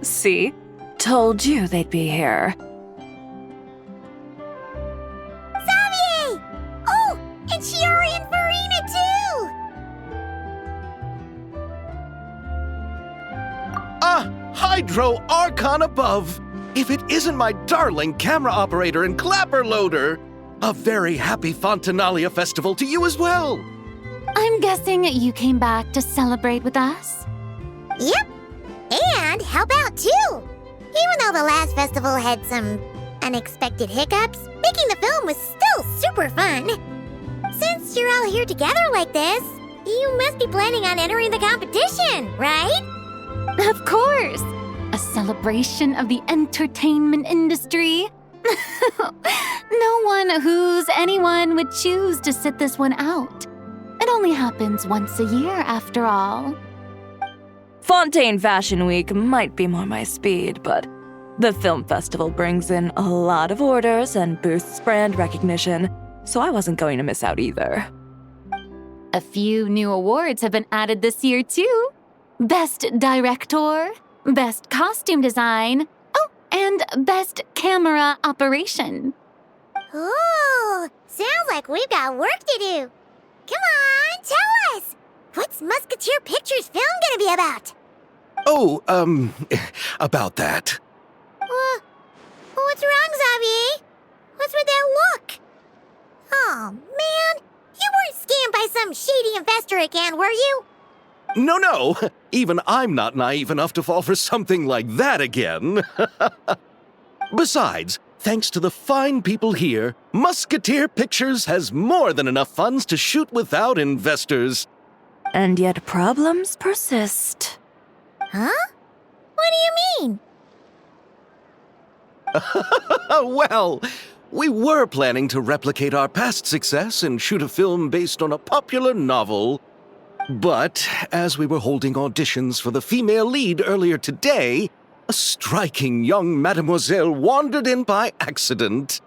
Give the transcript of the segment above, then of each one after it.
See? Told you they'd be here. Xavier! Oh, and Shiori and Farina too! Hydro Archon above! If it isn't my darling camera operator and clapper loader! A very happy Fontinalia festival to you as well! I'm guessing you came back to celebrate with us? Yep, and help out too! Even though the last festival had some unexpected hiccups, making the film was still super fun. Since you're all here together like this, you must be planning on entering the competition, right? Of course! A celebration of the entertainment industry. No one who's anyone would choose to sit this one out. It only happens once a year, after all. Fontaine Fashion Week might be more my speed, but the film festival brings in a lot of orders and boosts brand recognition, so I wasn't going to miss out either. A few new awards have been added this year, too. Best Director, Best Costume Design, oh, and Best Camera Operation. Ooh, sounds like we've got work to do. Come on, tell us! What's Musketeer Pictures film gonna be about? Oh, about that. What's wrong, Xavier? What's with that look? Oh, man, you weren't scammed by some shady investor again, were you? No, even I'm not naive enough to fall for something like that again. Besides, thanks to the fine people here, Musketeer Pictures has more than enough funds to shoot without investors. And yet problems persist. Huh? What do you mean? Well, we were planning to replicate our past success and shoot a film based on a popular novel. But as we were holding auditions for the female lead earlier today, a striking young mademoiselle wandered in by accident.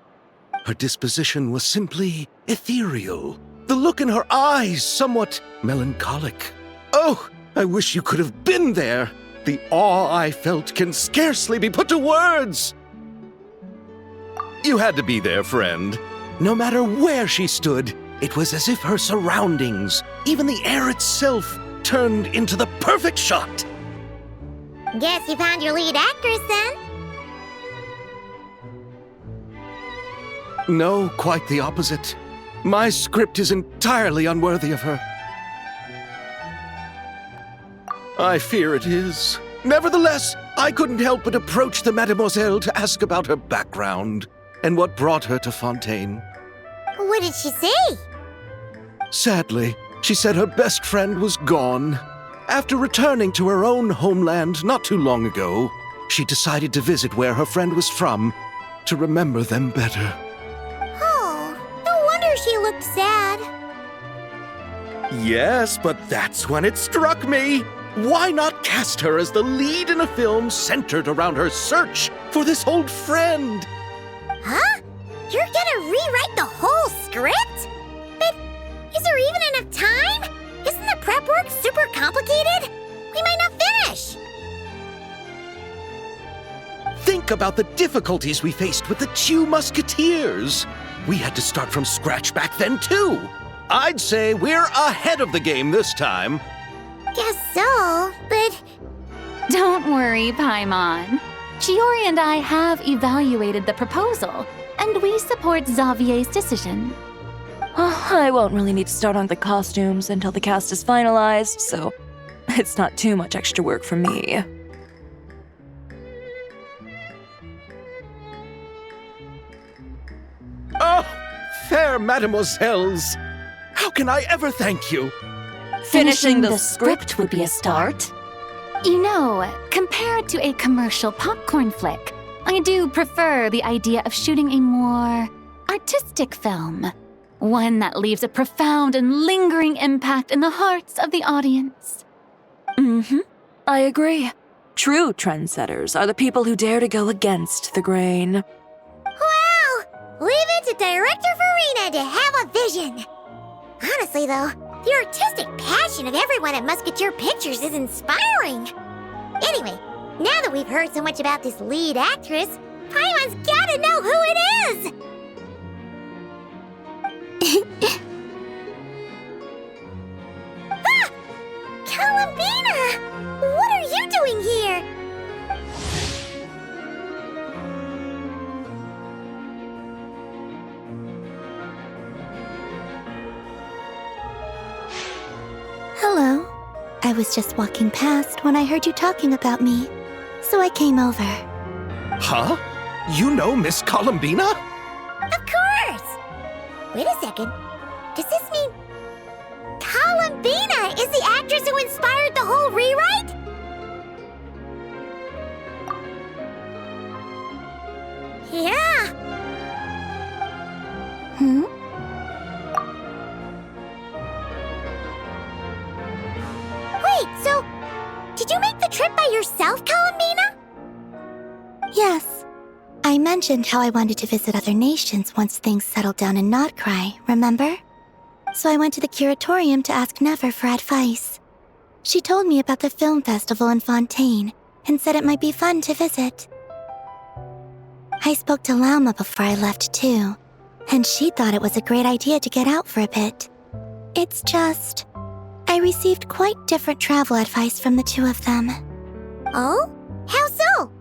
Her disposition was simply ethereal, the look in her eyes somewhat melancholic. Oh, I wish you could have been there. The awe I felt can scarcely be put to words. You had to be there, friend. No matter where she stood, it was as if her surroundings, even the air itself, turned into the perfect shot. Guess you found your lead actress then? No, quite the opposite. My script is entirely unworthy of her. I fear it is. Nevertheless, I couldn't help but approach the mademoiselle to ask about her background and what brought her to Fontaine. What did she say? Sadly, she said her best friend was gone. After returning to her own homeland not too long ago, she decided to visit where her friend was from to remember them better. Oh, no wonder she looked sad. Yes, but that's when it struck me. Why not cast her as the lead in a film centered around her search for this old friend? Huh? You're gonna rewrite the whole script? But is there even enough time? Isn't the prep work super complicated? We might not finish. Think about the difficulties we faced with the two Musketeers. We had to start from scratch back then, too. I'd say we're ahead of the game this time. Guess so, but... Don't worry, Paimon. Shiori and I have evaluated the proposal, and we support Xavier's decision. I won't really need to start on the costumes until the cast is finalized, so it's not too much extra work for me. Oh, fair mademoiselles. How can I ever thank you? Finishing the script would be a start. You know, compared to a commercial popcorn flick, I do prefer the idea of shooting a more artistic film. One that leaves a profound and lingering impact in the hearts of the audience. I agree. True trendsetters are the people who dare to go against the grain. Wow! Leave it to Director Farina to have a vision. Honestly, though, the artistic passion of everyone at Musketeer Pictures is inspiring. Anyway, Now that we've heard so much about this lead actress, Paimon's gotta know who it is! Ah! Columbina! What are you doing here? Hello. I was just walking past when I heard you talking about me, so I came over. Huh? You know Miss Columbina? Of course! Wait a second. Does this mean Columbina is the actress who inspired the whole rewrite? Yeah! Hmm? Wait, so did you make the trip by yourself, Columbina? Yes. I mentioned how I wanted to visit other nations once things settled down in Notcry, remember? So I went to the curatorium to ask Never for advice. She told me about the film festival in Fontaine and said it might be fun to visit. I spoke to Lauma before I left too, and she thought it was a great idea to get out for a bit. It's just, I received quite different travel advice from the two of them. Oh? How so?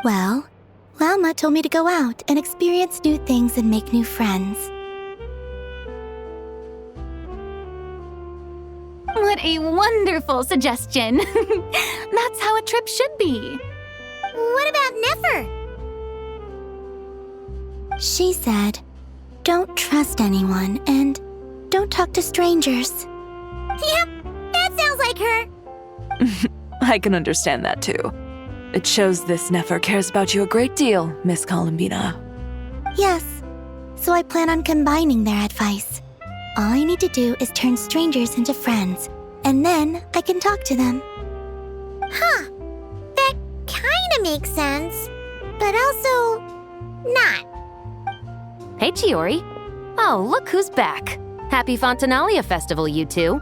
Well, Lauma told me to go out and experience new things and make new friends. What a wonderful suggestion! That's how a trip should be. What about Nefer? She said, don't trust anyone and don't talk to strangers. Yep, that sounds like her. I can understand that too. It shows this Nefer cares about you a great deal, Miss Columbina. Yes, so I plan on combining their advice. All I need to do is turn strangers into friends, and then I can talk to them. Huh. That kinda makes sense, but also not. Hey, Chiori. Oh, look who's back. Happy Fontinalia Festival, you two.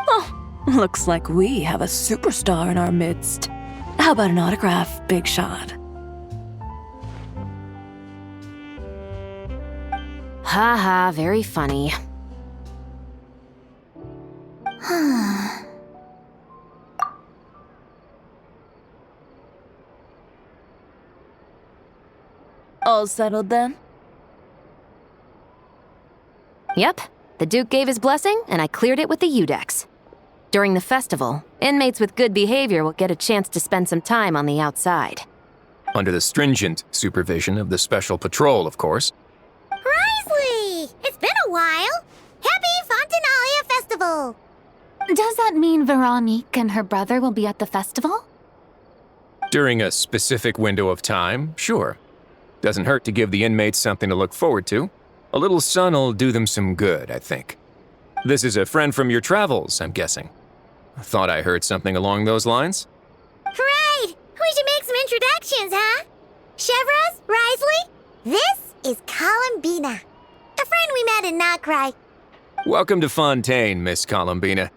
Oh, looks like we have a superstar in our midst. How about an autograph, Big Shot? Haha, very funny. All settled then? Yep, the Duke gave his blessing, and I cleared it with the Udex. During the festival, inmates with good behavior will get a chance to spend some time on the outside. Under the stringent supervision of the Special Patrol, of course. Risley! It's been a while! Happy Fontinalia Festival! Does that mean Veronique and her brother will be at the festival? During a specific window of time, sure. Doesn't hurt to give the inmates something to look forward to. A little sun'll do them some good, I think. This is a friend from your travels, I'm guessing. Thought I heard something along those lines. Right! We should make some introductions, huh? Chevros, Risley, this is Columbina, a friend we met in Notcry. Welcome to Fontaine, Miss Columbina.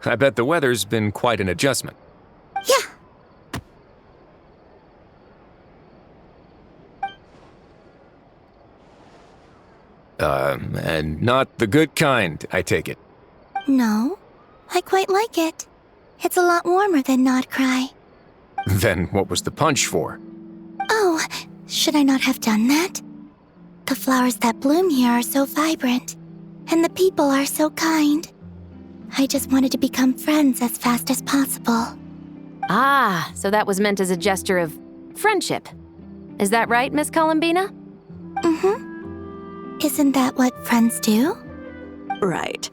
I bet the weather's been quite an adjustment. Yeah. And not the good kind, I take it. No, I quite like it. It's a lot warmer than Notcry. Then what was the punch for? Oh, should I not have done that? The flowers that bloom here are so vibrant, and the people are so kind. I just wanted to become friends as fast as possible. Ah, so that was meant as a gesture of friendship. Is that right, Miss Columbina? Mm-hmm. Isn't that what friends do? Right.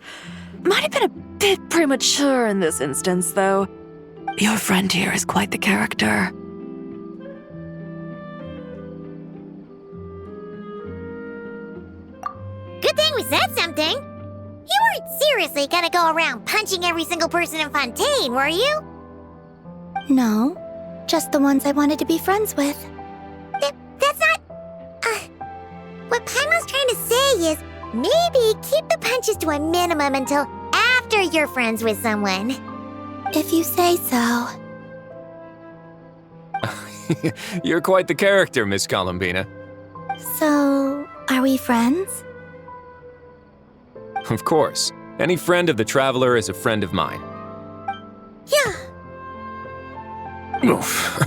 Might have been a bit premature in this instance, though. Your friend here is quite the character. Good thing we said something. You weren't seriously gonna go around punching every single person in Fontaine, were you? No, just the ones I wanted to be friends with. That's not... What Paimon's trying to say is maybe keep the punches to a minimum until after sure you're friends with someone. If you say so. You're quite the character, Miss Columbina. So, are we friends? Of course. Any friend of the Traveler is a friend of mine. Yeah. Oof.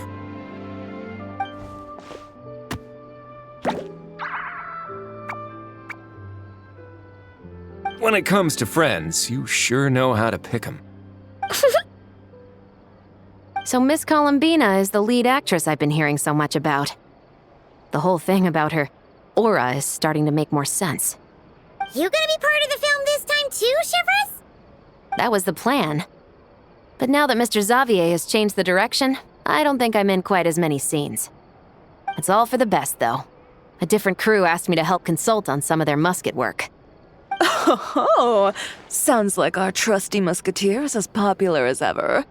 When it comes to friends, you sure know how to pick 'em. So Miss Columbina is the lead actress I've been hearing so much about. The whole thing about her aura is starting to make more sense. You gonna be part of the film this time too, Shivers? That was the plan. But now that Mr. Xavier has changed the direction, I don't think I'm in quite as many scenes. It's all for the best, though. A different crew asked me to help consult on some of their musket work. Oh, sounds like our trusty musketeer is as popular as ever.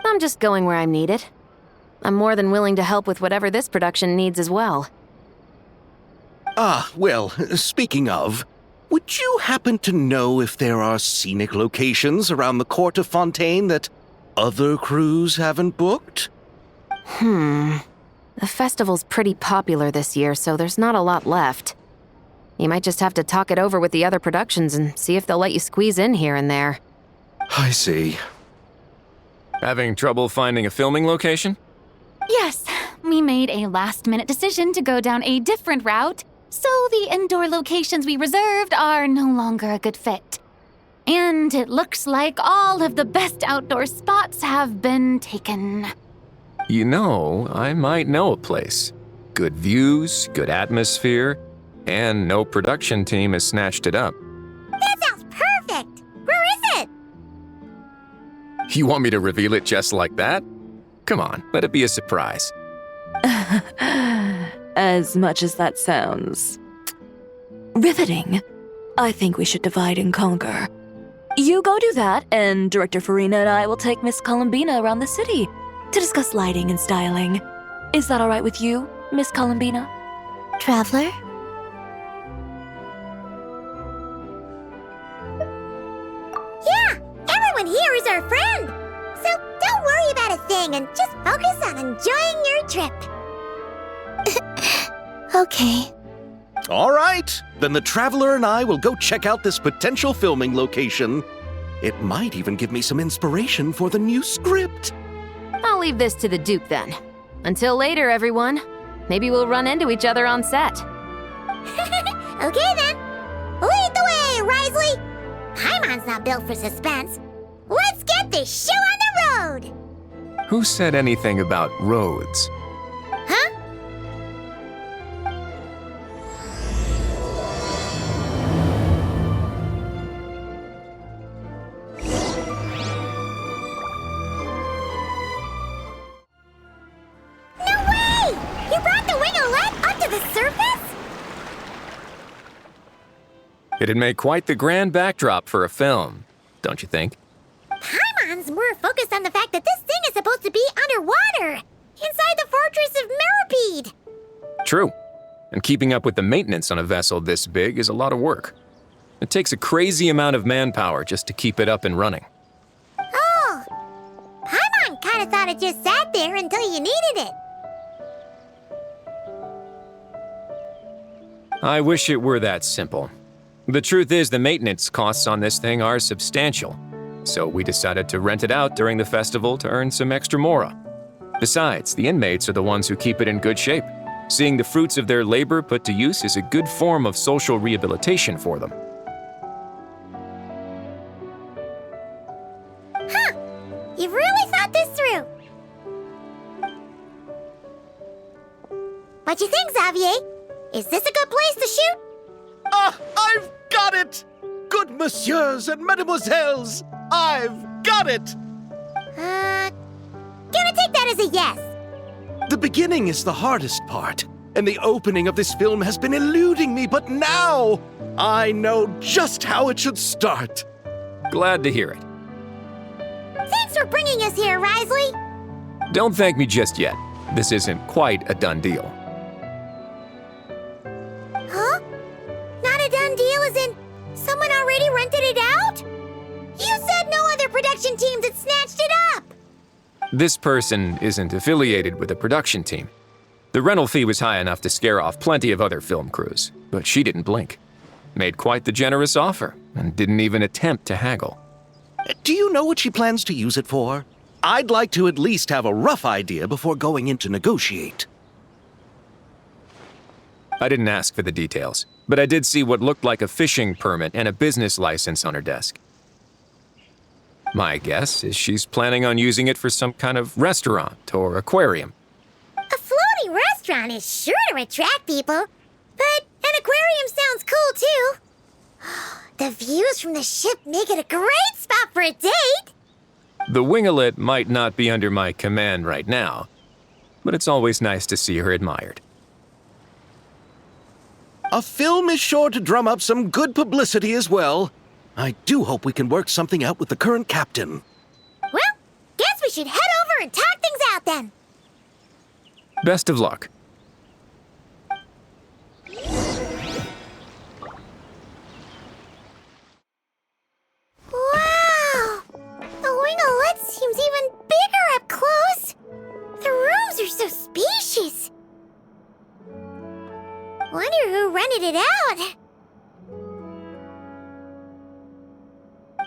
I'm just going where I'm needed. I'm more than willing to help with whatever this production needs as well. Ah, well, speaking of, would you happen to know if there are scenic locations around the court of Fontaine that other crews haven't booked? The festival's pretty popular this year, so there's not a lot left. You might just have to talk it over with the other productions and see if they'll let you squeeze in here and there. I see. Having trouble finding a filming location? Yes, we made a last-minute decision to go down a different route, so the indoor locations we reserved are no longer a good fit. And it looks like all of the best outdoor spots have been taken. You know, I might know a place. Good views, good atmosphere, and no production team has snatched it up. That sounds perfect! Where is it? You want me to reveal it just like that? Come on, let it be a surprise. As much as that sounds riveting, I think we should divide and conquer. You go do that, and Director Farina and I will take Miss Columbina around the city to discuss lighting and styling. Is that all right with you, Miss Columbina? Traveler? Yeah, everyone here is our friend. So don't worry about a thing and just focus on enjoying your trip. Okay. All right, then the Traveler and I will go check out this potential filming location. It might even give me some inspiration for the new script. I'll leave this to the Duke then. Until later, everyone. Maybe we'll run into each other on set. Okay then. Lead the way, Risley. Paimon's not built for suspense. Let's get this show on the road. Who said anything about roads? Huh? No way! You brought the winglet up to the surface? It'd make quite the grand backdrop for a film, don't you think? Paimon's more focused on the fact that this thing is supposed to be underwater, inside the fortress of Mirapede. True. And keeping up with the maintenance on a vessel this big is a lot of work. It takes a crazy amount of manpower just to keep it up and running. Oh, Paimon kind of thought it just sat there until you needed it. I wish it were that simple. The truth is the maintenance costs on this thing are substantial, so we decided to rent it out during the festival to earn some extra mora. Besides, the inmates are the ones who keep it in good shape. Seeing the fruits of their labor put to use is a good form of social rehabilitation for them. Huh, you've really thought this through. What you think, Xavier? Is this a good place to shoot? Ah, I've got it! Good messieurs and mesdemoiselles, I've got it! Gonna take that as a yes. The beginning is the hardest part, and the opening of this film has been eluding me, but now I know just how it should start. Glad to hear it. Thanks for bringing us here, Risley. Don't thank me just yet. This isn't quite a done deal. Huh? Not a done deal as in someone already rented it out? You said This person isn't affiliated with the production team. The rental fee was high enough to scare off plenty of other film crews, but she didn't blink. Made quite the generous offer, and didn't even attempt to haggle. Do you know what she plans to use it for? I'd like to at least have a rough idea before going in to negotiate. I didn't ask for the details, but I did see what looked like a fishing permit and a business license on her desk. My guess is she's planning on using it for some kind of restaurant or aquarium. A floating restaurant is sure to attract people, but an aquarium sounds cool too. The views from the ship make it a great spot for a date. The winglet might not be under my command right now, but it's always nice to see her admired. A film is sure to drum up some good publicity as well. I do hope we can work something out with the current captain. Well, guess we should head over and talk things out then. Best of luck. Wow! The winglet seems even bigger up close. The rooms are so spacious. Wonder who rented it out.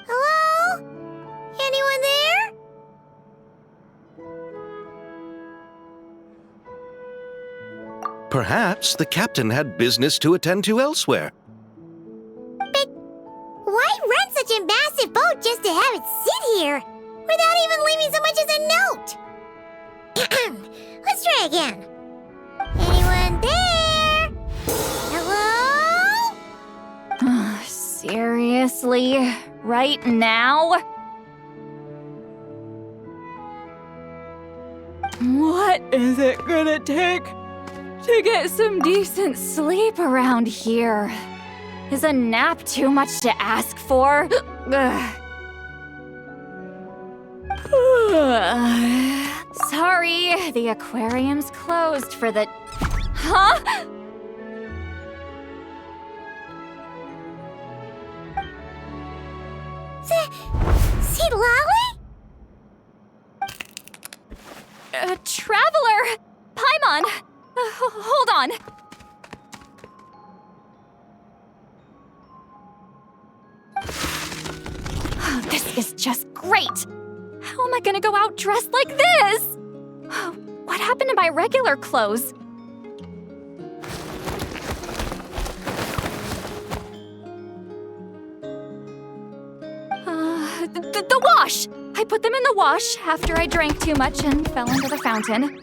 Hello? Anyone there? Perhaps the captain had business to attend to elsewhere. But why rent such a massive boat just to have it sit here, without even leaving so much as a note? Let's try again. Anyone there? Hello? Seriously? Right now? What is it gonna take to get some decent sleep around here? Is a nap too much to ask for? Sorry, the aquarium's closed for the... Huh? See Lolly? Traveler! Paimon! Hold on. This is just great! How am I gonna go out dressed like this? What happened to my regular clothes? The wash! I put them in the wash after I drank too much and fell into the fountain.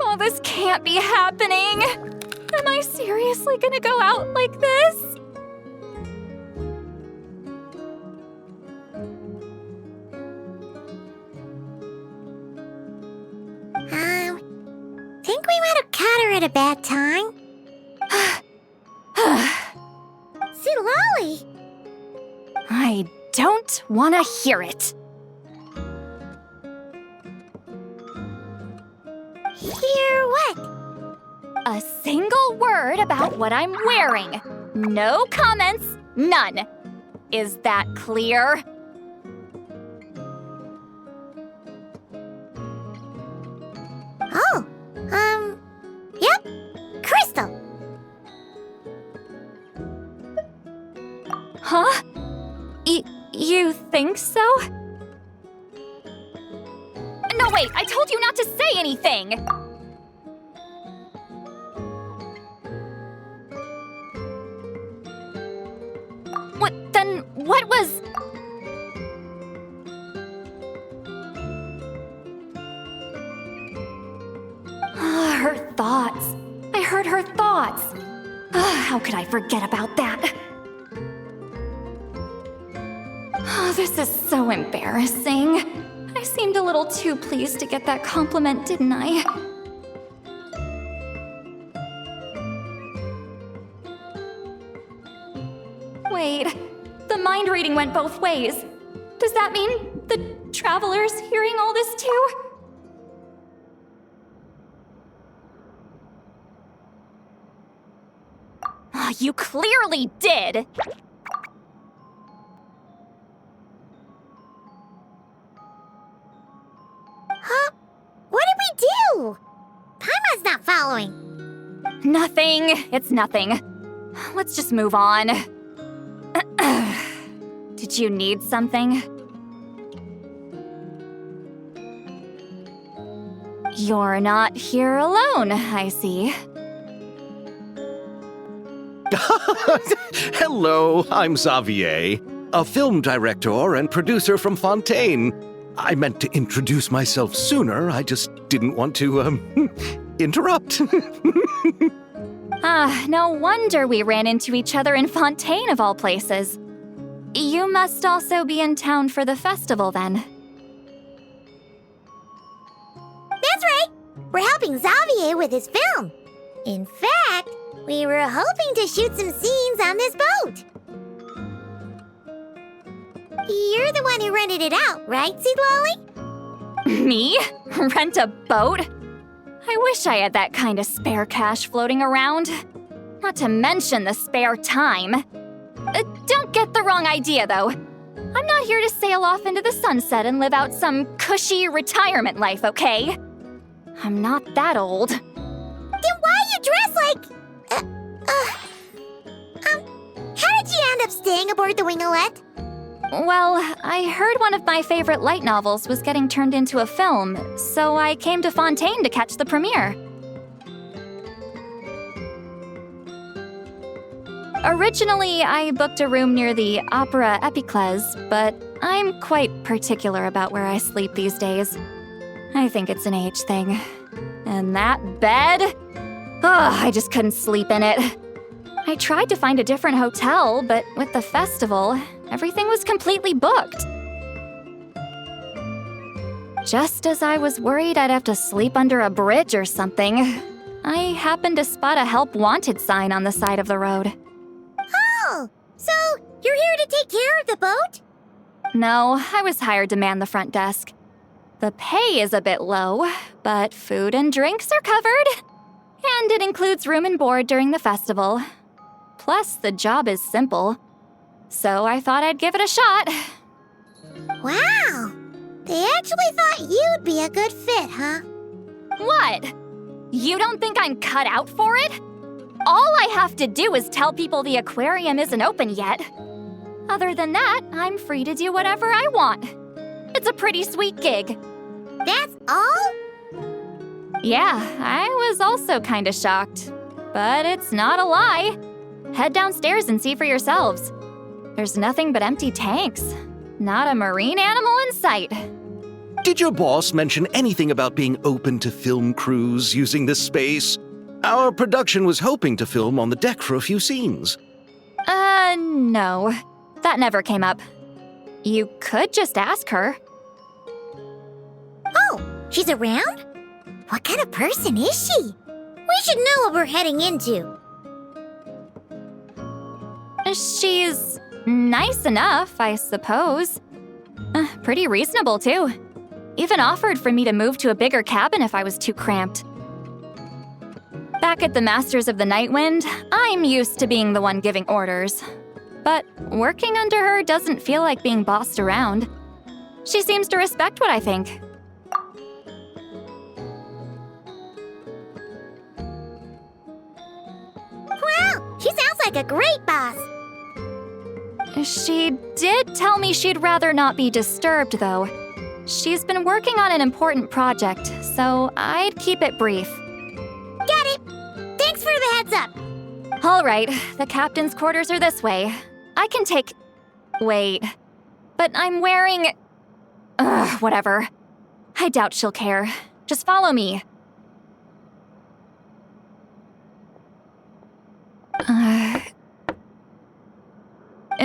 Oh, this can't be happening! Am I seriously gonna go out like this? Think we might have caught her at a bad time. See Lolly? I don't want to hear it. Hear what? A single word about what I'm wearing. No comments, none. Is that clear? Oh, yep, Crystal. Huh? You think so? No, wait, I told you not to say anything! What was... Her thoughts. I heard her thoughts. How could I forget about that? Oh, this is so embarrassing. I seemed a little too pleased to get that compliment, didn't I? Wait, the mind reading went both ways. Does that mean the traveler's hearing all this too? Oh, you clearly did! Huh? not following. Nothing. It's nothing. Let's just move on. Did you need something? You're not here alone, I see. Hello, I'm Xavier, a film director and producer from Fontaine. I meant to introduce myself sooner, I just didn't want to, interrupt. No wonder we ran into each other in Fontaine of all places. You must also be in town for the festival then. That's right. We're helping Xavier with his film. In fact, we were hoping to shoot some scenes on this boat. You're the one who rented it out, right, Seed Lolly? Me? Rent a boat? I wish I had that kind of spare cash floating around. Not to mention the spare time. Don't get the wrong idea, though. I'm not here to sail off into the sunset and live out some cushy retirement life, okay? I'm not that old. Then why you dress like... how did you end up staying aboard the Wingolette? Well, I heard one of my favorite light novels was getting turned into a film, so I came to Fontaine to catch the premiere. Originally, I booked a room near the Opera Epicles, but I'm quite particular about where I sleep these days. I think it's an age thing. And that bed? I just couldn't sleep in it. I tried to find a different hotel, but with the festival, everything was completely booked. Just as I was worried I'd have to sleep under a bridge or something, I happened to spot a help wanted sign on the side of the road. Oh, so you're here to take care of the boat? No, I was hired to man the front desk. The pay is a bit low, but food and drinks are covered. And it includes room and board during the festival. Plus, the job is simple. So I thought I'd give it a shot. Wow, they actually thought you'd be a good fit, huh? What? You don't think I'm cut out for it? All I have to do is tell people the aquarium isn't open yet. Other than that, I'm free to do whatever I want. It's a pretty sweet gig. That's all? Yeah, I was also kinda shocked. But it's not a lie. Head downstairs and see for yourselves. There's nothing but empty tanks. Not a marine animal in sight. Did your boss mention anything about being open to film crews using this space? Our production was hoping to film on the deck for a few scenes. No. That never came up. You could just ask her. Oh, she's around? What kind of person is she? We should know what we're heading into. She's nice enough, I suppose. Pretty reasonable, too. Even offered for me to move to a bigger cabin if I was too cramped. Back at the Masters of the Nightwind, I'm used to being the one giving orders. But working under her doesn't feel like being bossed around. She seems to respect what I think. Wow, she sounds like a great boss. She did tell me she'd rather not be disturbed, though. She's been working on an important project, so I'd keep it brief. Got it. Thanks for the heads up. All right, the captain's quarters are this way. I can take... Wait. But I'm wearing... whatever. I doubt she'll care. Just follow me.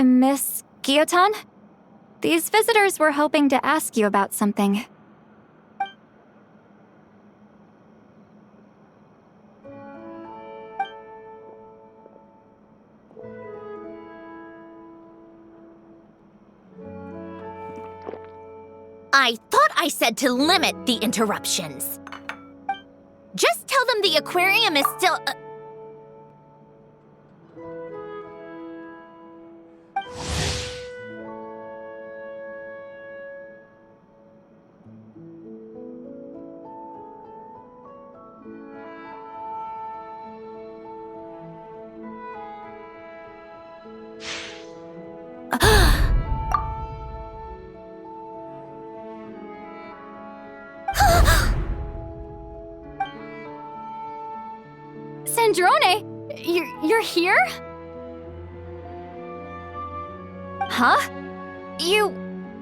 Miss Guillotin? These visitors were hoping to ask you about something. I thought I said to limit the interruptions. Just tell them the aquarium is still... Sandrone, you're here? Huh? You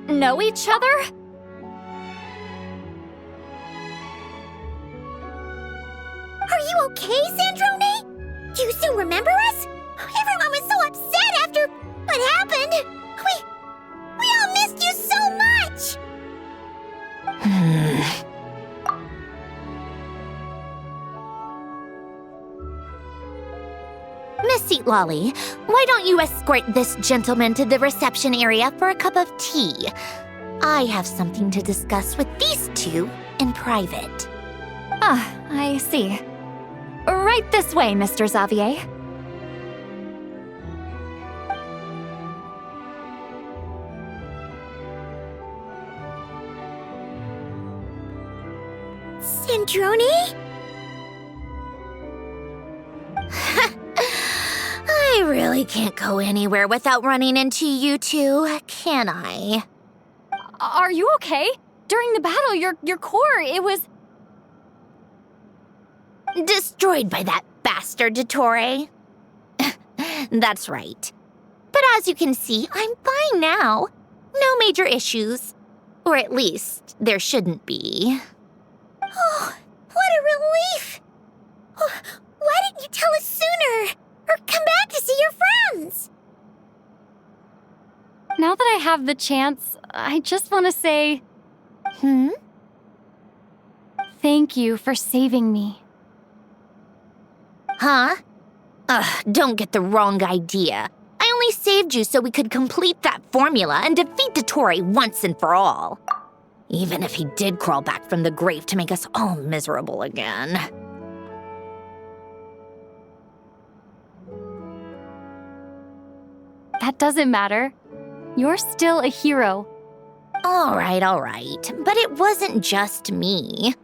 know each other? Are you okay, Sandrone? Do you still remember us? Everyone was so upset after what happened. We all missed you so much. Miss Seat Lolly, why don't you escort this gentleman to the reception area for a cup of tea? I have something to discuss with these two in private. Ah, I see. Right this way, Mr. Xavier. Sandrone? I really can't go anywhere without running into you two, can I? Are you okay? During the battle, your core, it was... Destroyed by that bastard Dottore. That's right. But as you can see, I'm fine now. No major issues. Or at least, there shouldn't be. Oh, what a relief! Oh, why didn't you tell us sooner? Or come back to see your friends? Now that I have the chance, I just want to say... Thank you for saving me. Huh? Don't get the wrong idea. I only saved you so we could complete that formula and defeat Dottore once and for all. Even if he did crawl back from the grave to make us all miserable again. That doesn't matter. You're still a hero. All right. But it wasn't just me.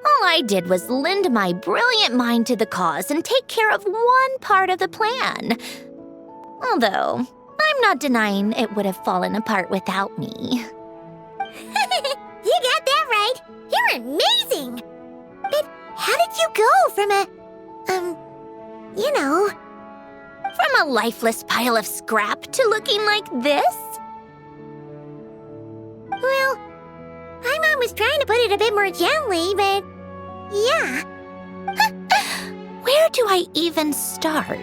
All I did was lend my brilliant mind to the cause and take care of one part of the plan. Although, I'm not denying it would have fallen apart without me. You got that right. You're amazing. But how did you go from From a lifeless pile of scrap to looking like this? Well, my mom was trying to put it a bit more gently, but yeah. Where do I even start?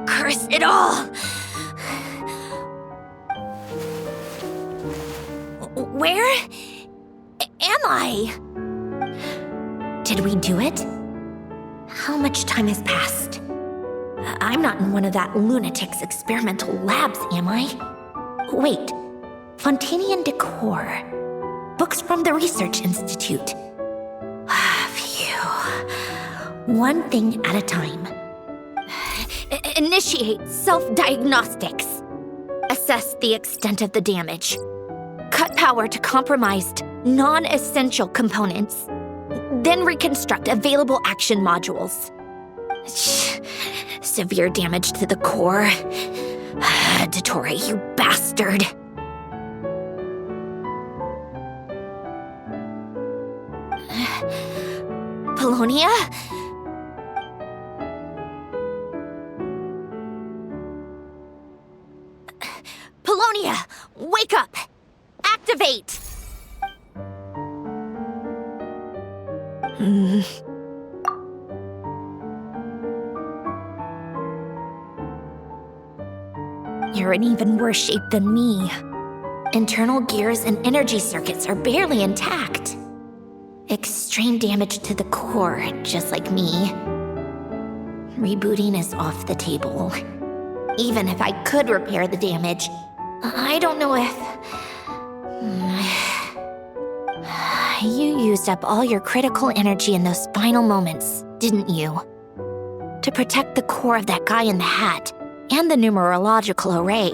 Curse it all! Where am I? Did we do it? How much time has passed? I'm not in one of that lunatic's experimental labs, am I? Wait, Fontanian decor. Books from the Research Institute. Phew. One thing at a time. Initiate self-diagnostics. Assess the extent of the damage. Cut power to compromised, non-essential components. Then reconstruct available action modules. Severe damage to the core. Dottore, you bastard. Polonia? Polonia, wake up! Activate! You're in even worse shape than me. Internal gears and energy circuits are barely intact. Extreme damage to the core, just like me. Rebooting is off the table. Even if I could repair the damage, I don't know if... You used up all your critical energy in those final moments, didn't you? To protect the core of that guy in the hat, and the numerological array.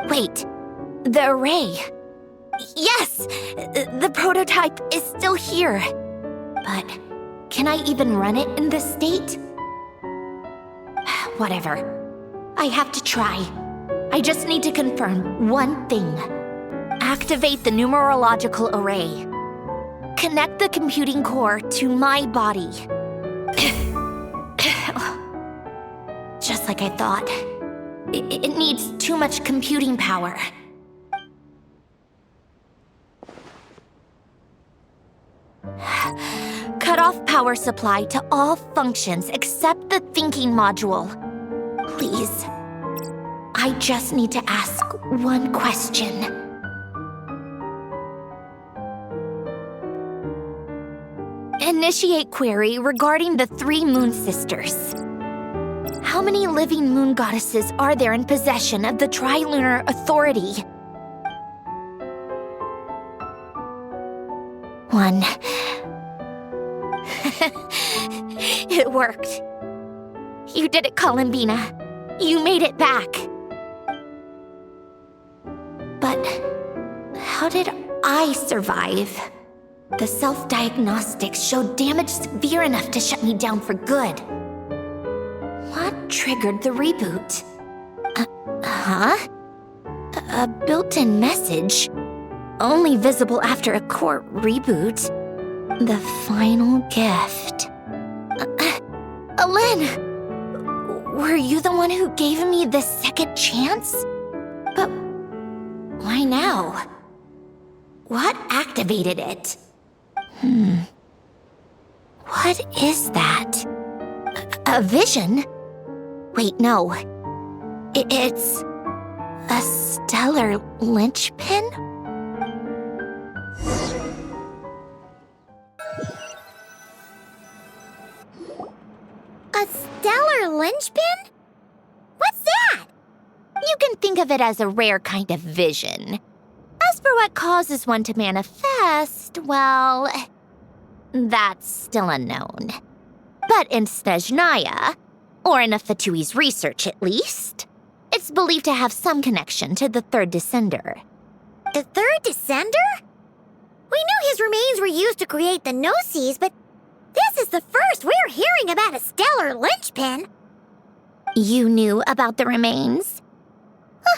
Wait, the array. Yes! The prototype is still here. But can I even run it in this state? Whatever. I have to try. I just need to confirm one thing. Activate the numerological array. Connect the computing core to my body. Just like I thought. It needs too much computing power. Cut off power supply to all functions except the thinking module. Please. I just need to ask one question. Initiate query regarding the 3 moon sisters. How many living moon goddesses are there in possession of the Trilunar Authority? 1. It worked. You did it, Columbina. You made it back. But how did I survive? The self-diagnostics showed damage severe enough to shut me down for good. What triggered the reboot? A built-in message? Only visible after a core reboot. The final gift. Alen! Were you the one who gave me this second chance? But why now? What activated it? What is that? A vision? Wait, no. It's a stellar linchpin? A stellar linchpin? What's that? You can think of it as a rare kind of vision. As for what causes one to manifest, well, that's still unknown. But in Snezhnaya, or in Afatui's research at least, it's believed to have some connection to the third descender. The third descender? We knew his remains were used to create the Gnosis, but this is the first we're hearing about a stellar linchpin. You knew about the remains?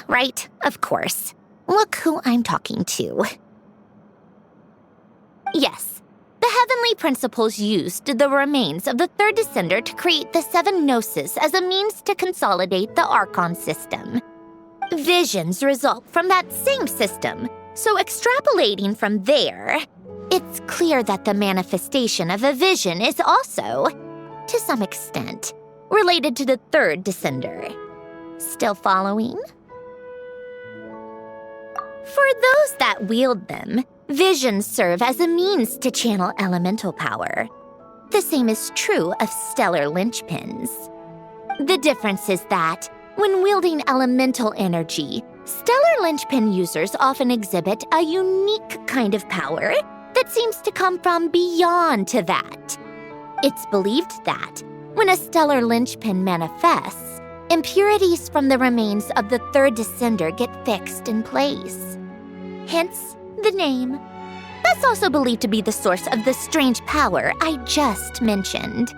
Right, of course. Look who I'm talking to. Yes, the heavenly principles used the remains of the third descender to create the 7 Gnosis as a means to consolidate the Archon system. Visions result from that same system, so extrapolating from there, it's clear that the manifestation of a vision is also, to some extent, related to the third descender. Still following? For those that wield them, visions serve as a means to channel elemental power. The same is true of stellar linchpins. The difference is that, when wielding elemental energy, stellar linchpin users often exhibit a unique kind of power that seems to come from beyond to that. It's believed that, when a stellar linchpin manifests, impurities from the remains of the third descender get fixed in place. Hence, the name. That's also believed to be the source of the strange power I just mentioned.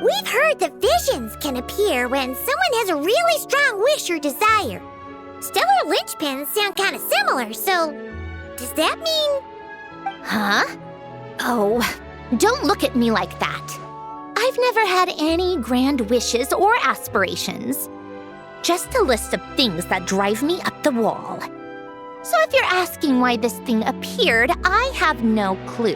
We've heard that visions can appear when someone has a really strong wish or desire. Stellar linchpins sound kind of similar, so does that mean... Huh? Oh, don't look at me like that. I've never had any grand wishes or aspirations. Just a list of things that drive me up the wall. So if you're asking why this thing appeared, I have no clue.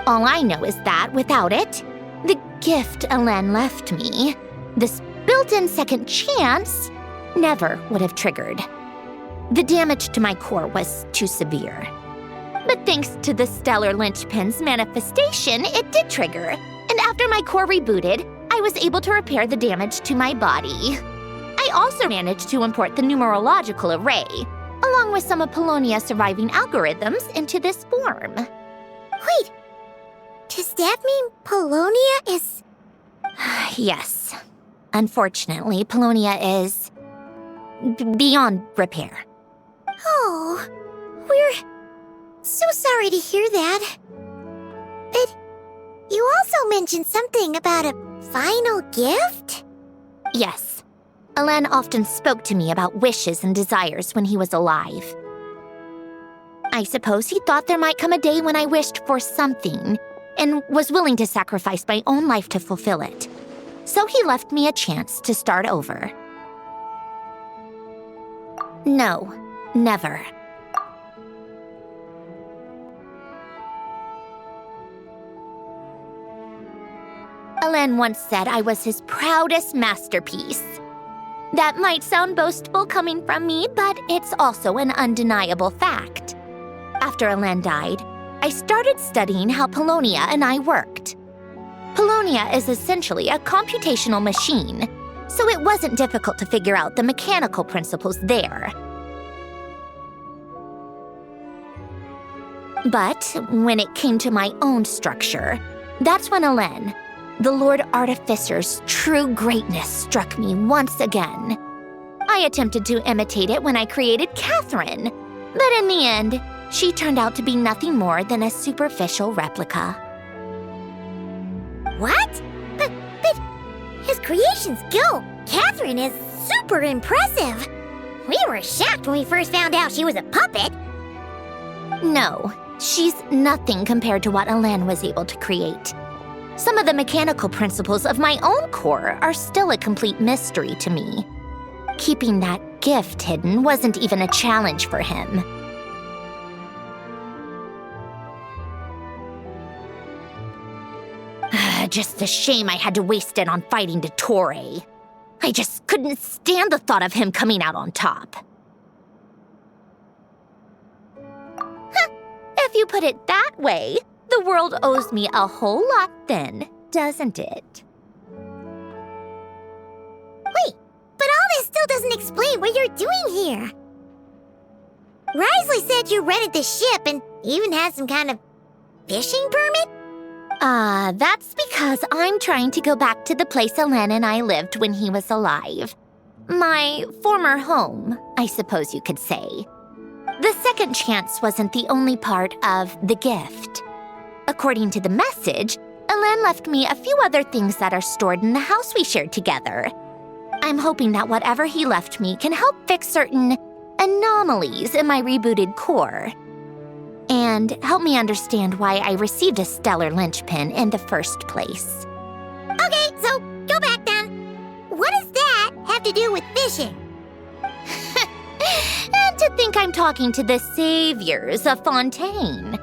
All I know is that without it, the gift Alen left me, this built-in second chance, never would have triggered. The damage to my core was too severe. But thanks to the stellar linchpin's manifestation, it did trigger. And after my core rebooted, I was able to repair the damage to my body. I also managed to import the numerological array, along with some of Polonia's surviving algorithms, into this form. Wait, does that mean Polonia is... Yes. Unfortunately, Polonia is... beyond repair. Oh, we're so sorry to hear that. But you also mentioned something about a final gift? Yes. Alen often spoke to me about wishes and desires when he was alive. I suppose he thought there might come a day when I wished for something and was willing to sacrifice my own life to fulfill it. So he left me a chance to start over. No, never. Alen once said I was his proudest masterpiece. That might sound boastful coming from me, but it's also an undeniable fact. After Alen died, I started studying how Polonia and I worked. Polonia is essentially a computational machine, so it wasn't difficult to figure out the mechanical principles there. But when it came to my own structure, that's when Alen, the Lord Artificer's true greatness, struck me once again. I attempted to imitate it when I created Catherine, but in the end, she turned out to be nothing more than a superficial replica. What? But his creation skill, Catherine, is super impressive. We were shocked when we first found out she was a puppet. No, she's nothing compared to what Alen was able to create. Some of the mechanical principles of my own core are still a complete mystery to me. Keeping that gift hidden wasn't even a challenge for him. Just a shame I had to waste it on fighting Dottore. I just couldn't stand the thought of him coming out on top. If you put it that way, the world owes me a whole lot then, doesn't it? Wait, but all this still doesn't explain what you're doing here. Risley said you rented the ship and even had some kind of fishing permit? That's because I'm trying to go back to the place Alen and I lived when he was alive. My former home, I suppose you could say. The second chance wasn't the only part of the gift. According to the message, Alen left me a few other things that are stored in the house we shared together. I'm hoping that whatever he left me can help fix certain anomalies in my rebooted core. And help me understand why I received a stellar linchpin in the first place. Okay, so go back then. What does that have to do with fishing? And to think I'm talking to the saviors of Fontaine.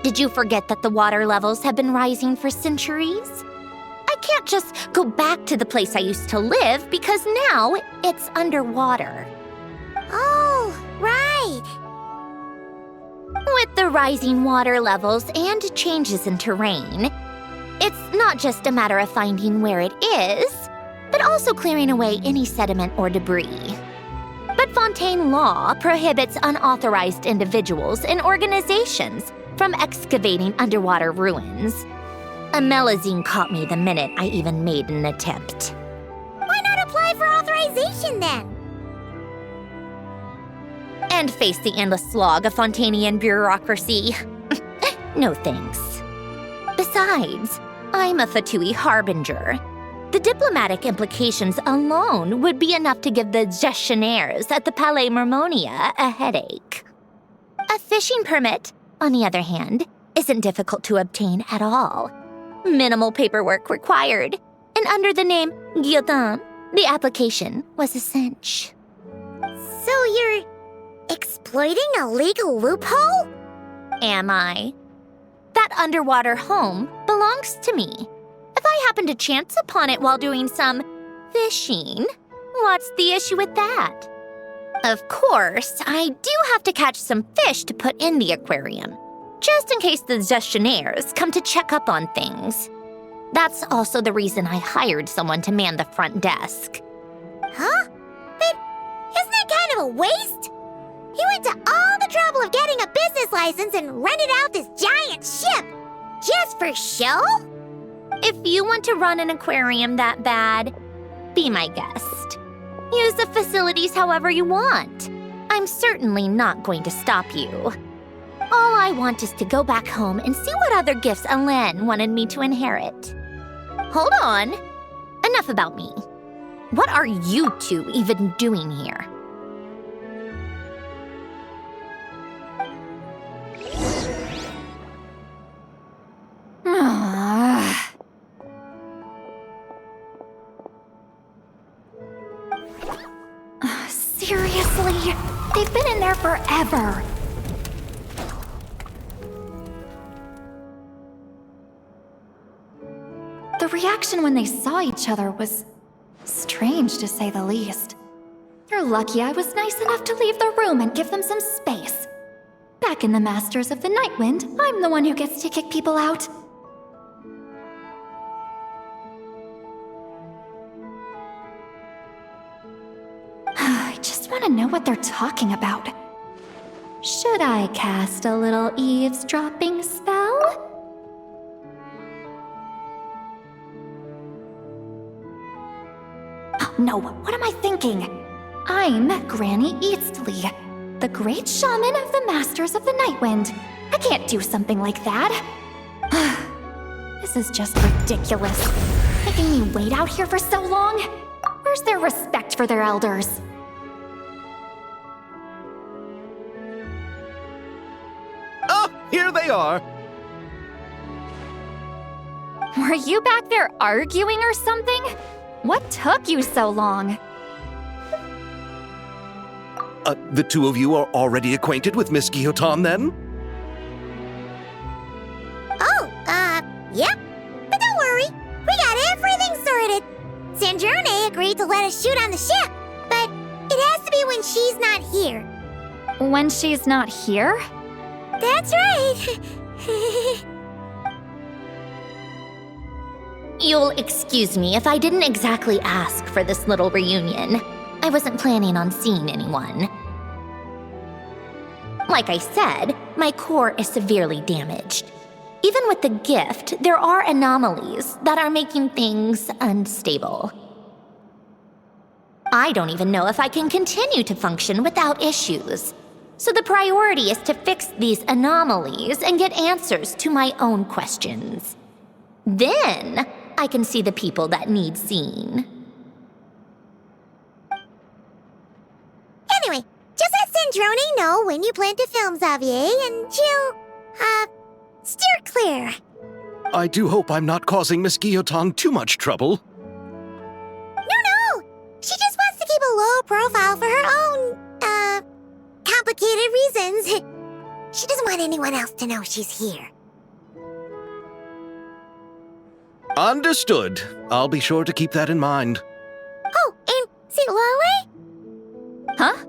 Did you forget that the water levels have been rising for centuries? I can't just go back to the place I used to live because now it's underwater. Oh, right. With the rising water levels and changes in terrain, it's not just a matter of finding where it is, but also clearing away any sediment or debris. But Fontaine law prohibits unauthorized individuals and organizations from excavating underwater ruins. A Melazine caught me the minute I even made an attempt. Why not apply for authorization then? And face the endless slog of Fontainian bureaucracy. No thanks. Besides, I'm a Fatui harbinger. The diplomatic implications alone would be enough to give the gestionnaires at the Palais Mermonia a headache. A fishing permit, on the other hand, isn't difficult to obtain at all. Minimal paperwork required, and under the name Guillotin, the application was a cinch. So you're exploiting a legal loophole? Am I? That underwater home belongs to me. If I happen to chance upon it while doing some fishing, what's the issue with that? Of course, I do have to catch some fish to put in the aquarium, just in case the gestionnaires come to check up on things. That's also the reason I hired someone to man the front desk. Huh? But isn't that kind of a waste? He went to all the trouble of getting a business license and rented out this giant ship. Just for show? If you want to run an aquarium that bad, be my guest. Use the facilities however you want. I'm certainly not going to stop you. All I want is to go back home and see what other gifts Alain wanted me to inherit. Hold on. Enough about me. What are you two even doing here? Seriously? They've been in there forever. The reaction when they saw each other was strange, to say the least. You're lucky I was nice enough to leave the room and give them some space. Back in the Masters of the Nightwind, I'm the one who gets to kick people out. I just want to know what they're talking about. Should I cast a little eavesdropping spell? No, what am I thinking? I'm Granny Eastley, the great shaman of the Masters of the Nightwind. I can't do something like that. This is just ridiculous. Making me wait out here for so long? Where's their respect for their elders? Oh, here they are. Were you back there arguing or something? What took you so long? The two of you are already acquainted with Miss Guillotin, then? Oh, yep. But don't worry, we got everything sorted. Sanjurne agreed to let us shoot on the ship, but it has to be when she's not here. When she's not here? That's right. You'll excuse me if I didn't exactly ask for this little reunion. I wasn't planning on seeing anyone. Like I said, my core is severely damaged. Even with the gift, there are anomalies that are making things unstable. I don't even know if I can continue to function without issues. So the priority is to fix these anomalies and get answers to my own questions. Then, I can see the people that need seeing. Anyway, just let Sandrone know when you plan to film Xavier, and she'll, steer clear. I do hope I'm not causing Miss Guillotin too much trouble. No! She just wants to keep a low profile for her own, complicated reasons. She doesn't want anyone else to know she's here. Understood. I'll be sure to keep that in mind. Oh, and see Lale? Huh?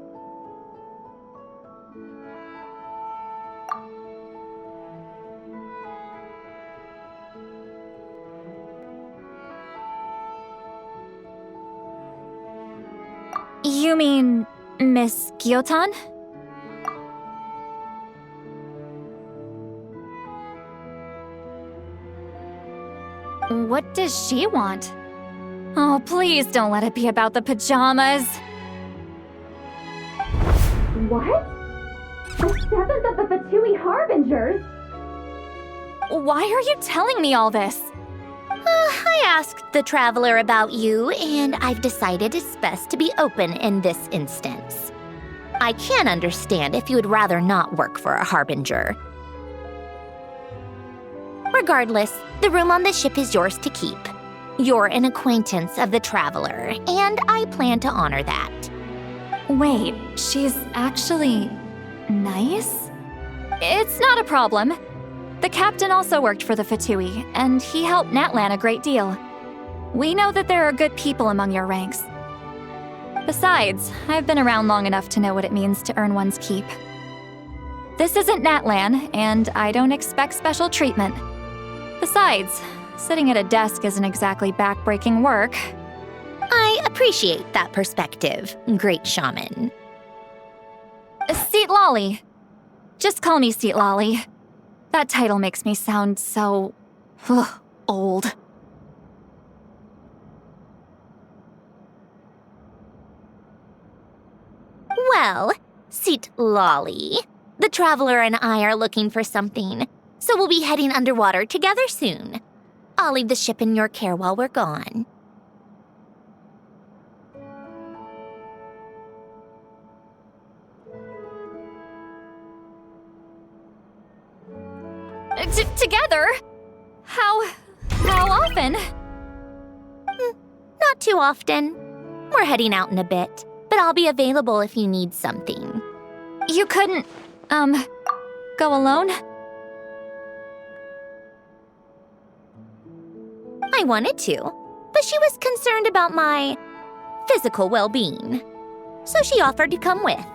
You mean Miss Guillotin? What does she want? Oh, please don't let it be about the pajamas. What? The seventh of the Fatui Harbingers? Why are you telling me all this? I asked the Traveler about you, and I've decided it's best to be open in this instance. I can understand if you would rather not work for a Harbinger. Regardless, the room on the ship is yours to keep. You're an acquaintance of the Traveler, and I plan to honor that. Wait, she's actually nice? It's not a problem. The captain also worked for the Fatui, and he helped Natlan a great deal. We know that there are good people among your ranks. Besides, I've been around long enough to know what it means to earn one's keep. This isn't Natlan, and I don't expect special treatment. Besides, sitting at a desk isn't exactly back-breaking work. I appreciate that perspective, great shaman. Seat Lolly. Just call me Seat Lolly. That title makes me sound so... old. Well, Seat Lolly, the Traveler and I are looking for something, so we'll be heading underwater together soon. I'll leave the ship in your care while we're gone. Together? How often? Not too often. We're heading out in a bit, but I'll be available if you need something. You couldn't, go alone? I wanted to, but she was concerned about my physical well-being, so she offered to come with.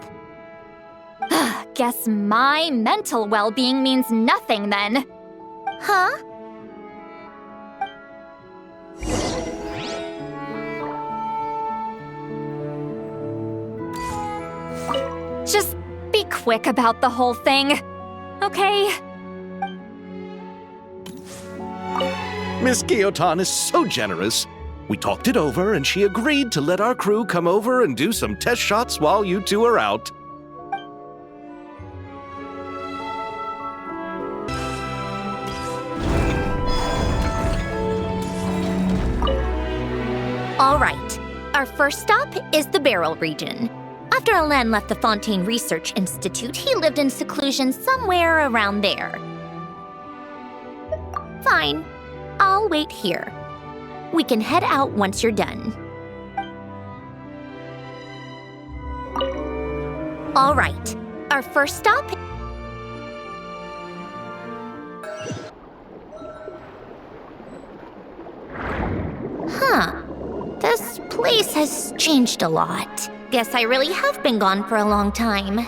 Guess my mental well-being means nothing then. Huh? Just be quick about the whole thing, okay? Miss Guillotin is so generous. We talked it over and she agreed to let our crew come over and do some test shots while you two are out. All right. Our first stop is the Barrel region. After Alain left the Fontaine Research Institute, he lived in seclusion somewhere around there. Fine. I'll wait here. We can head out once you're done. All right. Our first stop... Huh. This place has changed a lot. Guess I really have been gone for a long time.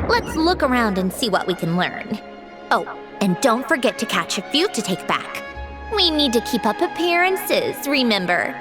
Let's look around and see what we can learn. Oh, and don't forget to catch a few to take back. We need to keep up appearances, remember?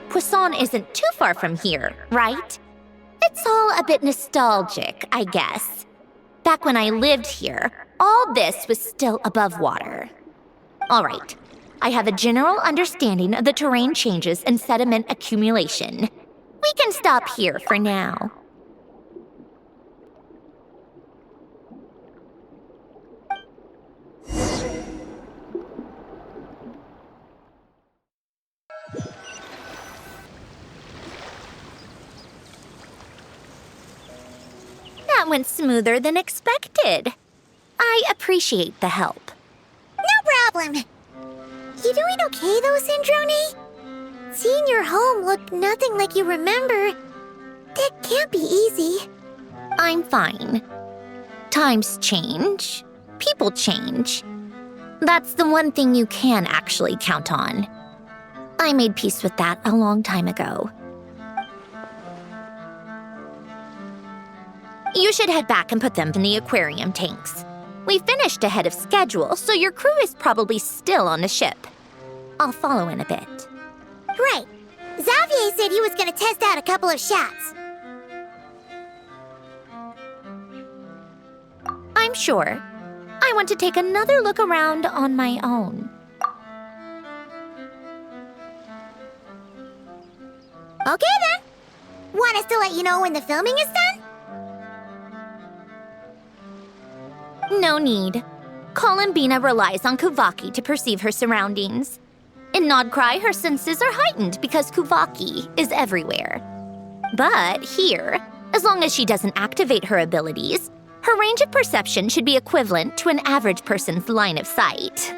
Poisson isn't too far from here, right? It's all a bit nostalgic, I guess. Back when I lived here, all this was still above water. All right, I have a general understanding of the terrain changes and sediment accumulation. We can stop here for now. That went smoother than expected. I appreciate the help. No problem. You doing okay though, Sindrone? Seeing your home look nothing like you remember, that can't be easy. I'm fine. Times change. People change. That's the one thing you can actually count on. I made peace with that a long time ago. You should head back and put them in the aquarium tanks. We finished ahead of schedule, so your crew is probably still on the ship. I'll follow in a bit. Right. Xavier said he was going to test out a couple of shots. I'm sure. I want to take another look around on my own. Okay then. Want us to let you know when the filming is done? No need. Columbina relies on Kuvaki to perceive her surroundings. In Nodcry, her senses are heightened because Kuvaki is everywhere. But here, as long as she doesn't activate her abilities, her range of perception should be equivalent to an average person's line of sight.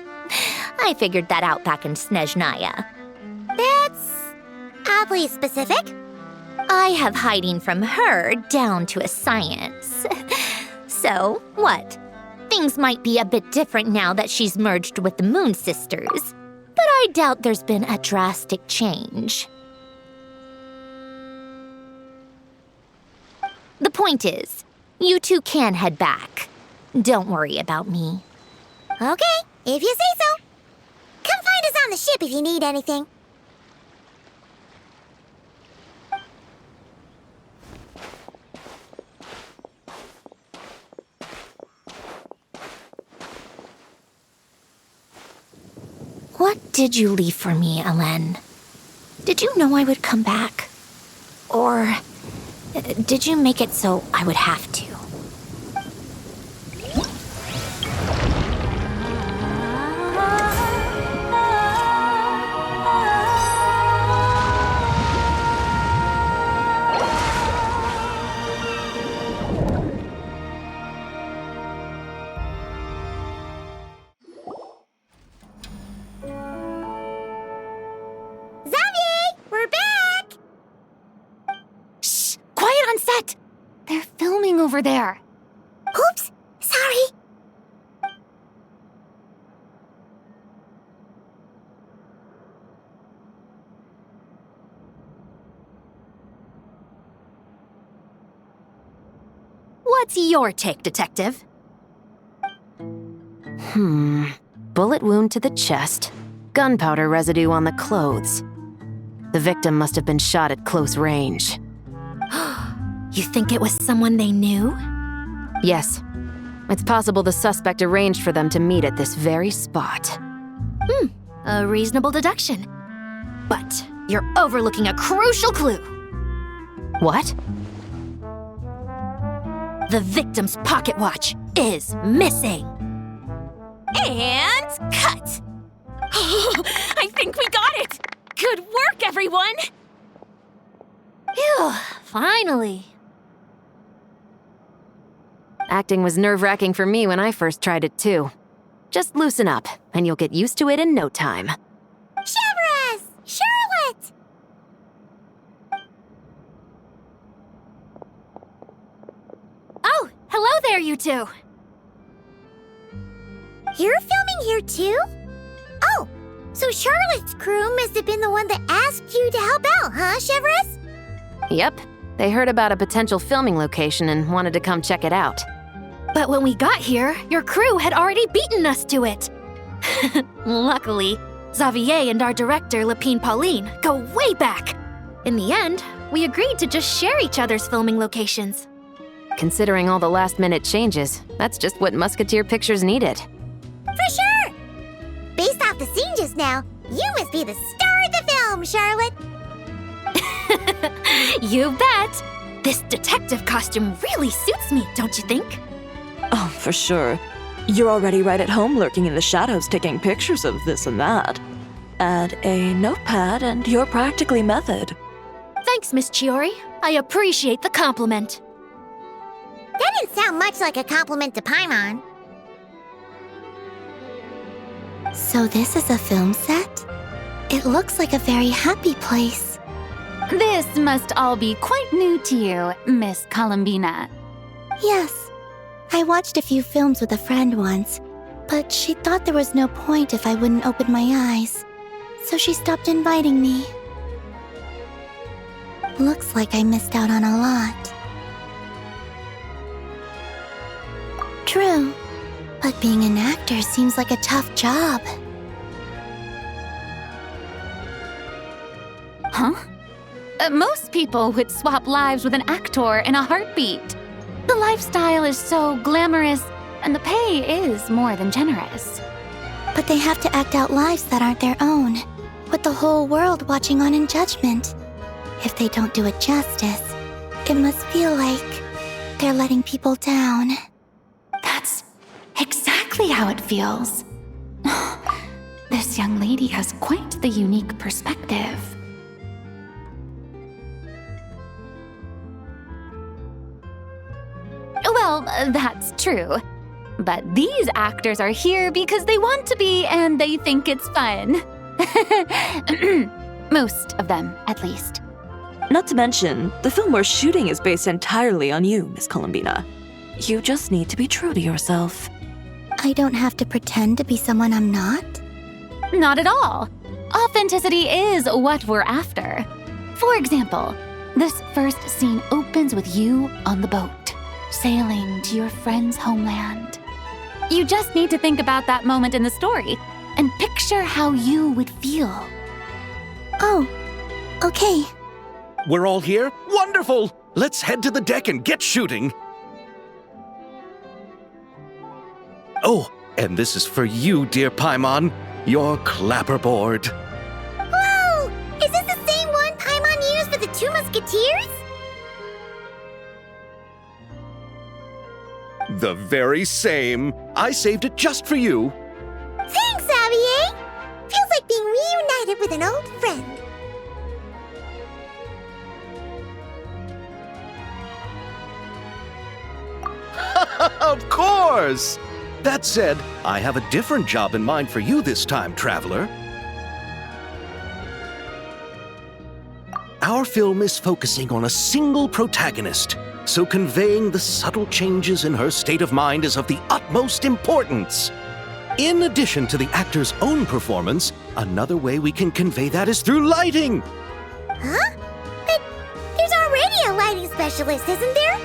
I figured that out back in Snezhnaya. That's oddly specific. I have hiding from her down to a science. So, what? Things might be a bit different now that she's merged with the Moon Sisters, but I doubt there's been a drastic change. The point is, you two can head back. Don't worry about me. Okay, if you say so. Come find us on the ship if you need anything. What did you leave for me, Ellen? Did you know I would come back? Or did you make it so I would have to? They're filming over there. Oops, sorry. What's your take, Detective? Bullet wound to the chest. Gunpowder residue on the clothes. The victim must have been shot at close range. You think it was someone they knew? Yes. It's possible the suspect arranged for them to meet at this very spot. A reasonable deduction. But you're overlooking a crucial clue. What? The victim's pocket watch is missing. And cut! I think we got it! Good work, everyone! Phew, finally. Acting was nerve-wracking for me when I first tried it too. Just loosen up, and you'll get used to it in no time. Chevrus! Charlotte! Oh, hello there, you two. You're filming here too? Oh, so Charlotte's crew must have been the one that asked you to help out, huh, Chevrus? Yep. They heard about a potential filming location and wanted to come check it out. But when we got here, your crew had already beaten us to it. Luckily, Xavier and our director, Lapine Pauline, go way back. In the end, we agreed to just share each other's filming locations. Considering all the last-minute changes, that's just what Musketeer Pictures needed. For sure! Based off the scene just now, you must be the star of the film, Charlotte! You bet! This detective costume really suits me, don't you think? Oh, for sure. You're already right at home lurking in the shadows taking pictures of this and that. Add a notepad and you're practically method. Thanks, Miss Chiori. I appreciate the compliment. That didn't sound much like a compliment to Paimon. So this is a film set? It looks like a very happy place. This must all be quite new to you, Miss Columbina. Yes. I watched a few films with a friend once, but she thought there was no point if I wouldn't open my eyes. So she stopped inviting me. Looks like I missed out on a lot. True, but being an actor seems like a tough job. Huh? Most people would swap lives with an actor in a heartbeat. The lifestyle is so glamorous, and the pay is more than generous. But they have to act out lives that aren't their own, with the whole world watching on in judgment. If they don't do it justice, it must feel like they're letting people down. That's exactly how it feels. This young lady has quite the unique perspective. Well, that's true. But these actors are here because they want to be and they think it's fun. Most of them, at least. Not to mention, the film we're shooting is based entirely on you, Miss Columbina. You just need to be true to yourself. I don't have to pretend to be someone I'm not? Not at all. Authenticity is what we're after. For example, this first scene opens with you on the boat, sailing to your friend's homeland. You just need to think about that moment in the story and picture how you would feel. Oh, okay. We're all here? Wonderful! Let's head to the deck and get shooting. Oh, and this is for you, dear Paimon, your clapperboard. Whoa! Is this the same one Paimon used for the Two Musketeers? The very same. I saved it just for you. Thanks, Xavier! Feels like being reunited with an old friend. Of course! That said, I have a different job in mind for you this time, traveler. Our film is focusing on a single protagonist, so conveying the subtle changes in her state of mind is of the utmost importance. In addition to the actor's own performance, another way we can convey that is through lighting. Huh? But there's already a lighting specialist, isn't there?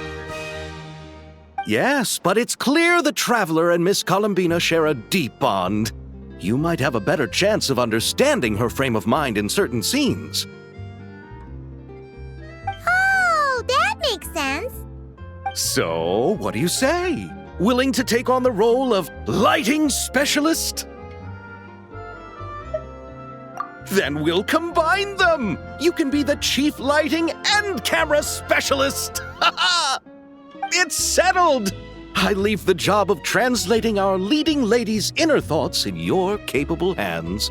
Yes, but it's clear the Traveler and Miss Columbina share a deep bond. You might have a better chance of understanding her frame of mind in certain scenes. Oh, that makes sense. So, what do you say? Willing to take on the role of lighting specialist? Then we'll combine them! You can be the chief lighting and camera specialist! Ha ha! It's settled! I leave the job of translating our leading lady's inner thoughts in your capable hands.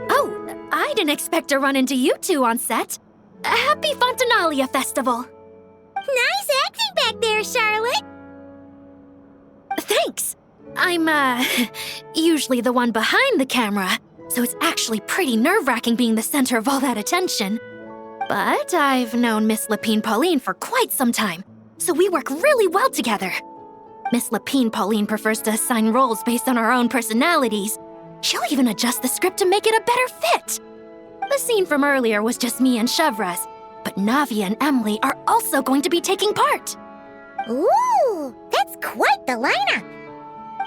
Oh, I didn't expect to run into you two on set. Happy Fontinalia Festival. Nice acting back there, Charlotte. Thanks. I'm, usually the one behind the camera, so it's actually pretty nerve-wracking being the center of all that attention. But I've known Miss Lapine Pauline for quite some time, so we work really well together. Miss Lapine Pauline prefers to assign roles based on our own personalities. She'll even adjust the script to make it a better fit. The scene from earlier was just me and Chevras, but Navi and Emily are also going to be taking part. Ooh, that's quite the lineup.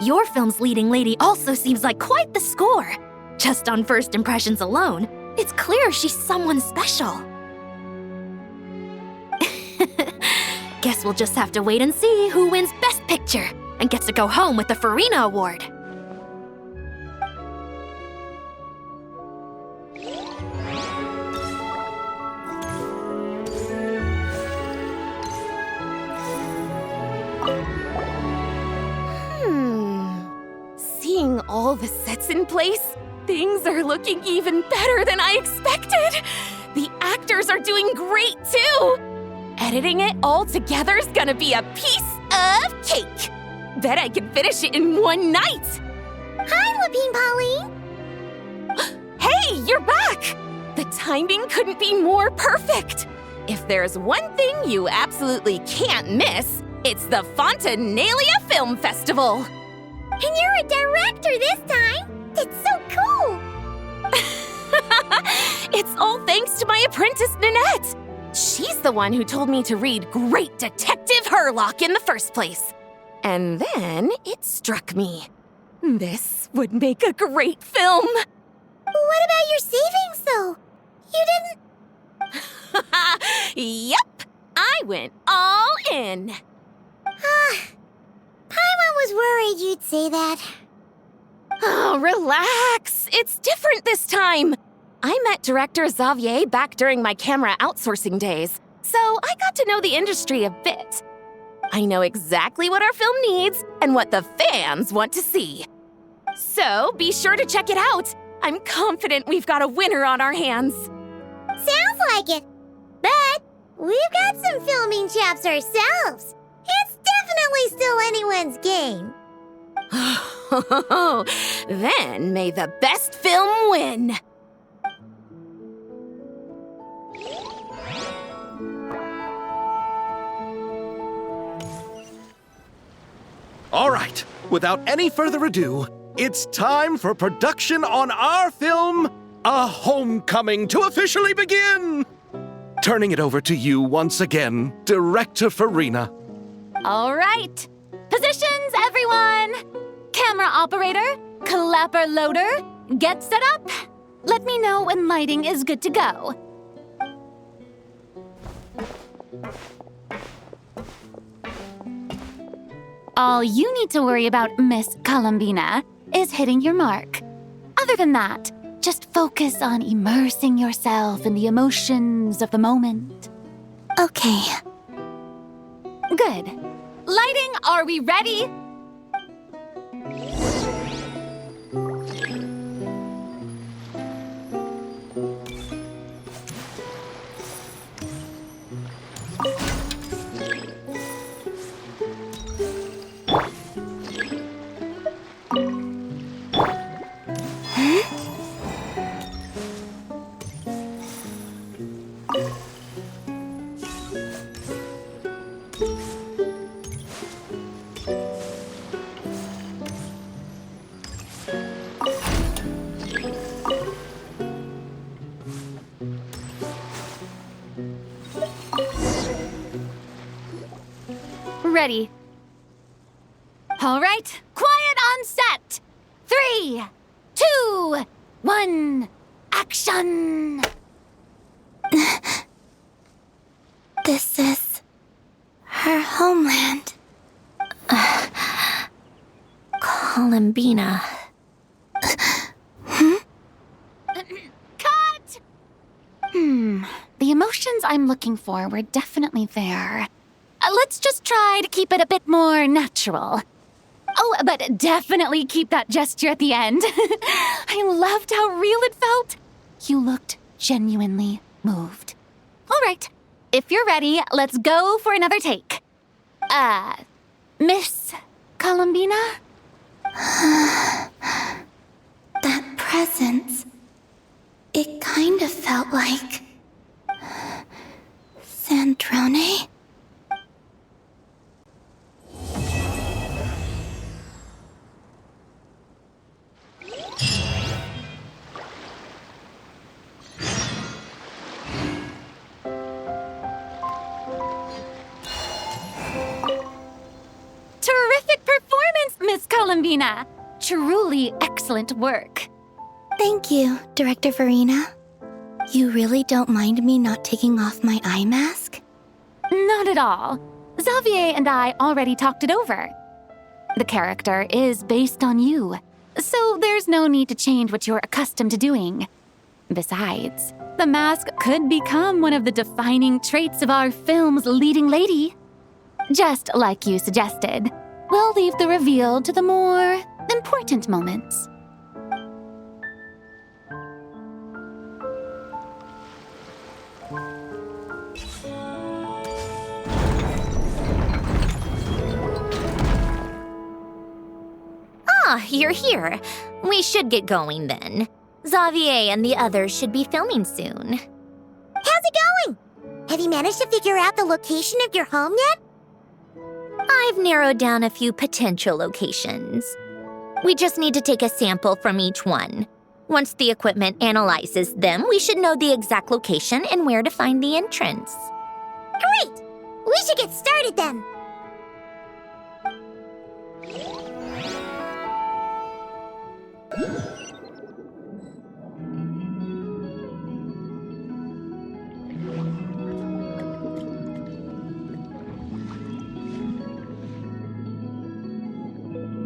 Your film's leading lady also seems like quite the score. Just on first impressions alone, it's clear she's someone special. Guess we'll just have to wait and see who wins Best Picture and gets to go home with the Farina Award. Seeing all the sets in place, things are looking even better than I expected. The actors are doing great too. Editing it all together is gonna be a piece of cake. Bet I can finish it in one night. Hi, Lapine Pauline. Hey, you're back! The timing couldn't be more perfect. If there's one thing you absolutely can't miss, it's the Fontinalia Film Festival. And you're a director this time. That's so cool. It's all thanks to my apprentice, Nanette. She's the one who told me to read Great Detective Herlock in the first place. And then it struck me. This would make a great film. What about your savings, though? You didn't... Yep, I went all in. Paimon was worried you'd say that. Oh, relax. It's different this time. I met director Xavier back during my camera outsourcing days, so I got to know the industry a bit. I know exactly what our film needs and what the fans want to see. So be sure to check it out. I'm confident we've got a winner on our hands. Sounds like it. But we've got some filming chops ourselves. It's definitely definitely still anyone's game. Then may the best film win. All right, without any further ado, it's time for production on our film, A Homecoming, to officially begin! Turning it over to you once again, Director Farina. All right. Positions, everyone. Camera operator, clapper loader, get set up. Let me know when lighting is good to go. All you need to worry about, Miss Columbina, is hitting your mark. Other than that, just focus on immersing yourself in the emotions of the moment. Okay. Good. Lighting, are we ready? Ready. All right, quiet on set. 3, 2, 1, action! This is her homeland. Columbina. Cut! The emotions I'm looking for were definitely there. Let's just try to keep it a bit more natural. Oh, but definitely keep that gesture at the end. I loved how real it felt. You looked genuinely moved. All right, if you're ready, let's go for another take. Miss Columbina? That presence. It kind of felt like... Sandrone? Terrific performance, Miss Columbina. Truly excellent work. Thank you, Director Farina. You really don't mind me not taking off my eye mask? Not at all. Xavier and I already talked it over. The character is based on you, so there's no need to change what you're accustomed to doing. Besides, the mask could become one of the defining traits of our film's leading lady. Just like you suggested, we'll leave the reveal to the more important moments. Ah, you're here. We should get going then. Xavier and the others should be filming soon. How's it going? Have you managed to figure out the location of your home yet? I've narrowed down a few potential locations. We just need to take a sample from each one. Once the equipment analyzes them, we should know the exact location and where to find the entrance. Great! We should get started then.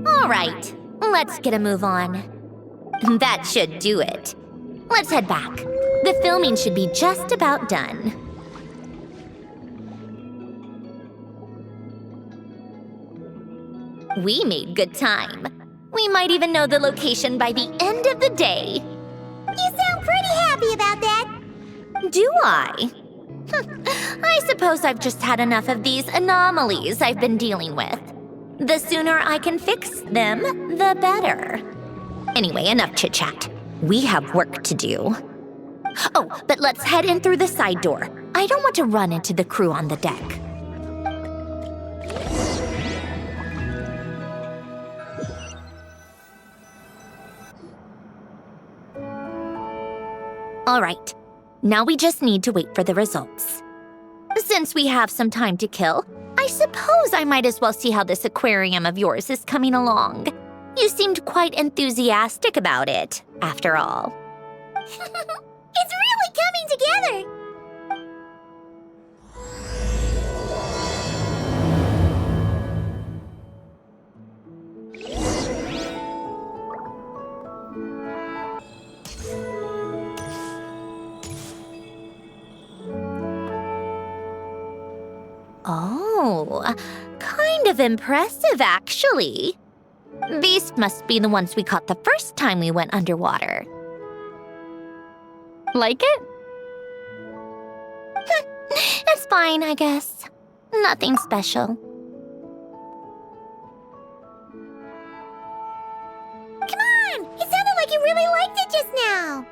All right, let's get a move on. That should do it. Let's head back. The filming should be just about done. We made good time. We might even know the location by the end of the day. You sound pretty happy about that. Do I? I suppose I've just had enough of these anomalies I've been dealing with. The sooner I can fix them, the better. Anyway, enough chit-chat. We have work to do. Oh, but let's head in through the side door. I don't want to run into the crew on the deck. All right, now we just need to wait for the results. Since we have some time to kill, I suppose I might as well see how this aquarium of yours is coming along. You seemed quite enthusiastic about it, after all. It's really coming together! Oh, kind of impressive, actually. These must be the ones we caught the first time we went underwater. Like it? It's fine, I guess. Nothing special. Come on! It sounded like you really liked it just now!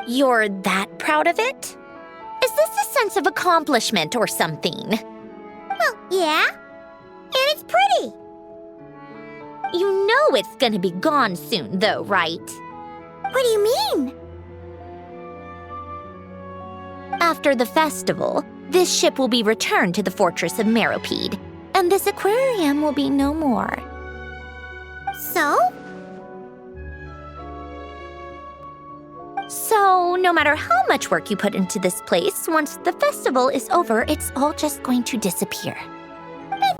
You're that proud of it? Is this a sense of accomplishment or something? Well, yeah. And it's pretty. You know it's gonna be gone soon, though, right? What do you mean? After the festival, this ship will be returned to the fortress of Meropide, and this aquarium will be no more. So? So, no matter how much work you put into this place, once the festival is over, it's all just going to disappear. But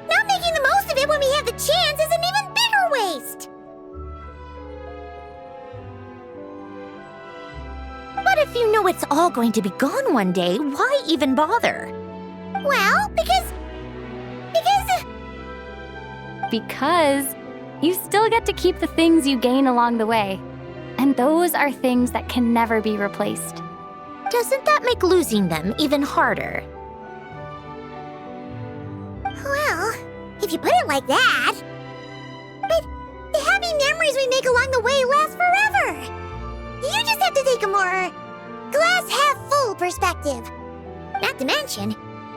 not making the most of it when we have the chance is an even bigger waste! But if you know it's all going to be gone one day, why even bother? Well, because Because you still get to keep the things you gain along the way. And those are things that can never be replaced. Doesn't that make losing them even harder? well, if you put it like that. But the happy memories we make along the way last forever. You just have to take a more glass-half-full perspective. Not to mention,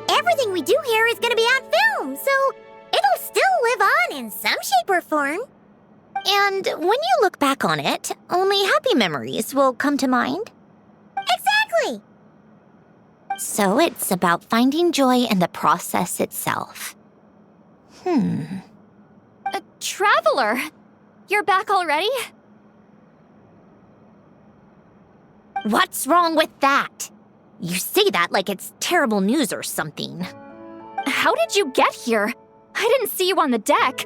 everything we do here is going to be on film, so it'll still live on in some shape or form. And when you look back on it, only happy memories will come to mind? Exactly! So it's about finding joy in the process itself. Traveler! You're back already? What's wrong with that? You say that like it's terrible news or something. How did you get here? I didn't see you on the deck.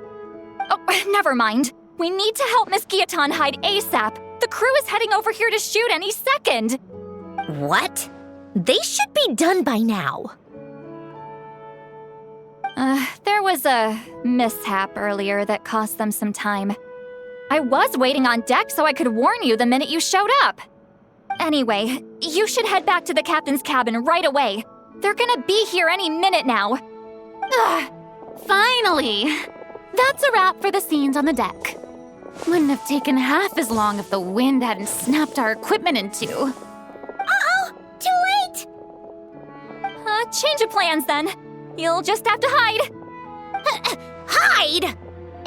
Oh, never mind. We need to help Miss Guillotin hide ASAP. The crew is heading over here to shoot any second. What? They should be done by now. There was a mishap earlier that cost them some time. I was waiting on deck so I could warn you the minute you showed up. Anyway, you should head back to the captain's cabin right away. They're gonna be here any minute now. Finally! That's a wrap for the scenes on the deck. Wouldn't have taken half as long if the wind hadn't snapped our equipment in two. Uh-oh! Too late! Change of plans then. You'll just have to hide. Hide?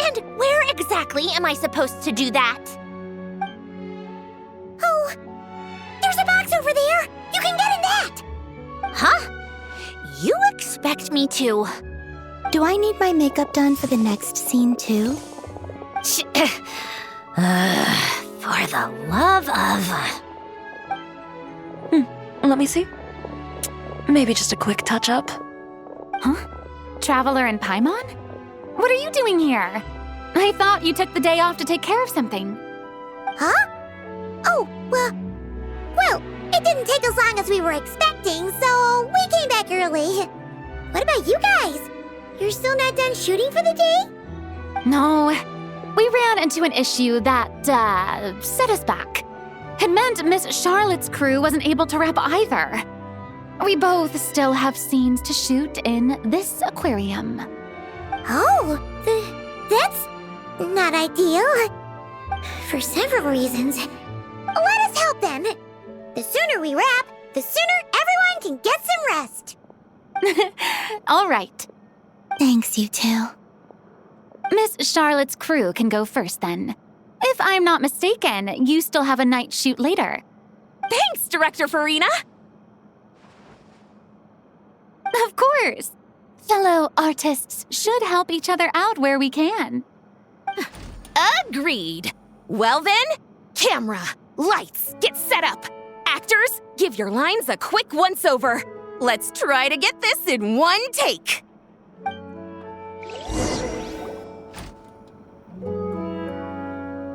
And where exactly am I supposed to do that? Oh, there's a box over there! You can get in that! Huh? You expect me to... Do I need my makeup done for the next scene too? For the love of... Let me see. Maybe just a quick touch-up. Huh? Traveler and Paimon? What are you doing here? I thought you took the day off to take care of something. Huh? Oh, well, it didn't take as long as we were expecting, so we came back early. What about you guys? You're still not done shooting for the day? No, we ran into an issue that, set us back. It meant Miss Charlotte's crew wasn't able to wrap either. We both still have scenes to shoot in this aquarium. Oh, That's not ideal. For several reasons. Let us help then. The sooner we wrap, the sooner everyone can get some rest. All right. Thanks, you two. Miss Charlotte's crew can go first then. If I'm not mistaken, you still have a night shoot later. Thanks, Director Farina! Of course. Fellow artists should help each other out where we can. Agreed. Well then, camera, lights, get set up. Actors, give your lines a quick once-over. Let's try to get this in one take.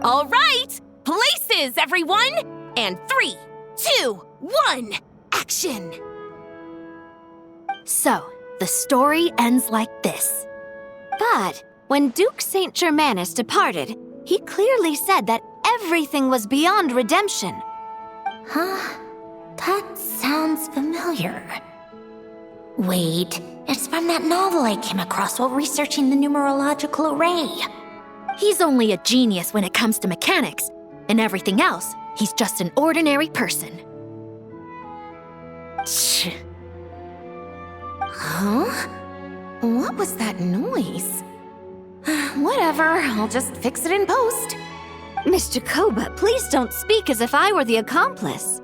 All right, places, everyone! And 3, 2, 1, action! So, the story ends like this. But when Duke Saint Germanus departed, he clearly said that everything was beyond redemption. Huh? That sounds familiar. Wait, it's from that novel I came across while researching the numerological array. He's only a genius when it comes to mechanics, and everything else, he's just an ordinary person. Tch. Huh? What was that noise? Whatever, I'll just fix it in post. Miss Jacoba, please don't speak as if I were the accomplice.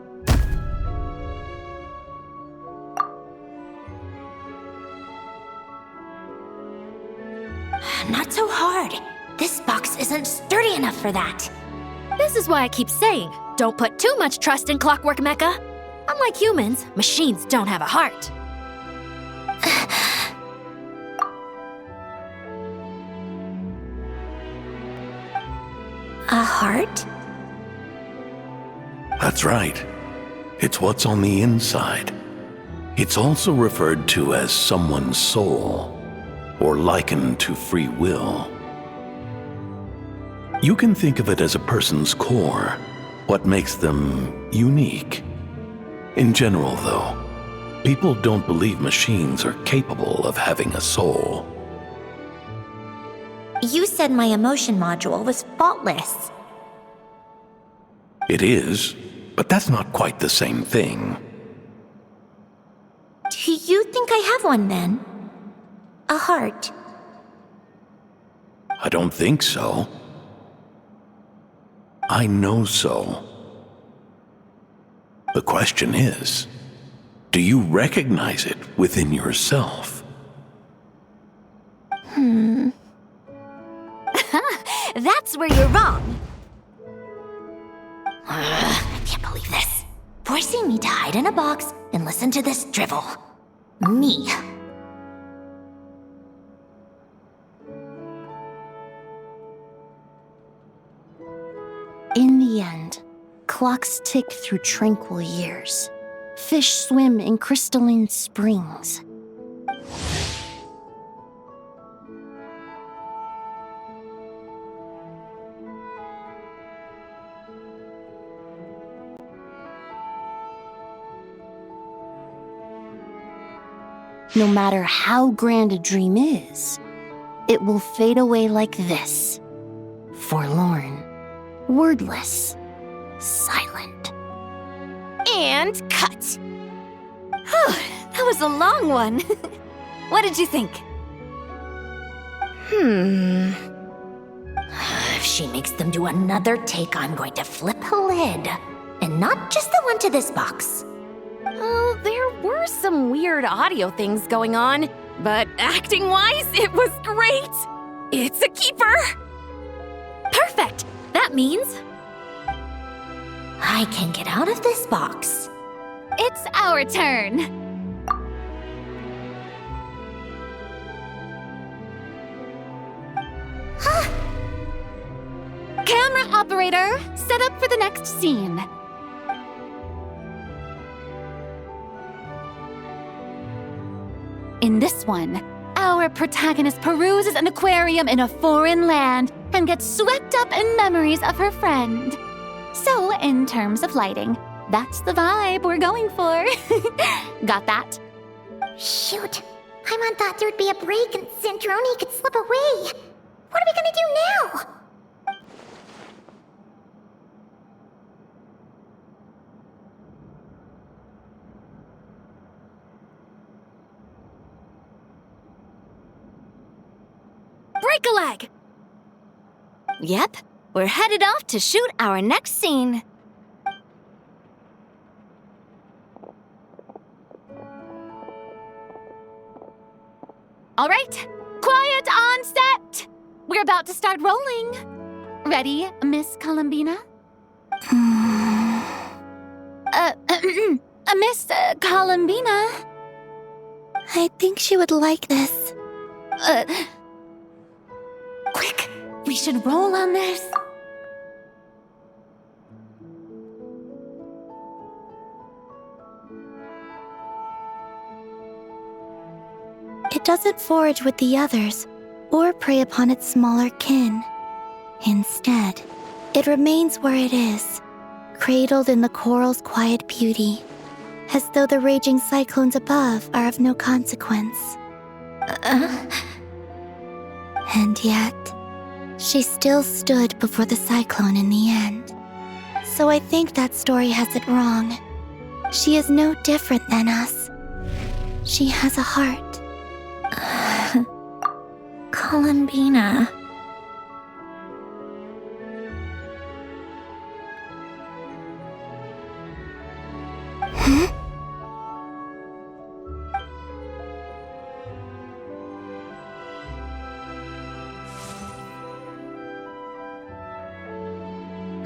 Not so hard. This box isn't sturdy enough for that. This is why I keep saying, don't put too much trust in Clockwork Mecha. Unlike humans, machines don't have a heart. A heart? That's right. It's what's on the inside. It's also referred to as someone's soul, or likened to free will. You can think of it as a person's core, what makes them unique. In general, though, people don't believe machines are capable of having a soul. You said my emotion module was faultless. It is, but that's not quite the same thing. Do you think I have one then? A heart? I don't think so. I know so. The question is, do you recognize it within yourself? That's where you're wrong. I can't believe this. Forcing me to hide in a box and listen to this drivel. Me. In the end, clocks tick through tranquil years. Fish swim in crystalline springs. No matter how grand a dream is, it will fade away like this. Forlorn, wordless, silent. And cut. That was a long one. What did you think? If she makes them do another take, I'm going to flip a lid. And not just the one to this box. Well, there were some weird audio things going on, but acting-wise, it was great. It's a keeper. Perfect. That means I can get out of this box. It's our turn. Camera operator, set up for the next scene. In this one, our protagonist peruses an aquarium in a foreign land and gets swept up in memories of her friend. So, in terms of lighting, that's the vibe we're going for. Got that? Shoot. Paimon thought there would be a break and Centroni could slip away. What are we gonna do now? Break a leg! Yep, we're headed off to shoot our next scene. All right, quiet on set! We're about to start rolling. Ready, Miss Columbina? Miss Columbina? I think she would like this. Quick, we should roll on this. It doesn't forage with the others or prey upon its smaller kin. Instead, it remains where it is, cradled in the coral's quiet beauty, as though the raging cyclones above are of no consequence. And yet, she still stood before the cyclone in the end. So I think that story has it wrong. She is no different than us. She has a heart. Columbina.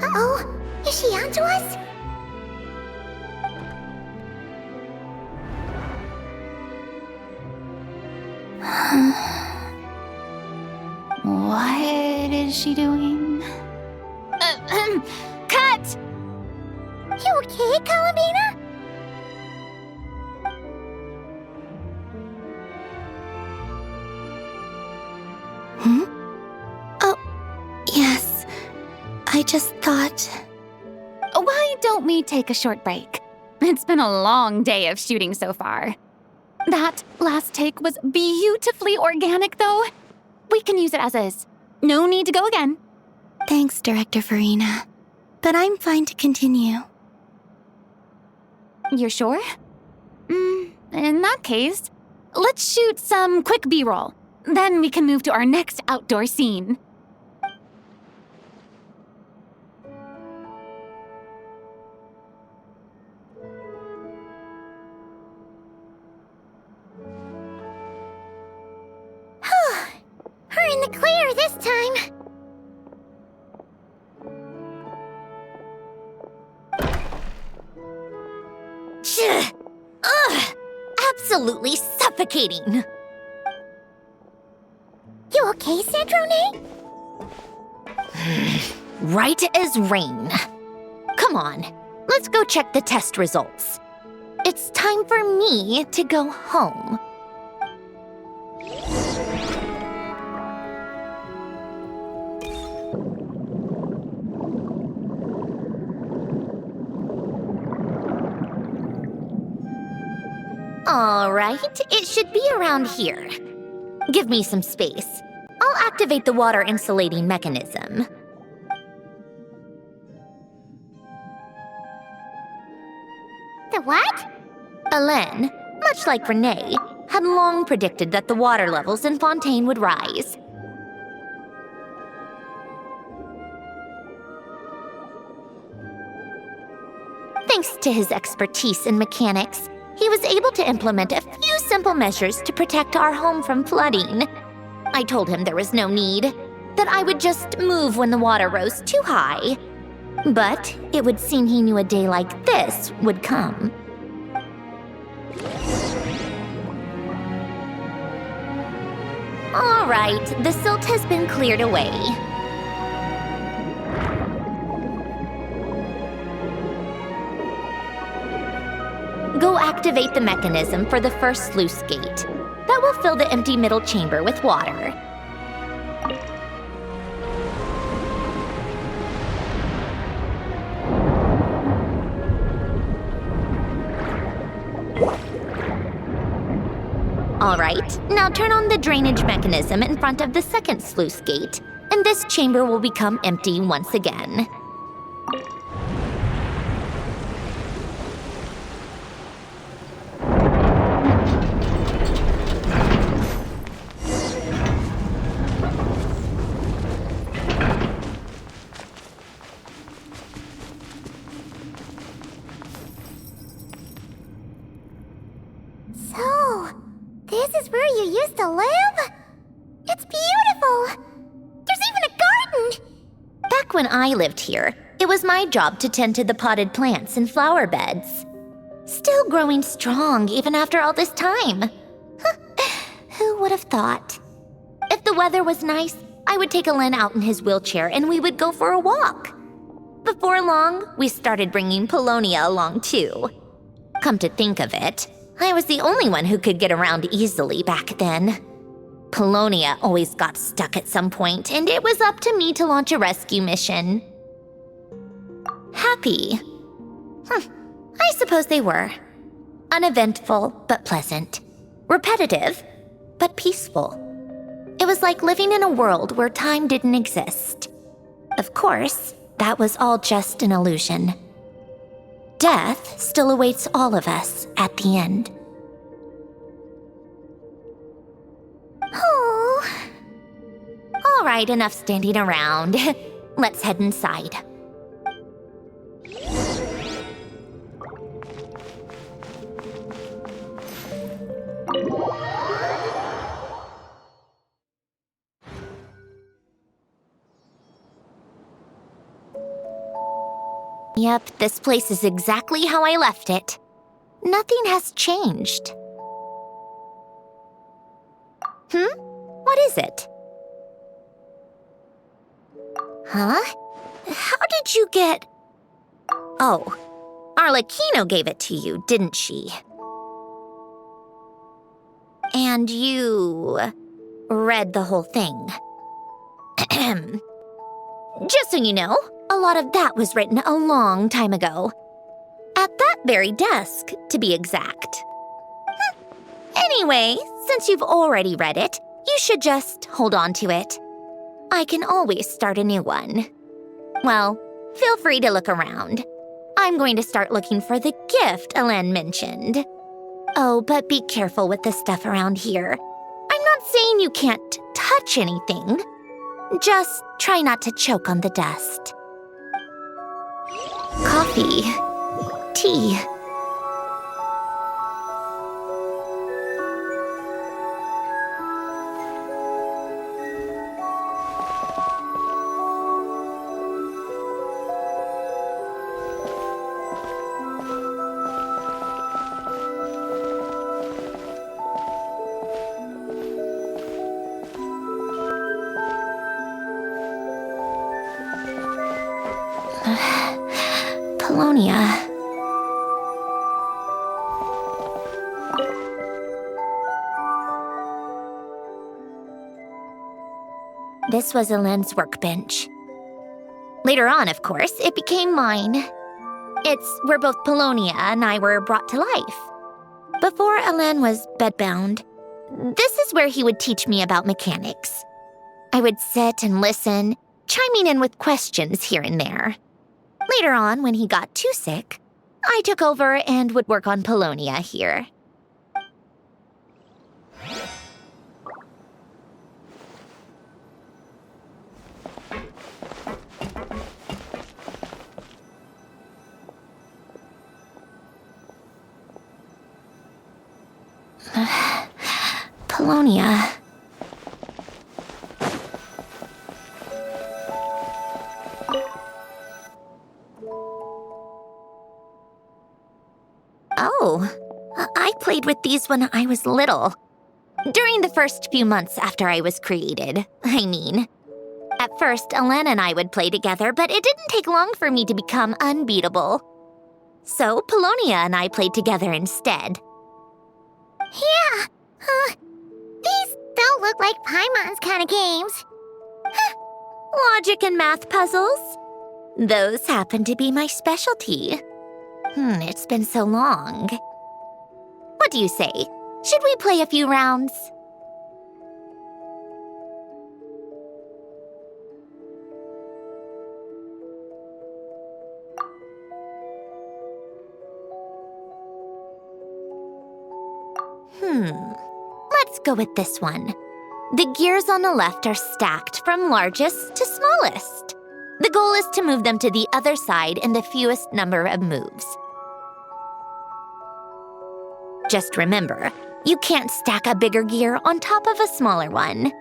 Uh-oh, is she onto us? What is she doing? Cut! You okay, Columbina? Oh, yes. I just thought... Why don't we take a short break? It's been a long day of shooting so far. That last take was beautifully organic, though. We can use it as is. No need to go again. Thanks, Director Farina. But I'm fine to continue. You're sure? In that case, let's shoot some quick B-roll. Then we can move to our next outdoor scene. We're in the clear this time. Ugh! Absolutely suffocating. You okay, Sandrone? Right as rain. Come on, let's go check the test results. It's time for me to go home. All right, it should be around here. Give me some space. I'll activate the water insulating mechanism. The what? Hélène, much like Renee, had long predicted that the water levels in Fontaine would rise. Thanks to his expertise in mechanics, he was able to implement a few simple measures to protect our home from flooding. I told him there was no need, that I would just move when the water rose too high. But it would seem he knew a day like this would come. All right, the silt has been cleared away. Go activate the mechanism for the first sluice gate. That will fill the empty middle chamber with water. All right, now turn on the drainage mechanism in front of the second sluice gate, and this chamber will become empty once again. So, this is where you used to live? It's beautiful! There's even a garden! Back when I lived here, it was my job to tend to the potted plants and flower beds. Still growing strong even after all this time. Who would have thought? If the weather was nice, I would take Alen out in his wheelchair and we would go for a walk. Before long, we started bringing Polonia along too. Come to think of it, I was the only one who could get around easily back then. Polonia always got stuck at some point, and it was up to me to launch a rescue mission. Happy? I suppose they were. Uneventful, but pleasant. Repetitive, but peaceful. It was like living in a world where time didn't exist. Of course, that was all just an illusion. Death still awaits all of us at the end. Oh. All right, enough standing around. Let's head inside. Yep, this place is exactly how I left it. Nothing has changed. What is it? Huh? How did you get... Oh, Arlecchino gave it to you, didn't she? And you... read the whole thing. Just so you know, a lot of that was written a long time ago. At that very desk, to be exact. Anyway, since you've already read it, you should just hold on to it. I can always start a new one. Well, feel free to look around. I'm going to start looking for the gift Alen mentioned. Oh, but be careful with the stuff around here. I'm not saying you can't touch anything. Just try not to choke on the dust. Coffee. Tea. Polonia. This was Alen's workbench. Later on, of course, it became mine. It's where both Polonia and I were brought to life. Before Alen was bedbound, this is where he would teach me about mechanics. I would sit and listen, chiming in with questions here and there. Later on, when he got too sick, I took over and would work on Polonia here. Polonia. Oh, I played with these when I was little. During the first few months after I was created, I mean. At first, Alen and I would play together, but it didn't take long for me to become unbeatable. So, Polonia and I played together instead. Yeah, these don't look like Paimon's kind of games. Logic and math puzzles? Those happen to be my specialty. It's been so long. What do you say? Should we play a few rounds? Let's go with this one. The gears on the left are stacked from largest to smallest. The goal is to move them to the other side in the fewest number of moves. Just remember, you can't stack a bigger gear on top of a smaller one.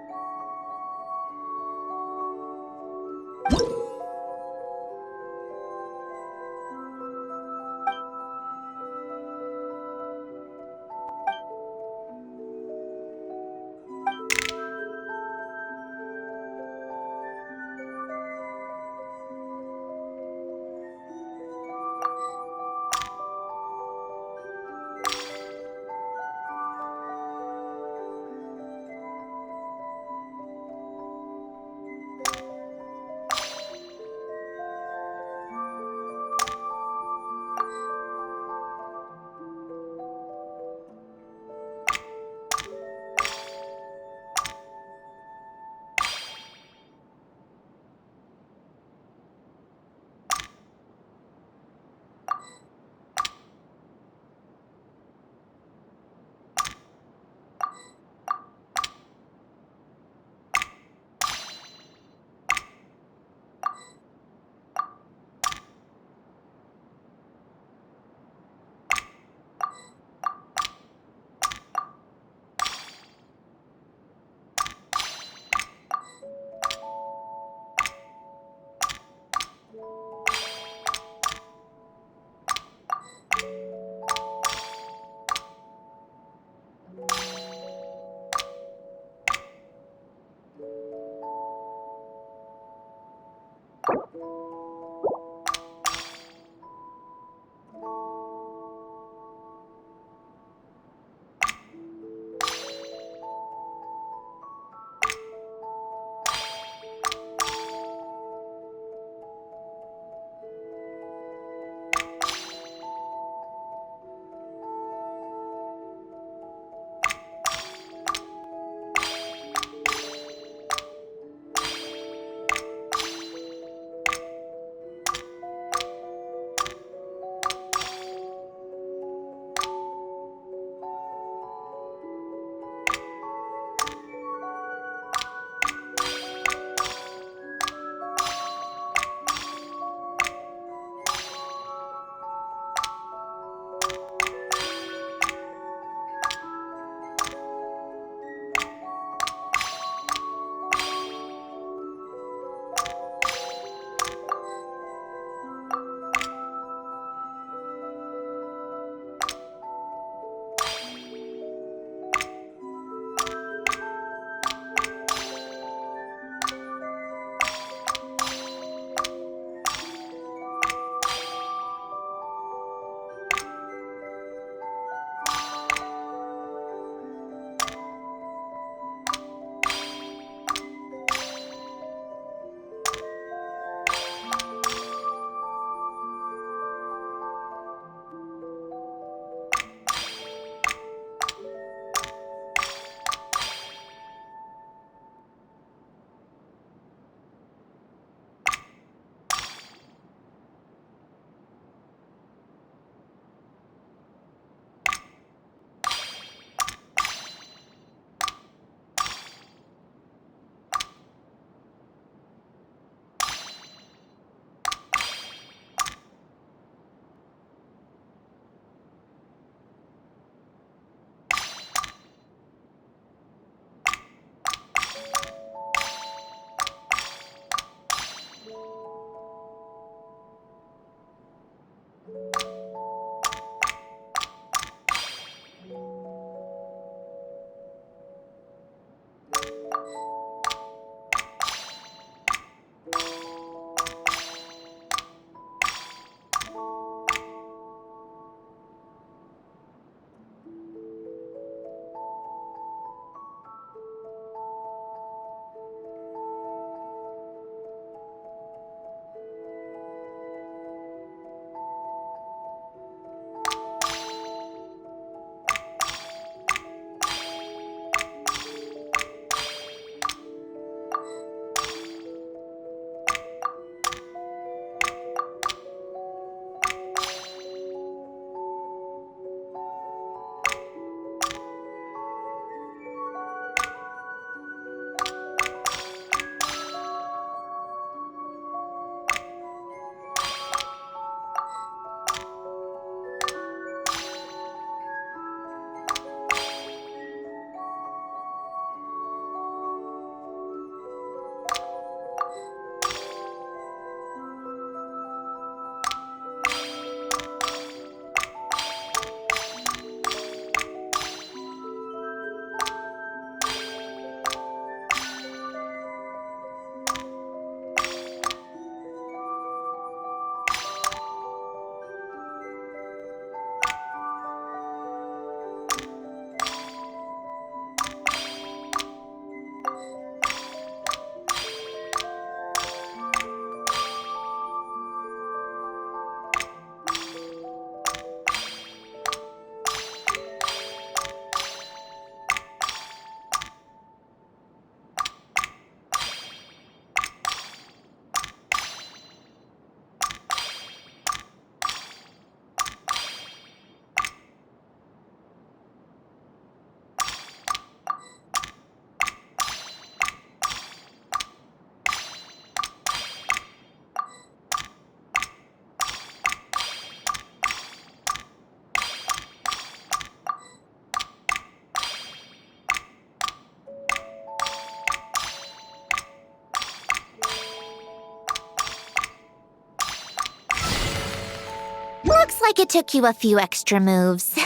Looks like it took you a few extra moves.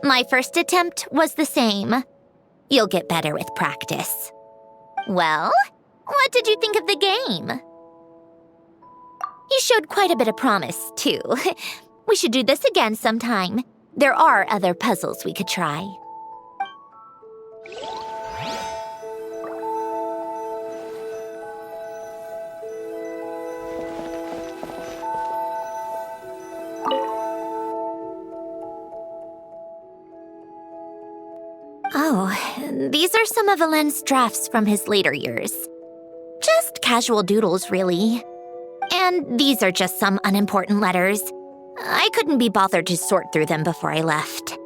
My first attempt was the same. You'll get better with practice. Well, what did you think of the game? You showed quite a bit of promise, too. We should do this again sometime. There are other puzzles we could try. Oh, these are some of Alen's drafts from his later years. Just casual doodles, really. And these are just some unimportant letters. I couldn't be bothered to sort through them before I left.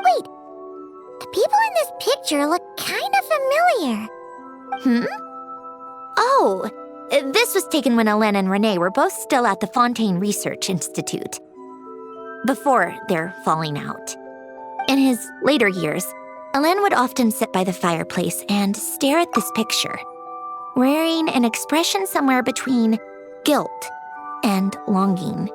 Wait, the people in this picture look kind of familiar. Oh, this was taken when Alen and Renee were both still at the Fontaine Research Institute, before their falling out. In his later years, Alen would often sit by the fireplace and stare at this picture, wearing an expression somewhere between guilt and longing.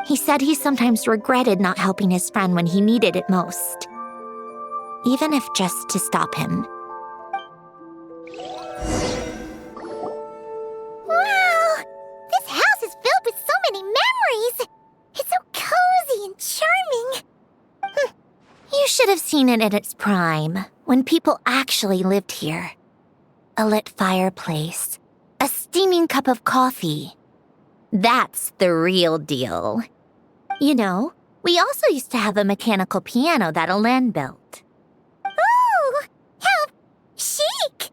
He said he sometimes regretted not helping his friend when he needed it most, even if just to stop him. Wow! This house is filled with so many memories! It's so cozy and charming! You should have seen it in its prime, when people actually lived here. A lit fireplace, a steaming cup of coffee. That's the real deal. You know, we also used to have a mechanical piano that Alen built. Oh, how chic!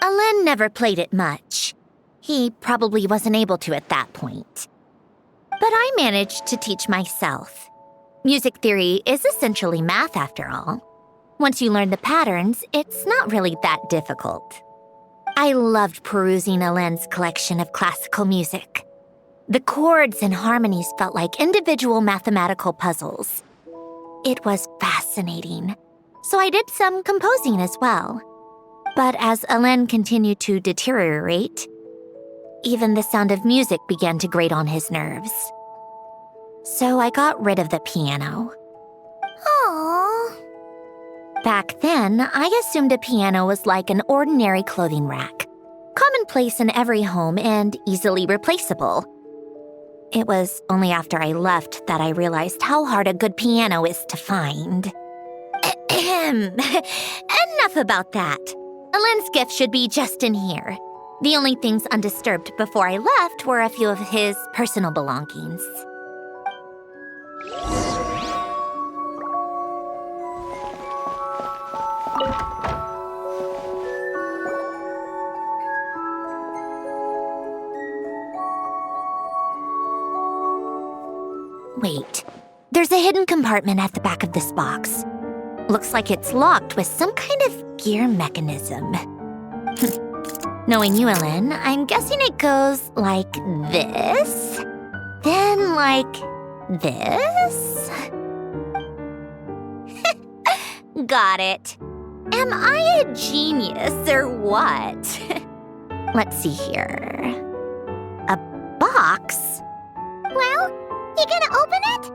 Alen never played it much. He probably wasn't able to at that point. But I managed to teach myself. Music theory is essentially math after all. Once you learn the patterns, it's not really that difficult. I loved perusing Alen's collection of classical music. The chords and harmonies felt like individual mathematical puzzles. It was fascinating, so I did some composing as well. But as Alen continued to deteriorate, even the sound of music began to grate on his nerves. So I got rid of the piano. Aww. Back then, I assumed a piano was like an ordinary clothing rack, commonplace in every home and easily replaceable. It was only after I left that I realized how hard a good piano is to find. Enough about that. Alen's gift should be just in here. The only things undisturbed before I left were a few of his personal belongings. Wait, there's a hidden compartment at the back of this box. Looks like it's locked with some kind of gear mechanism. Knowing you, Alen, I'm guessing it goes like this, then like this. Got it. Am I a genius or what? Let's see here. A box? Well, you gonna open it?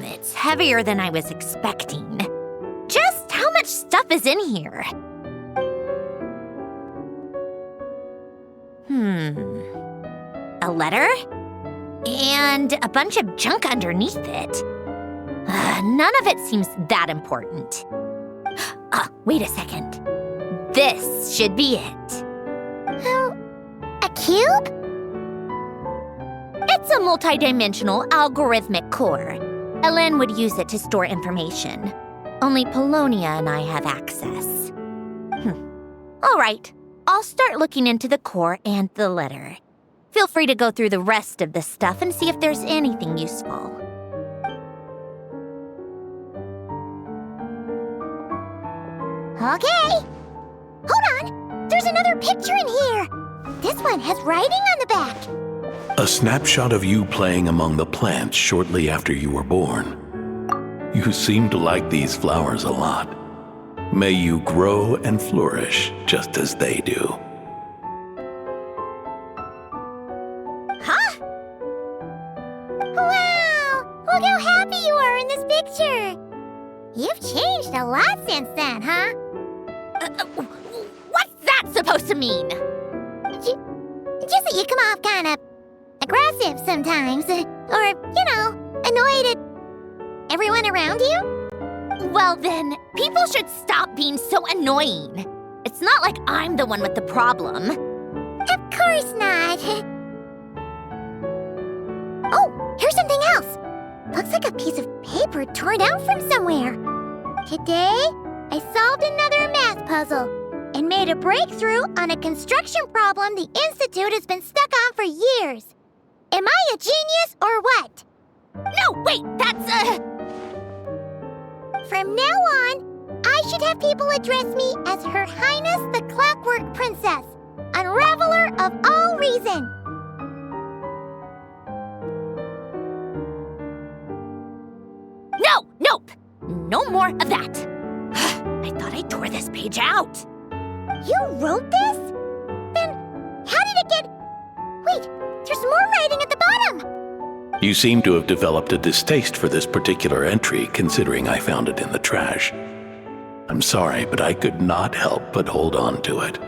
It's heavier than I was expecting. Just how much stuff is in here? A letter? And a bunch of junk underneath it. None of it seems that important. Wait a second. This should be it. A cube? It's a multidimensional algorithmic core. Alen would use it to store information. Only Polonia and I have access. All right, I'll start looking into the core and the letter. Feel free to go through the rest of the stuff and see if there's anything useful. Okay. Hold on. There's another picture in here. This one has writing on the back. A snapshot of you playing among the plants shortly after you were born. You seem to like these flowers a lot. May you grow and flourish just as they do. Huh? Wow! Look how happy you are in this picture. You've changed a lot since then, huh? What's that supposed to mean? Just that you come off kind of aggressive sometimes. Or, annoyed at everyone around you? Well then, people should stop being so annoying. It's not like I'm the one with the problem. Of course not. Oh, here's something else. Looks like a piece of paper torn out from somewhere. Today, I solved another math puzzle and made a breakthrough on a construction problem the Institute has been stuck on for years. Am I a genius or what? No, wait, that's From now on, I should have people address me as Her Highness the Clockwork Princess, Unraveler of all reason. Nope. No more of that. I thought I tore this page out. You wrote this? Then how did it get... Wait, there's more writing at the bottom. You seem to have developed a distaste for this particular entry, considering I found it in the trash. I'm sorry, but I could not help but hold on to it.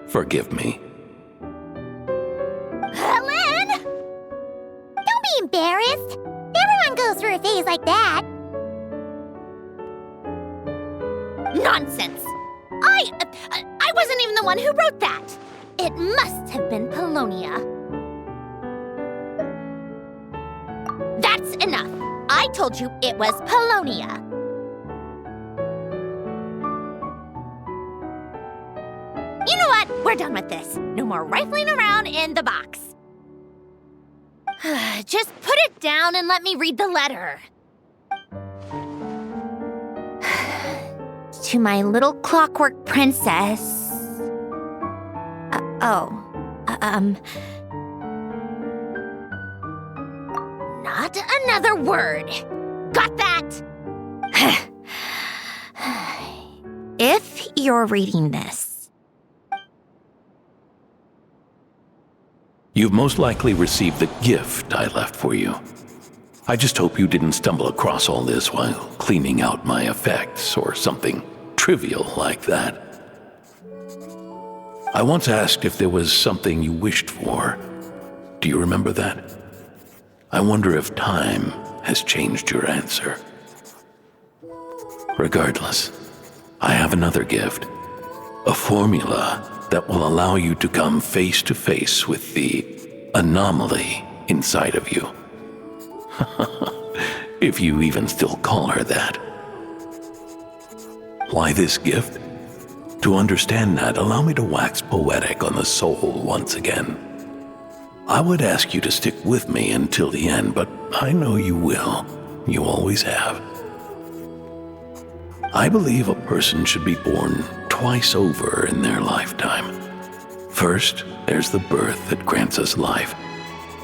Forgive me. Helen! Don't be embarrassed. Everyone goes through a phase like that. Nonsense. I wasn't even the one who wrote that. It must have been Polonia. That's enough. I told you it was Polonia. You know what? We're done with this. No more rifling around in the box. Just put it down and let me read the letter. To my little clockwork princess. Not another word. Got that? If you're reading this. You've most likely received the gift I left for you. I just hope you didn't stumble across all this while cleaning out my effects or something trivial like that. I once asked if there was something you wished for. Do you remember that? I wonder if time has changed your answer. Regardless, I have another gift. A formula that will allow you to come face to face with the anomaly inside of you. If you even still call her that. Why this gift? To understand that, allow me to wax poetic on the soul once again. I would ask you to stick with me until the end, but I know you will. You always have. I believe a person should be born twice over in their lifetime. First, there's the birth that grants us life.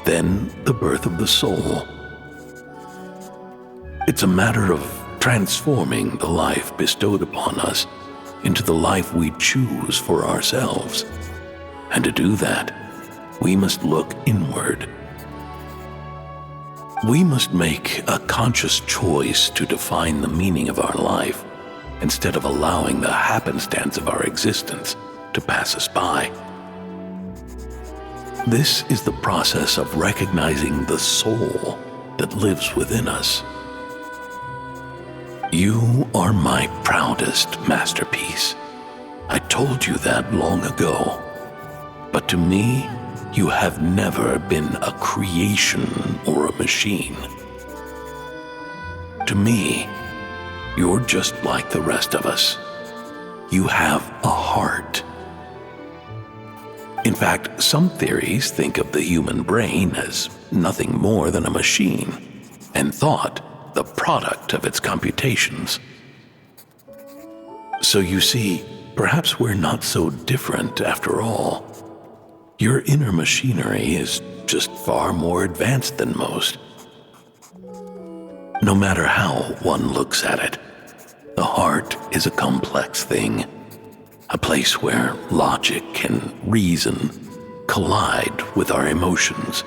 Then, the birth of the soul. It's a matter of transforming the life bestowed upon us into the life we choose for ourselves. And to do that, we must look inward. We must make a conscious choice to define the meaning of our life instead of allowing the happenstance of our existence to pass us by. This is the process of recognizing the soul that lives within us. You are my proudest masterpiece. I told you that long ago. But to me, you have never been a creation or a machine. To me, you're just like the rest of us. You have a heart. In fact, some theories think of the human brain as nothing more than a machine, and thought the product of its computations. So you see, perhaps we're not so different after all. Your inner machinery is just far more advanced than most. No matter how one looks at it, the heart is a complex thing, a place where logic and reason collide with our emotions.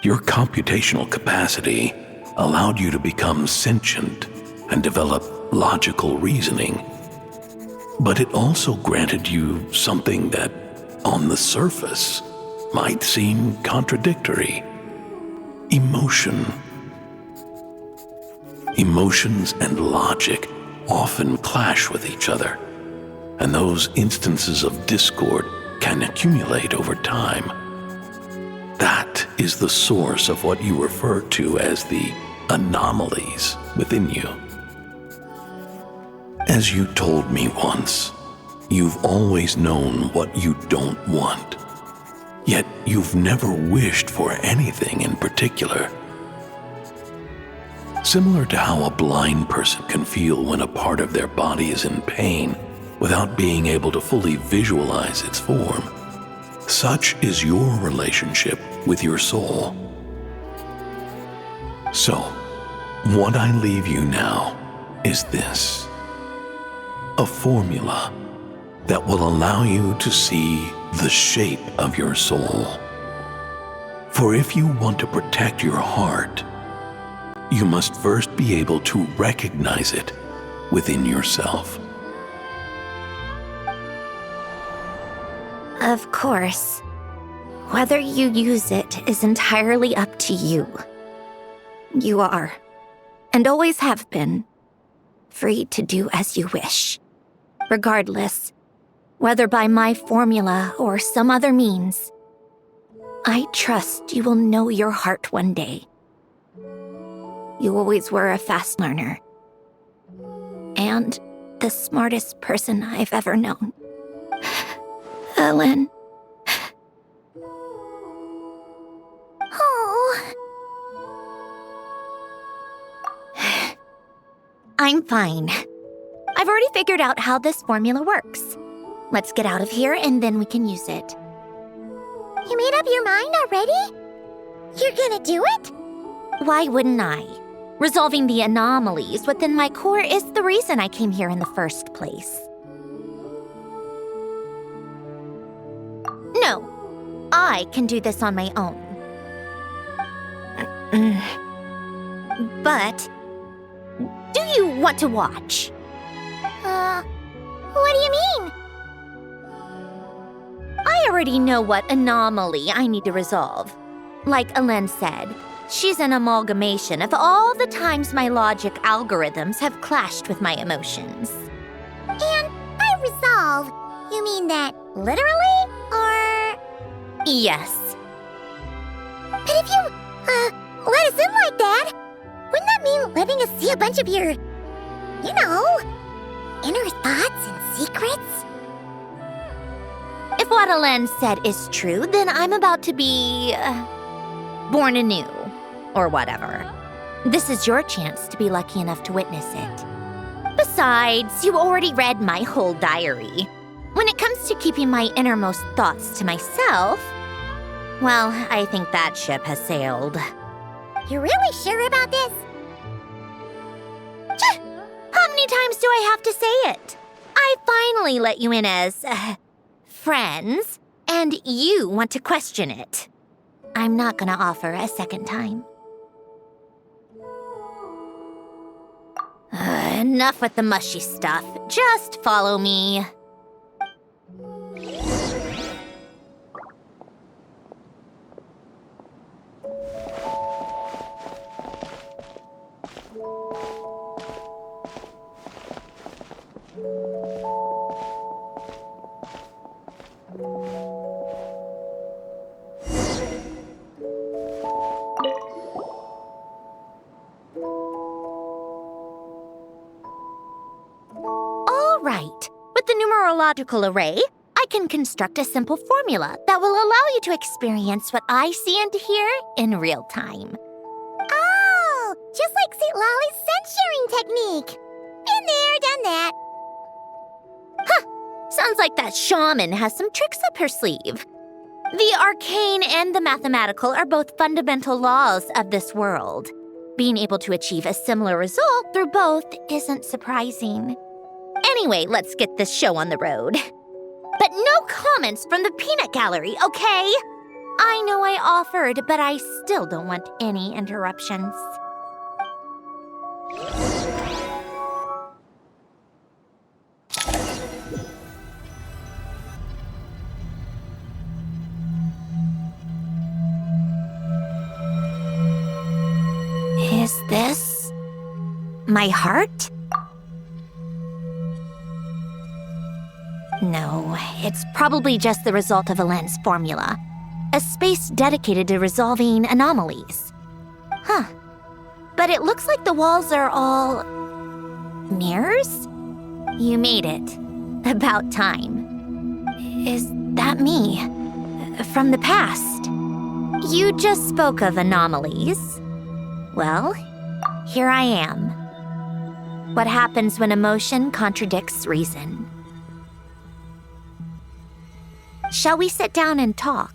Your computational capacity allowed you to become sentient and develop logical reasoning, but it also granted you something that, on the surface, might seem contradictory: emotion. Emotions and logic often clash with each other, and those instances of discord can accumulate over time. That is the source of what you refer to as the anomalies within you. As you told me once, you've always known what you don't want, yet you've never wished for anything in particular. Similar to how a blind person can feel when a part of their body is in pain without being able to fully visualize its form, such is your relationship with your soul. So, what I leave you now is this: a formula that will allow you to see the shape of your soul. For if you want to protect your heart, you must first be able to recognize it within yourself. Of course. Whether you use it is entirely up to you. You are, and always have been, free to do as you wish. Regardless, whether by my formula or some other means, I trust you will know your heart one day. You always were a fast learner, and the smartest person I've ever known. Ellen. Oh. I'm fine. I've already figured out how this formula works. Let's get out of here and then we can use it. You made up your mind already? You're gonna do it? Why wouldn't I? Resolving the anomalies within my core is the reason I came here in the first place. No, I can do this on my own. But, do you want to watch? What do you mean? I already know what anomaly I need to resolve. Like Alen said, she's an amalgamation of all the times my logic algorithms have clashed with my emotions. And by resolve, you mean that literally, or...? Yes. But if you, let us in like that, wouldn't that mean letting us see a bunch of your, you know, inner thoughts and secrets? If what Alen said is true, then I'm about to be... born anew, or whatever. This is your chance to be lucky enough to witness it. Besides, you already read my whole diary. When it comes to keeping my innermost thoughts to myself, well, I think that ship has sailed. You're really sure about this? How many times do I have to say it? I finally let you in as, friends, and you want to question it. I'm not gonna offer a second time. Enough with the mushy stuff. Just follow me. Right. With the numerological array, I can construct a simple formula that will allow you to experience what I see and hear in real time. Oh, just like St. Lolly's scent-sharing technique. Been there, done that. Sounds like that shaman has some tricks up her sleeve. The arcane and the mathematical are both fundamental laws of this world. Being able to achieve a similar result through both isn't surprising. Anyway, let's get this show on the road. But no comments from the peanut gallery, okay? I know I offered, but I still don't want any interruptions. Is this my heart? No, it's probably just the result of a lens formula. A space dedicated to resolving anomalies. Huh. But it looks like the walls are all... mirrors? You made it. About time. Is that me? From the past? You just spoke of anomalies. Well, here I am. What happens when emotion contradicts reason? Shall we sit down and talk?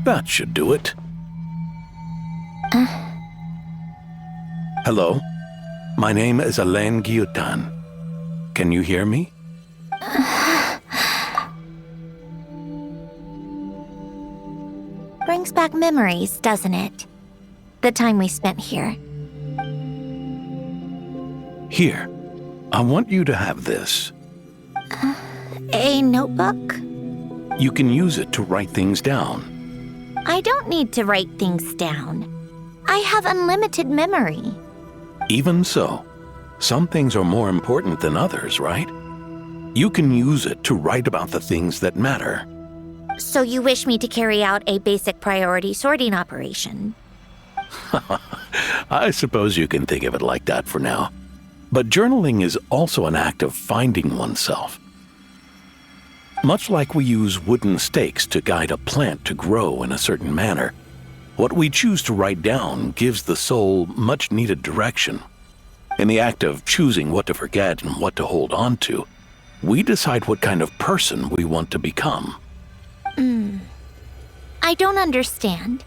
That should do it. Hello? My name is Alain Guillotin. Can you hear me? Brings back memories, doesn't it? The time we spent here. Here. I want you to have this. A notebook? You can use it to write things down. I don't need to write things down. I have unlimited memory. Even so, some things are more important than others, right? You can use it to write about the things that matter. So you wish me to carry out a basic priority sorting operation? I suppose you can think of it like that for now. But journaling is also an act of finding oneself. Much like we use wooden stakes to guide a plant to grow in a certain manner, what we choose to write down gives the soul much-needed direction. In the act of choosing what to forget and what to hold on to, we decide what kind of person we want to become. I don't understand.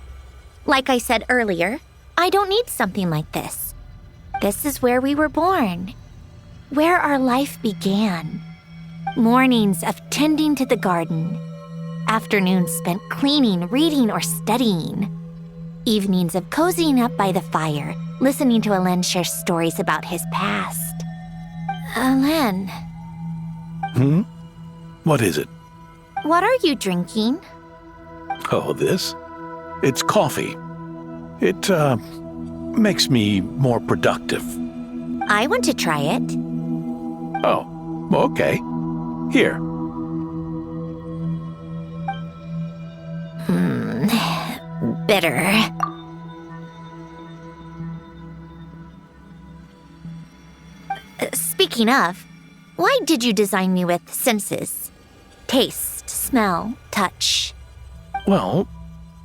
Like I said earlier, I don't need something like this. This is where we were born, where our life began. Mornings of tending to the garden, afternoons spent cleaning, reading, or studying, evenings of cozying up by the fire, listening to Alain share stories about his past. Alain. What is it? What are you drinking? Oh, this? It's coffee. It, makes me more productive. I want to try it. Oh, okay. Here. Bitter. Speaking of, why did you design me with senses? Taste, smell, touch. Well,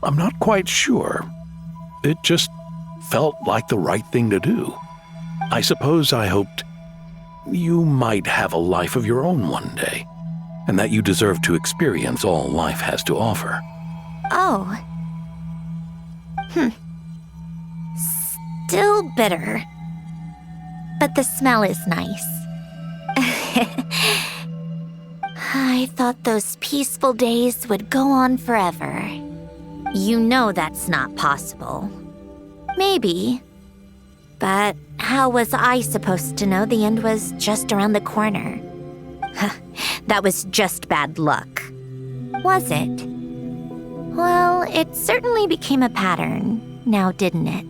I'm not quite sure. It just felt like the right thing to do. I suppose I hoped you might have a life of your own one day, and that you deserve to experience all life has to offer. Oh. Still bitter. But the smell is nice. I thought those peaceful days would go on forever. You know that's not possible. Maybe. But how was I supposed to know the end was just around the corner? That was just bad luck. Was it? Well, it certainly became a pattern, now didn't it?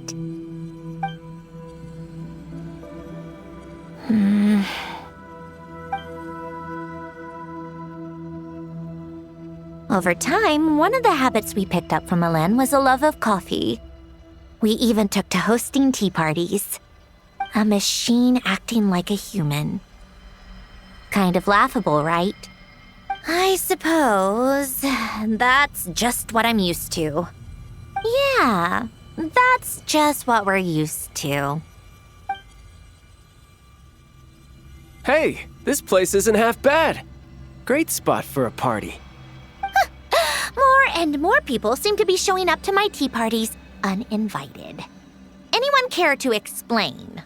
Over time, one of the habits we picked up from Alain was a love of coffee. We even took to hosting tea parties. A machine acting like a human. Kind of laughable, right? I suppose that's just what I'm used to. Yeah, that's just what we're used to. Hey, this place isn't half bad. Great spot for a party. More and more people seem to be showing up to my tea parties uninvited. Anyone care to explain?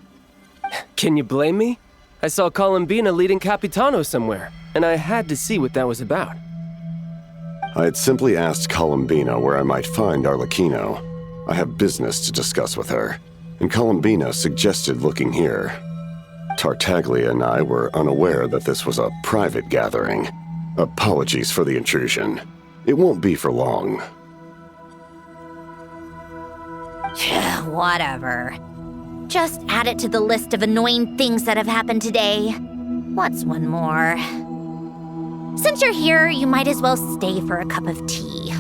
Can you blame me? I saw Columbina leading Capitano somewhere, and I had to see what that was about. I had simply asked Columbina where I might find Arlecchino. I have business to discuss with her, and Columbina suggested looking here. Tartaglia and I were unaware that this was a private gathering. Apologies for the intrusion. It won't be for long. Whatever. Just add it to the list of annoying things that have happened today. What's one more? Since you're here, you might as well stay for a cup of tea.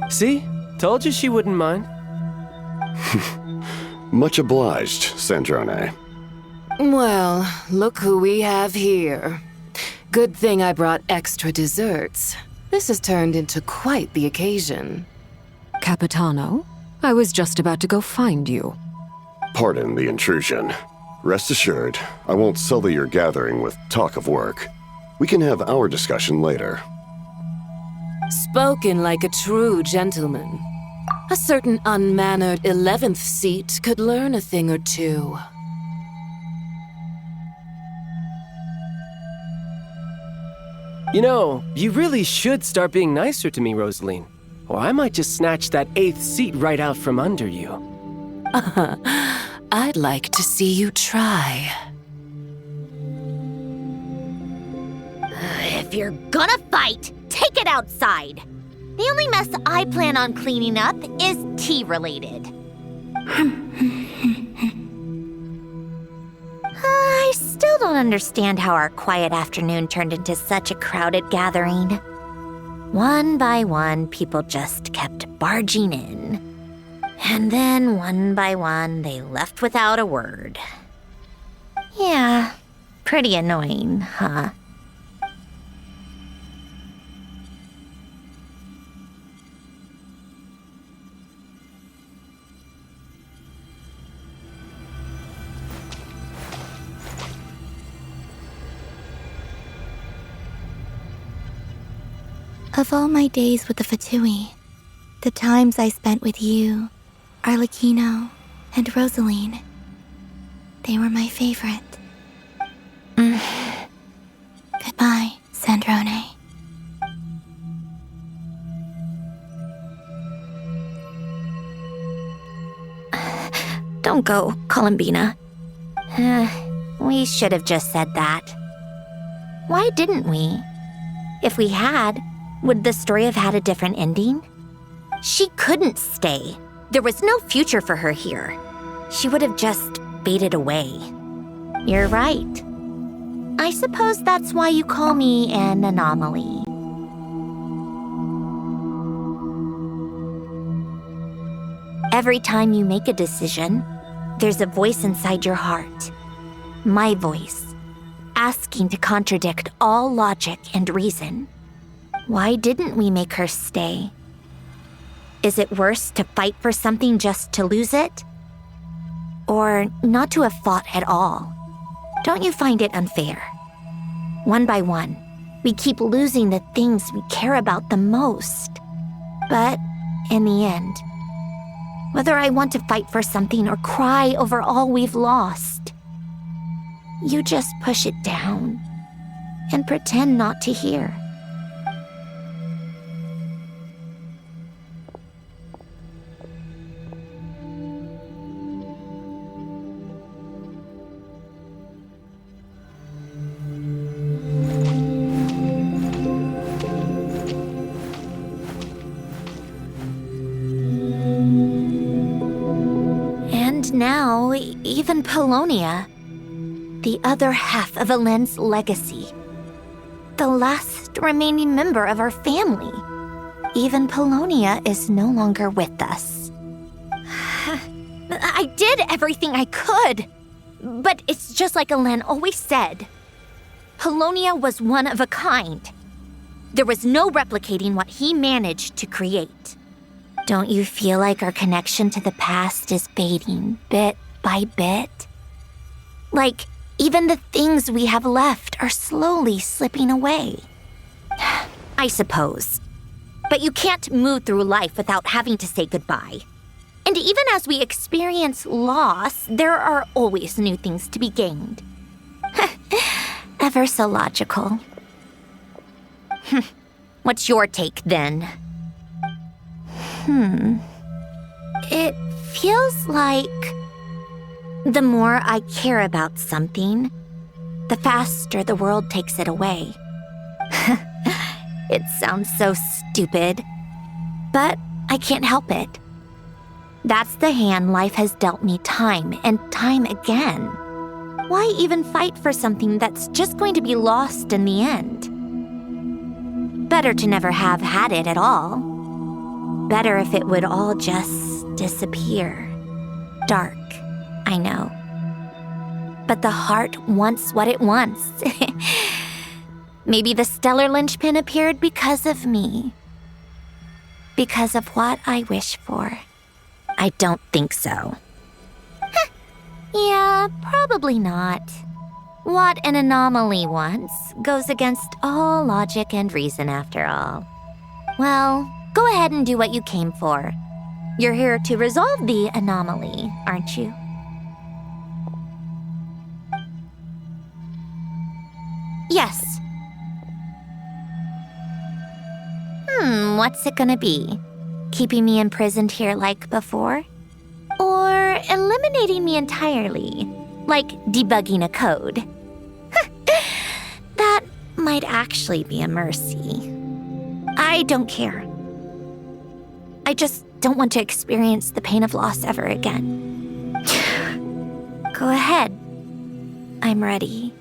See? Told you she wouldn't mind. Much obliged, Sandrone. Well, look who we have here. Good thing I brought extra desserts. This has turned into quite the occasion. Capitano, I was just about to go find you. Pardon the intrusion. Rest assured, I won't sully your gathering with talk of work. We can have our discussion later. Spoken like a true gentleman. A certain unmannered 11th seat could learn a thing or two. You know, you really should start being nicer to me, Rosaline. Or I might just snatch that 8th seat right out from under you. I'd like to see you try. If you're gonna fight, take it outside. The only mess I plan on cleaning up is tea-related. I still don't understand how our quiet afternoon turned into such a crowded gathering. One by one, people just kept barging in. And then, one by one, they left without a word. Yeah, pretty annoying, huh? Of all my days with the Fatui, the times I spent with you, Arlecchino, and Rosaline, they were my favorite. Goodbye, Sandrone. Don't go, Columbina. We should have just said that. Why didn't we? If we had, would the story have had a different ending? She couldn't stay. There was no future for her here. She would have just faded away. You're right. I suppose that's why you call me an anomaly. Every time you make a decision, there's a voice inside your heart. My voice, asking to contradict all logic and reason. Why didn't we make her stay? Is it worse to fight for something just to lose it? Or not to have fought at all? Don't you find it unfair? One by one, we keep losing the things we care about the most. But in the end, whether I want to fight for something or cry over all we've lost, you just push it down and pretend not to hear. Now, even Polonia, the other half of Elend's legacy, the last remaining member of our family, even Polonia is no longer with us. I did everything I could. But it's just like Alen always said. Polonia was one of a kind. There was no replicating what he managed to create. Don't you feel like our connection to the past is fading bit by bit? Like, even the things we have left are slowly slipping away. I suppose. But you can't move through life without having to say goodbye. And even as we experience loss, there are always new things to be gained. Ever so logical. What's your take, then? It feels like the more I care about something, the faster the world takes it away. It sounds so stupid, but I can't help it. That's the hand life has dealt me time and time again. Why even fight for something that's just going to be lost in the end? Better to never have had it at all. Better if it would all just disappear. Dark, I know. But the heart wants what it wants. Maybe the stellar linchpin appeared because of me. Because of what I wish for. I don't think so. Yeah, probably not. What an anomaly wants goes against all logic and reason after all. Well, go ahead and do what you came for. You're here to resolve the anomaly, aren't you? Yes. What's it gonna be? Keeping me imprisoned here like before? Or eliminating me entirely, like debugging a code? That might actually be a mercy. I don't care. I just don't want to experience the pain of loss ever again. Go ahead. I'm ready.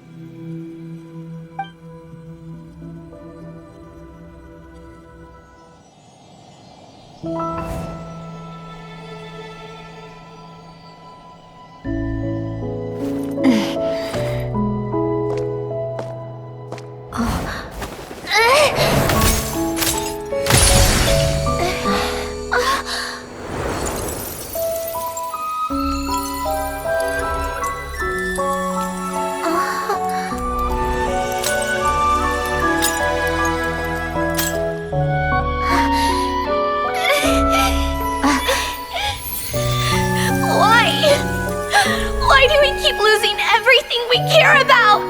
Why do we keep losing everything we care about?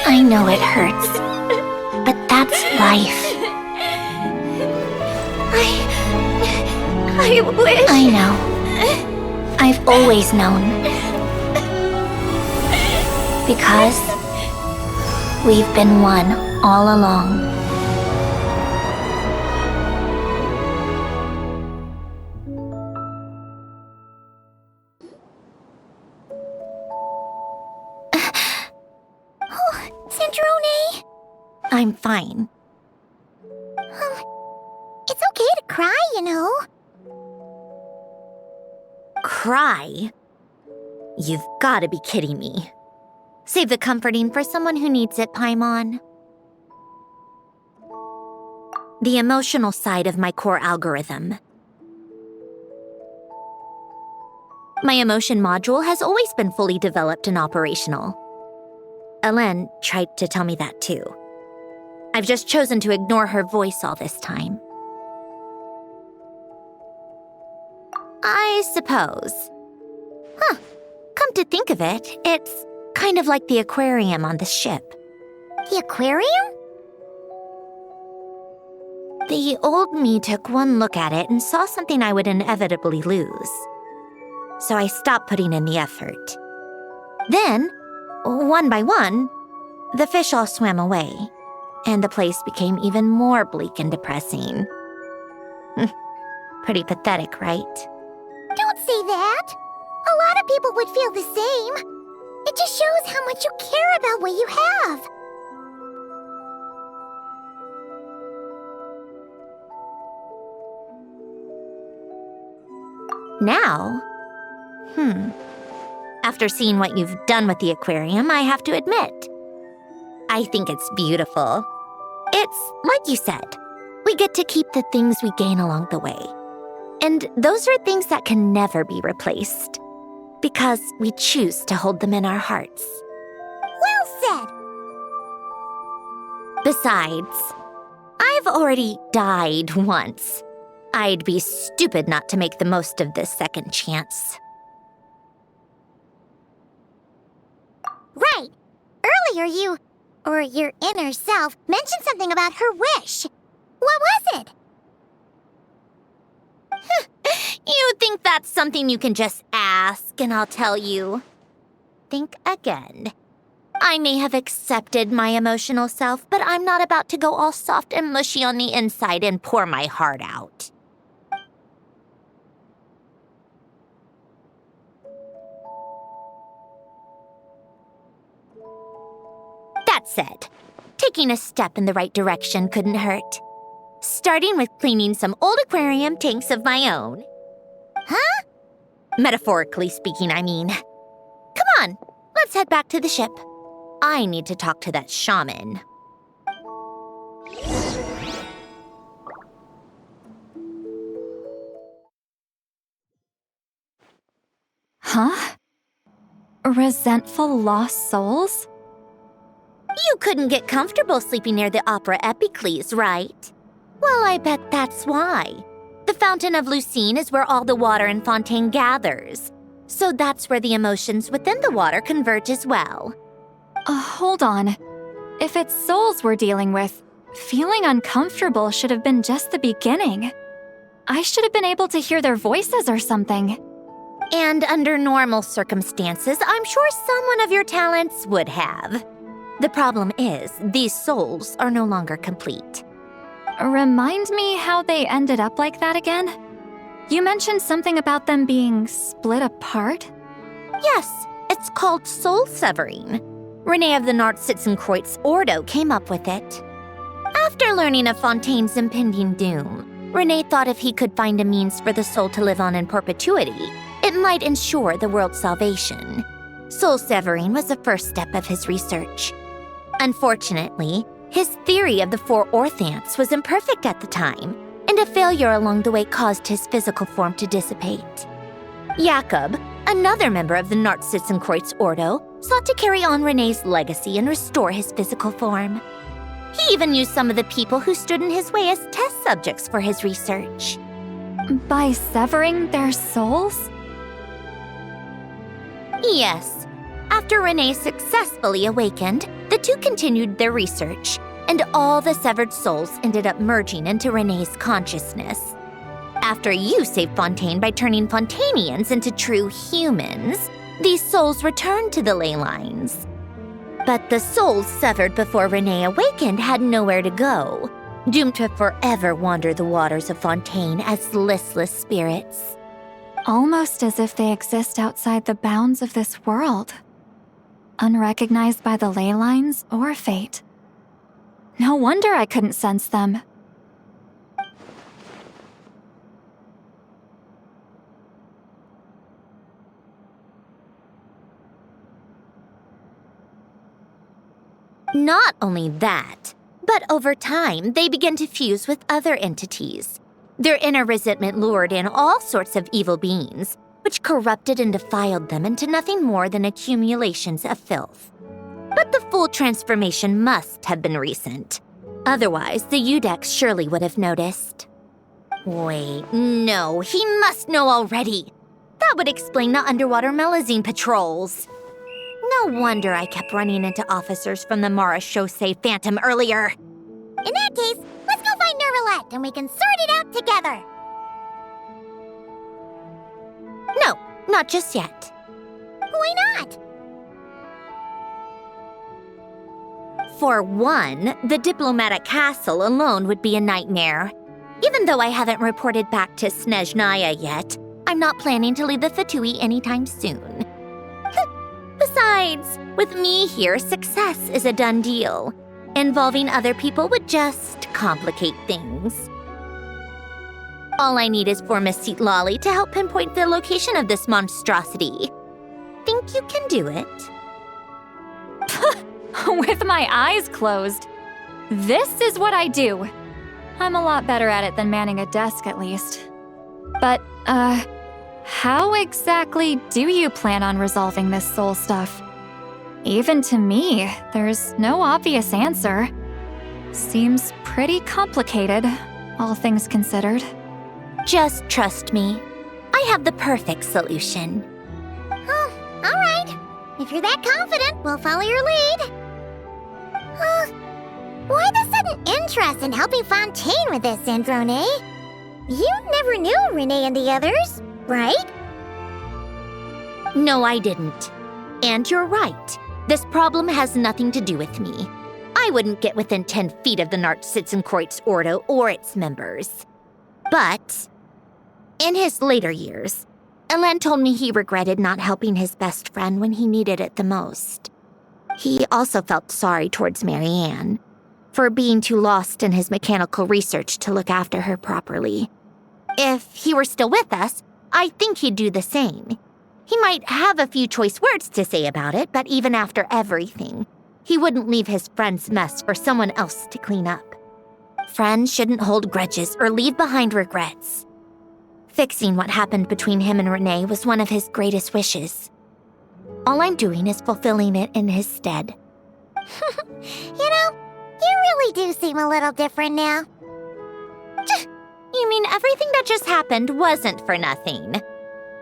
I know it hurts, but that's life. I wish... I know. I've always known. Because we've been one all along. I'm fine. It's okay to cry, you know. Cry? You've gotta be kidding me. Save the comforting for someone who needs it, Paimon. The emotional side of my core algorithm. My emotion module has always been fully developed and operational. Alen tried to tell me that too. I've just chosen to ignore her voice all this time. I suppose. Come to think of it, it's kind of like the aquarium on the ship. The aquarium? The old me took one look at it and saw something I would inevitably lose. So I stopped putting in the effort. Then, one by one, the fish all swam away. And the place became even more bleak and depressing. Pretty pathetic, right? Don't say that. A lot of people would feel the same. It just shows how much you care about what you have. Now? After seeing what you've done with the aquarium, I have to admit, I think it's beautiful. It's like you said, we get to keep the things we gain along the way. And those are things that can never be replaced, because we choose to hold them in our hearts. Well said! Besides, I've already died once. I'd be stupid not to make the most of this second chance. Right! Earlier your inner self mentioned something about her wish. What was it? You think that's something you can just ask and I'll tell you? Think again. I may have accepted my emotional self, but I'm not about to go all soft and mushy on the inside and pour my heart out. That said, taking a step in the right direction couldn't hurt. Starting with cleaning some old aquarium tanks of my own. Huh? Metaphorically speaking, I mean. Come on, let's head back to the ship. I need to talk to that shaman. Huh? Resentful lost souls? You couldn't get comfortable sleeping near the Opera Epicles, right? Well, I bet that's why. The Fountain of Lucine is where all the water in Fontaine gathers. So that's where the emotions within the water converge as well. Hold on. If it's souls we're dealing with, feeling uncomfortable should have been just the beginning. I should have been able to hear their voices or something. And under normal circumstances, I'm sure someone of your talents would have. The problem is, these souls are no longer complete. Remind me how they ended up like that again? You mentioned something about them being split apart? Yes, it's called soul severing. Renee of the Nartsitzenkreuz Ordo came up with it. After learning of Fontaine's impending doom, Renee thought if he could find a means for the soul to live on in perpetuity, it might ensure the world's salvation. Soul severing was the first step of his research. Unfortunately, his theory of the four orthants was imperfect at the time, and a failure along the way caused his physical form to dissipate. Jakob, another member of the Nartsitzenkreuz Ordo, sought to carry on Renee's legacy and restore his physical form. He even used some of the people who stood in his way as test subjects for his research. By severing their souls? Yes. After Renee successfully awakened, the two continued their research, and all the severed souls ended up merging into Renee's consciousness. After you saved Fontaine by turning Fontainians into true humans, these souls returned to the ley lines. But the souls severed before Renee awakened had nowhere to go, doomed to forever wander the waters of Fontaine as listless spirits. Almost as if they exist outside the bounds of this world. Unrecognized by the ley lines or fate. No wonder I couldn't sense them. Not only that, but over time, they began to fuse with other entities. Their inner resentment lured in all sorts of evil beings, which corrupted and defiled them into nothing more than accumulations of filth. But the full transformation must have been recent. Otherwise, the Udex surely would have noticed. Wait, no, he must know already. That would explain the underwater Melazine patrols. No wonder I kept running into officers from the Mara Chaussee Phantom earlier. In that case, let's go find Nervalette and we can sort it out together. No, not just yet. Why not? For one, the diplomatic castle alone would be a nightmare. Even though I haven't reported back to Snezhnaya yet, I'm not planning to leave the Fatui anytime soon. Besides, with me here, success is a done deal. Involving other people would just complicate things. All I need is for Miss Seatlolly to help pinpoint the location of this monstrosity. Think you can do it? With my eyes closed. This is what I do. I'm a lot better at it than manning a desk, at least. But, how exactly do you plan on resolving this soul stuff? Even to me, there's no obvious answer. Seems pretty complicated, all things considered. Just trust me. I have the perfect solution. Oh, all right. If you're that confident, we'll follow your lead. Why the sudden interest in helping Fontaine with this, Androne? You never knew Renee and the others, right? No, I didn't. And you're right. This problem has nothing to do with me. I wouldn't get within 10 feet of the Nartsitzenkreuz Ordo or its members. But in his later years, Elen told me he regretted not helping his best friend when he needed it the most. He also felt sorry towards Marianne for being too lost in his mechanical research to look after her properly. If he were still with us, I think he'd do the same. He might have a few choice words to say about it, but even after everything, he wouldn't leave his friend's mess for someone else to clean up. Friends shouldn't hold grudges or leave behind regrets. Fixing what happened between him and Renee was one of his greatest wishes. All I'm doing is fulfilling it in his stead. You know, you really do seem a little different now. You mean everything that just happened wasn't for nothing?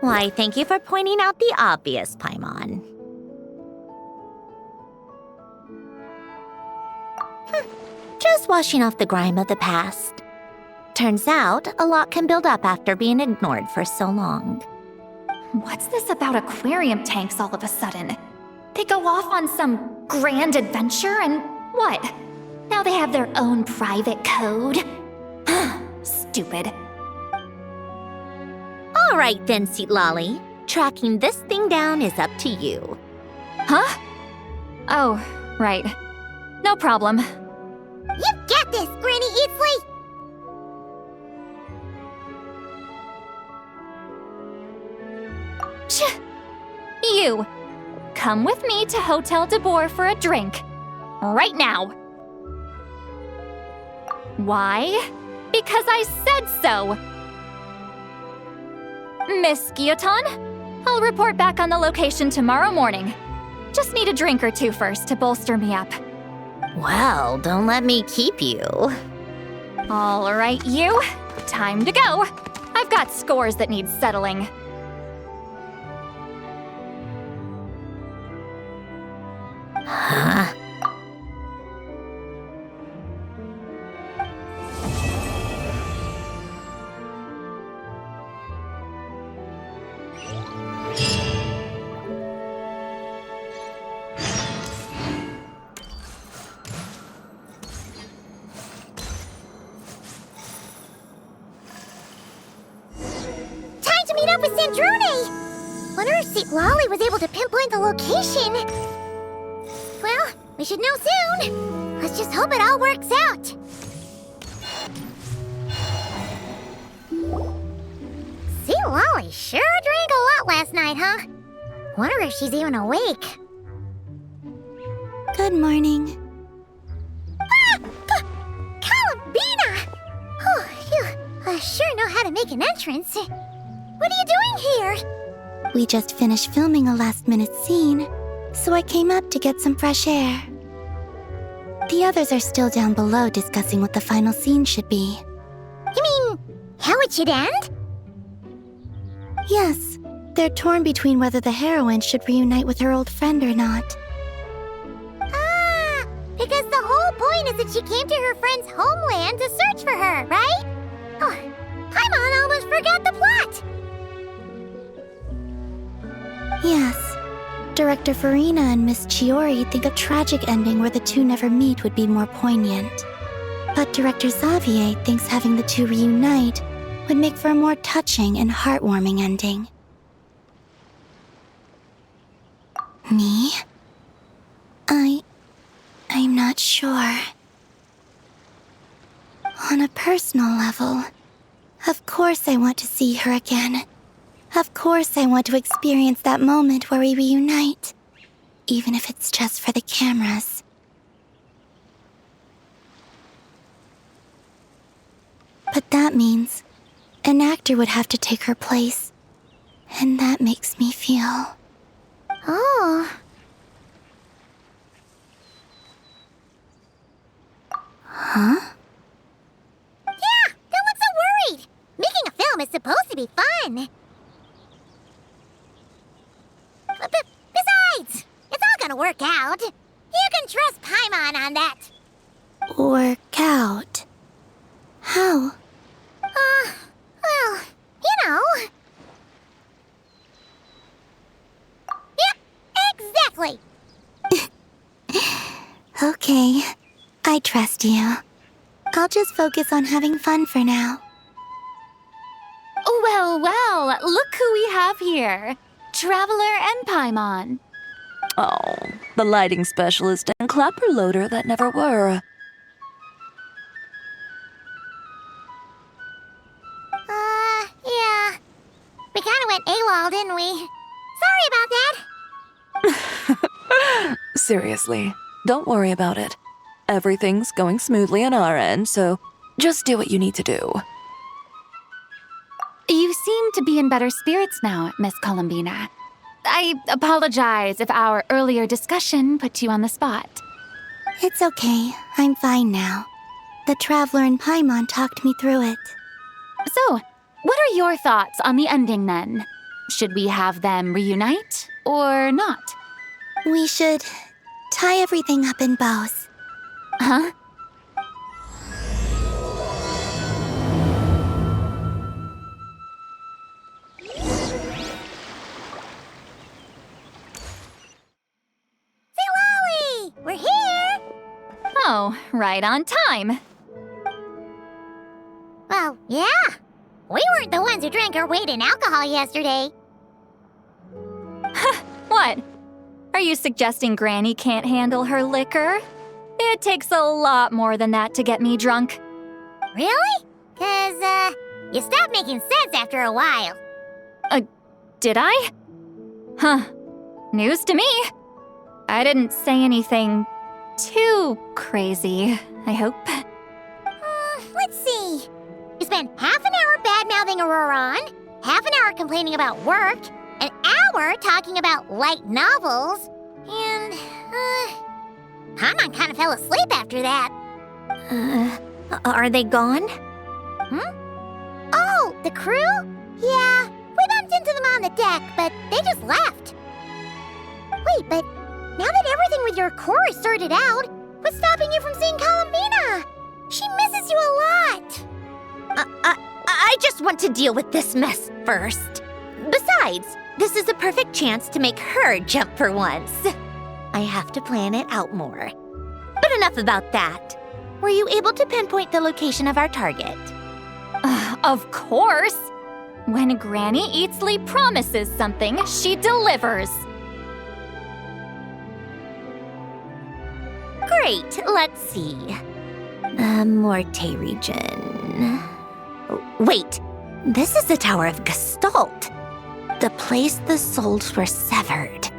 Why, thank you for pointing out the obvious, Paimon. Just washing off the grime of the past. Turns out, a lot can build up after being ignored for so long. What's this about aquarium tanks all of a sudden? They go off on some grand adventure and what? Now they have their own private code? Stupid. All right then, Seatlolly. Tracking this thing down is up to you. Huh? Oh, right. No problem. You got this, Granny Eatsley! You! Come with me to Hotel de Boer for a drink. Right now. Why? Because I said so! Miss Guillotin, I'll report back on the location tomorrow morning. Just need a drink or two first to bolster me up. Well, don't let me keep you. All right, you. Time to go. I've got scores that need settling. Huh? Time to meet up with Sandrone! Wonder if Seatlolly was able to pinpoint the location. Well, we should know soon. Let's just hope it all works out. Seatlolly sure drank a lot last night, huh? Wonder if she's even awake. Good morning. Ah! Columbina! Oh, you sure know how to make an entrance. What are you doing here? We just finished filming a last-minute scene, so I came up to get some fresh air. The others are still down below discussing what the final scene should be. You mean, how it should end? Yes, they're torn between whether the heroine should reunite with her old friend or not. Ah, because the whole point is that she came to her friend's homeland to search for her, right? Oh, Paimon almost forgot the plot! Yes. Director Farina and Miss Chiori think a tragic ending where the two never meet would be more poignant. But Director Xavier thinks having the two reunite would make for a more touching and heartwarming ending. Me? I'm not sure. On a personal level, Of course I want to see her again. Of course I want to experience that moment where we reunite. Even if it's just for the cameras. But that means an actor would have to take her place. And that makes me feel... Oh. Huh? Yeah, don't look so worried. Making a film is supposed to be fun. Besides, it's all gonna work out. You can trust Paimon on that. Work out? How? Well, you know. Yep, exactly. Okay, I trust you. I'll just focus on having fun for now. Well, well, look who we have here. Traveler and Paimon. Oh, the lighting specialist and clapper loader that never were. Yeah. We kinda went AWOL, didn't we? Sorry about that. Seriously, don't worry about it. Everything's going smoothly on our end, so just do what you need to do. You seem to be in better spirits now, Miss Columbina. I apologize if our earlier discussion put you on the spot. It's okay, I'm fine now. The Traveler and Paimon talked me through it. So, what are your thoughts on the ending then? Should we have them reunite or not? We should tie everything up in bows. Huh? We're here! Oh, right on time. Well, yeah. We weren't the ones who drank our weight in alcohol yesterday. What? Are you suggesting Granny can't handle her liquor? It takes a lot more than that to get me drunk. Really? 'Cause, you stopped making sense after a while. Did I? Huh. News to me. I didn't say anything too crazy, I hope. Let's see. You spent half an hour bad-mouthing Auroron, half an hour complaining about work, an hour talking about light novels, and, Paimon kind of fell asleep after that. Are they gone? Oh, the crew? Yeah, we bumped into them on the deck, but they just left. Wait, but now that everything with your core is sorted out, what's stopping you from seeing Columbina? She misses you a lot. I just want to deal with this mess first. Besides, this is a perfect chance to make her jump for once. I have to plan it out more. But enough about that. Were you able to pinpoint the location of our target? Of course! When Granny Eatsley promises something, she delivers. Great, let's see. Morte region. Wait, this is the Tower of Gestalt. The place the souls were severed.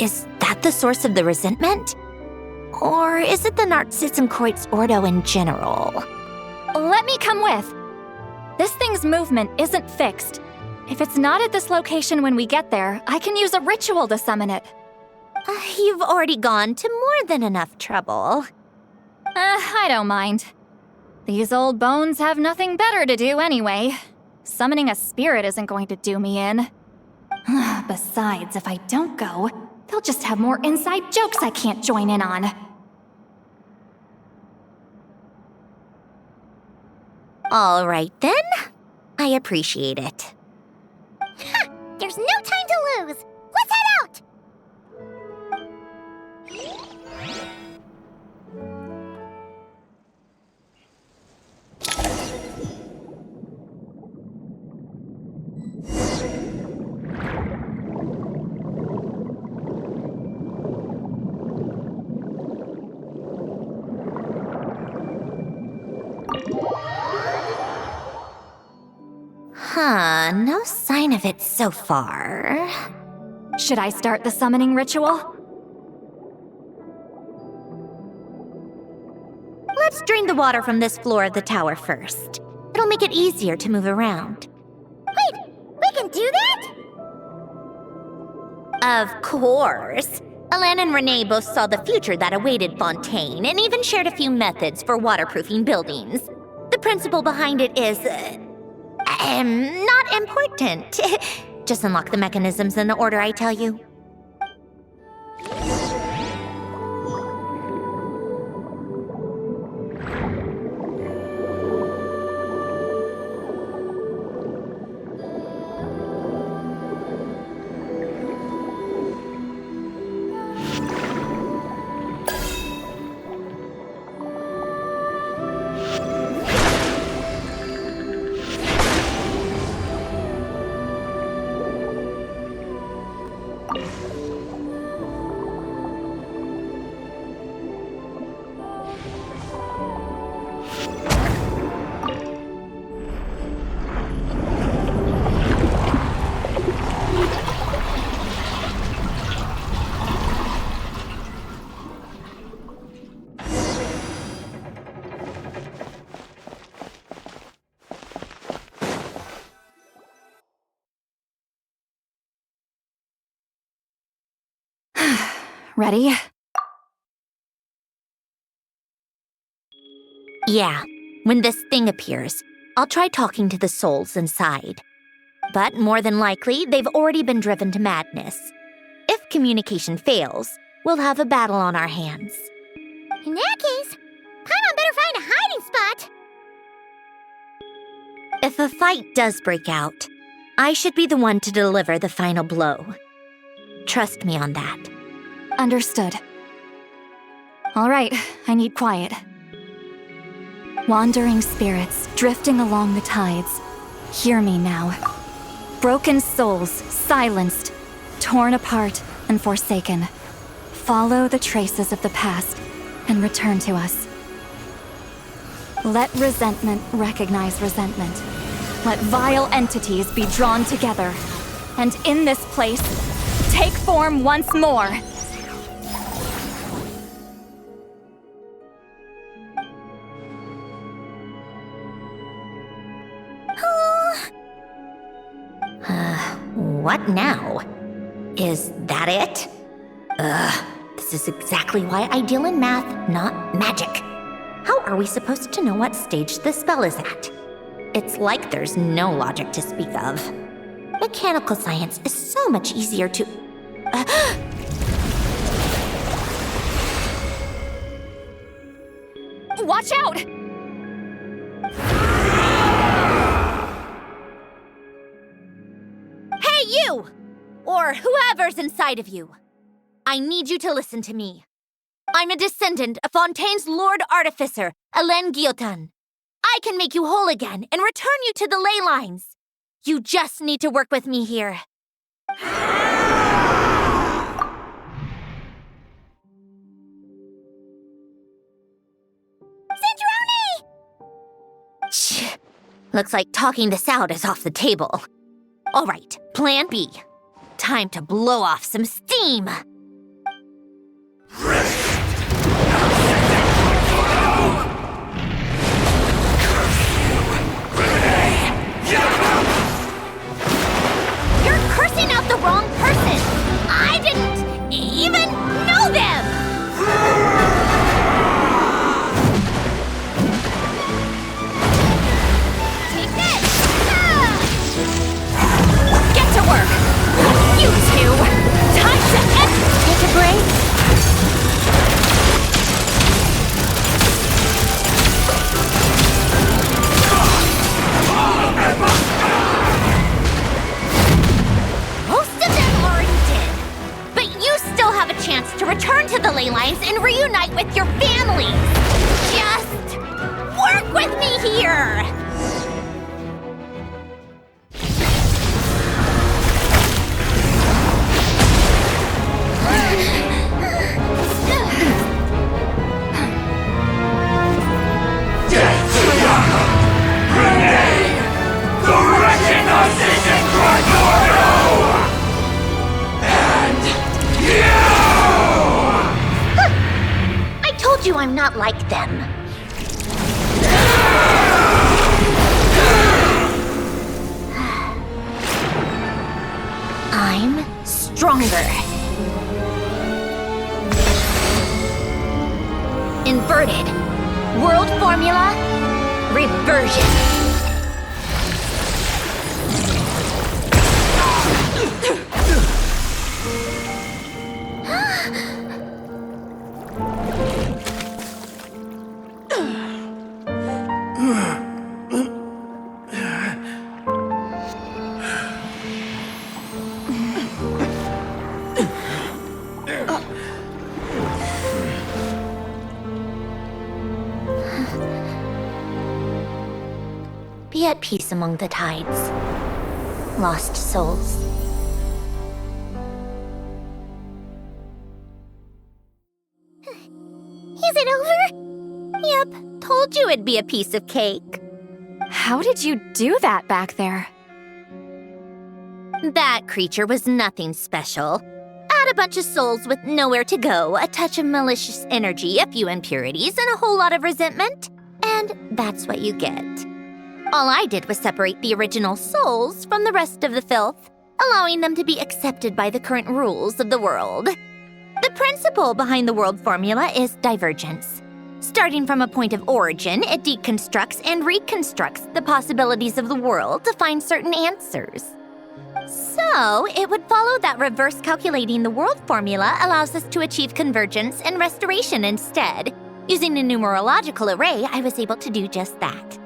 Is that the source of the resentment? Or is it the Narcissenkreuz Ordo in general? Let me come with. This thing's movement isn't fixed. If it's not at this location when we get there, I can use a ritual to summon it. You've already gone to more than enough trouble. I don't mind. These old bones have nothing better to do anyway. Summoning a spirit isn't going to do me in. Besides, if I don't go, they'll just have more inside jokes I can't join in on. All right then. I appreciate it. There's no time to lose. Let's head out! No sign of it so far. Should I start the summoning ritual? Let's drain the water from this floor of the tower first. It'll make it easier to move around. Wait, we can do that? Of course. Alan and Renee both saw the future that awaited Fontaine and even shared a few methods for waterproofing buildings. The principle behind it is, not important. Just unlock the mechanisms in the order I tell you. Ready? Yeah, when this thing appears, I'll try talking to the souls inside. But more than likely, they've already been driven to madness. If communication fails, we'll have a battle on our hands. In that case, Paimon better find a hiding spot. If a fight does break out, I should be the one to deliver the final blow. Trust me on that. Understood. All right, I need quiet. Wandering spirits drifting along the tides. Hear me now. Broken souls, silenced, torn apart, and forsaken. Follow the traces of the past and return to us. Let resentment recognize resentment. Let vile entities be drawn together. And in this place, take form once more. What now? Is that it? This is exactly why I deal in math, not magic. How are we supposed to know what stage the spell is at? It's like there's no logic to speak of. Mechanical science is so much easier to... Watch out! Hey, you! Or whoever's inside of you. I need you to listen to me. I'm a descendant of Fontaine's Lord Artificer, Alain Guillotin. I can make you whole again and return you to the ley lines. You just need to work with me here. Shh. Looks like talking this out is off the table. All right, plan B. Time to blow off some steam. You're cursing out the wrong person. I didn't even know them. Take this. Get to work! You two! Time to end! Take a break. Most of them already did. But you still have a chance to return to the ley lines and reunite with your families. Just work with me here. The Reckoner! version. Be at peace among the tides, lost souls. Is it over? Yep, told you it'd be a piece of cake. How did you do that back there? That creature was nothing special. Add a bunch of souls with nowhere to go, a touch of malicious energy, a few impurities, and a whole lot of resentment, and that's what you get. All I did was separate the original souls from the rest of the filth, allowing them to be accepted by the current rules of the world. The principle behind the world formula is divergence. Starting from a point of origin, it deconstructs and reconstructs the possibilities of the world to find certain answers. So, it would follow that reverse calculating the world formula allows us to achieve convergence and restoration instead. Using a numerological array, I was able to do just that.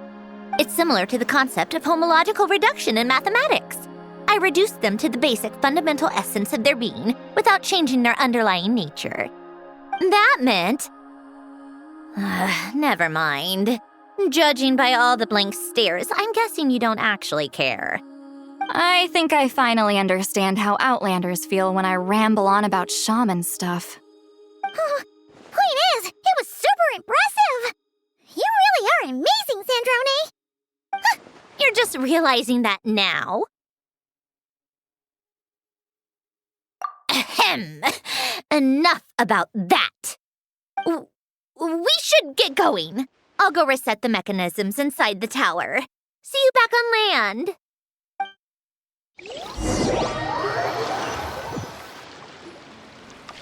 It's similar to the concept of homological reduction in mathematics. I reduced them to the basic fundamental essence of their being without changing their underlying nature. That meant... never mind. Judging by all the blank stares, I'm guessing you don't actually care. I think I finally understand how Outlanders feel when I ramble on about shaman stuff. Point is, it was super impressive! You really are amazing, Sandrone! You're just realizing that now? Ahem. Enough about that. We should get going. I'll go reset the mechanisms inside the tower. See you back on land.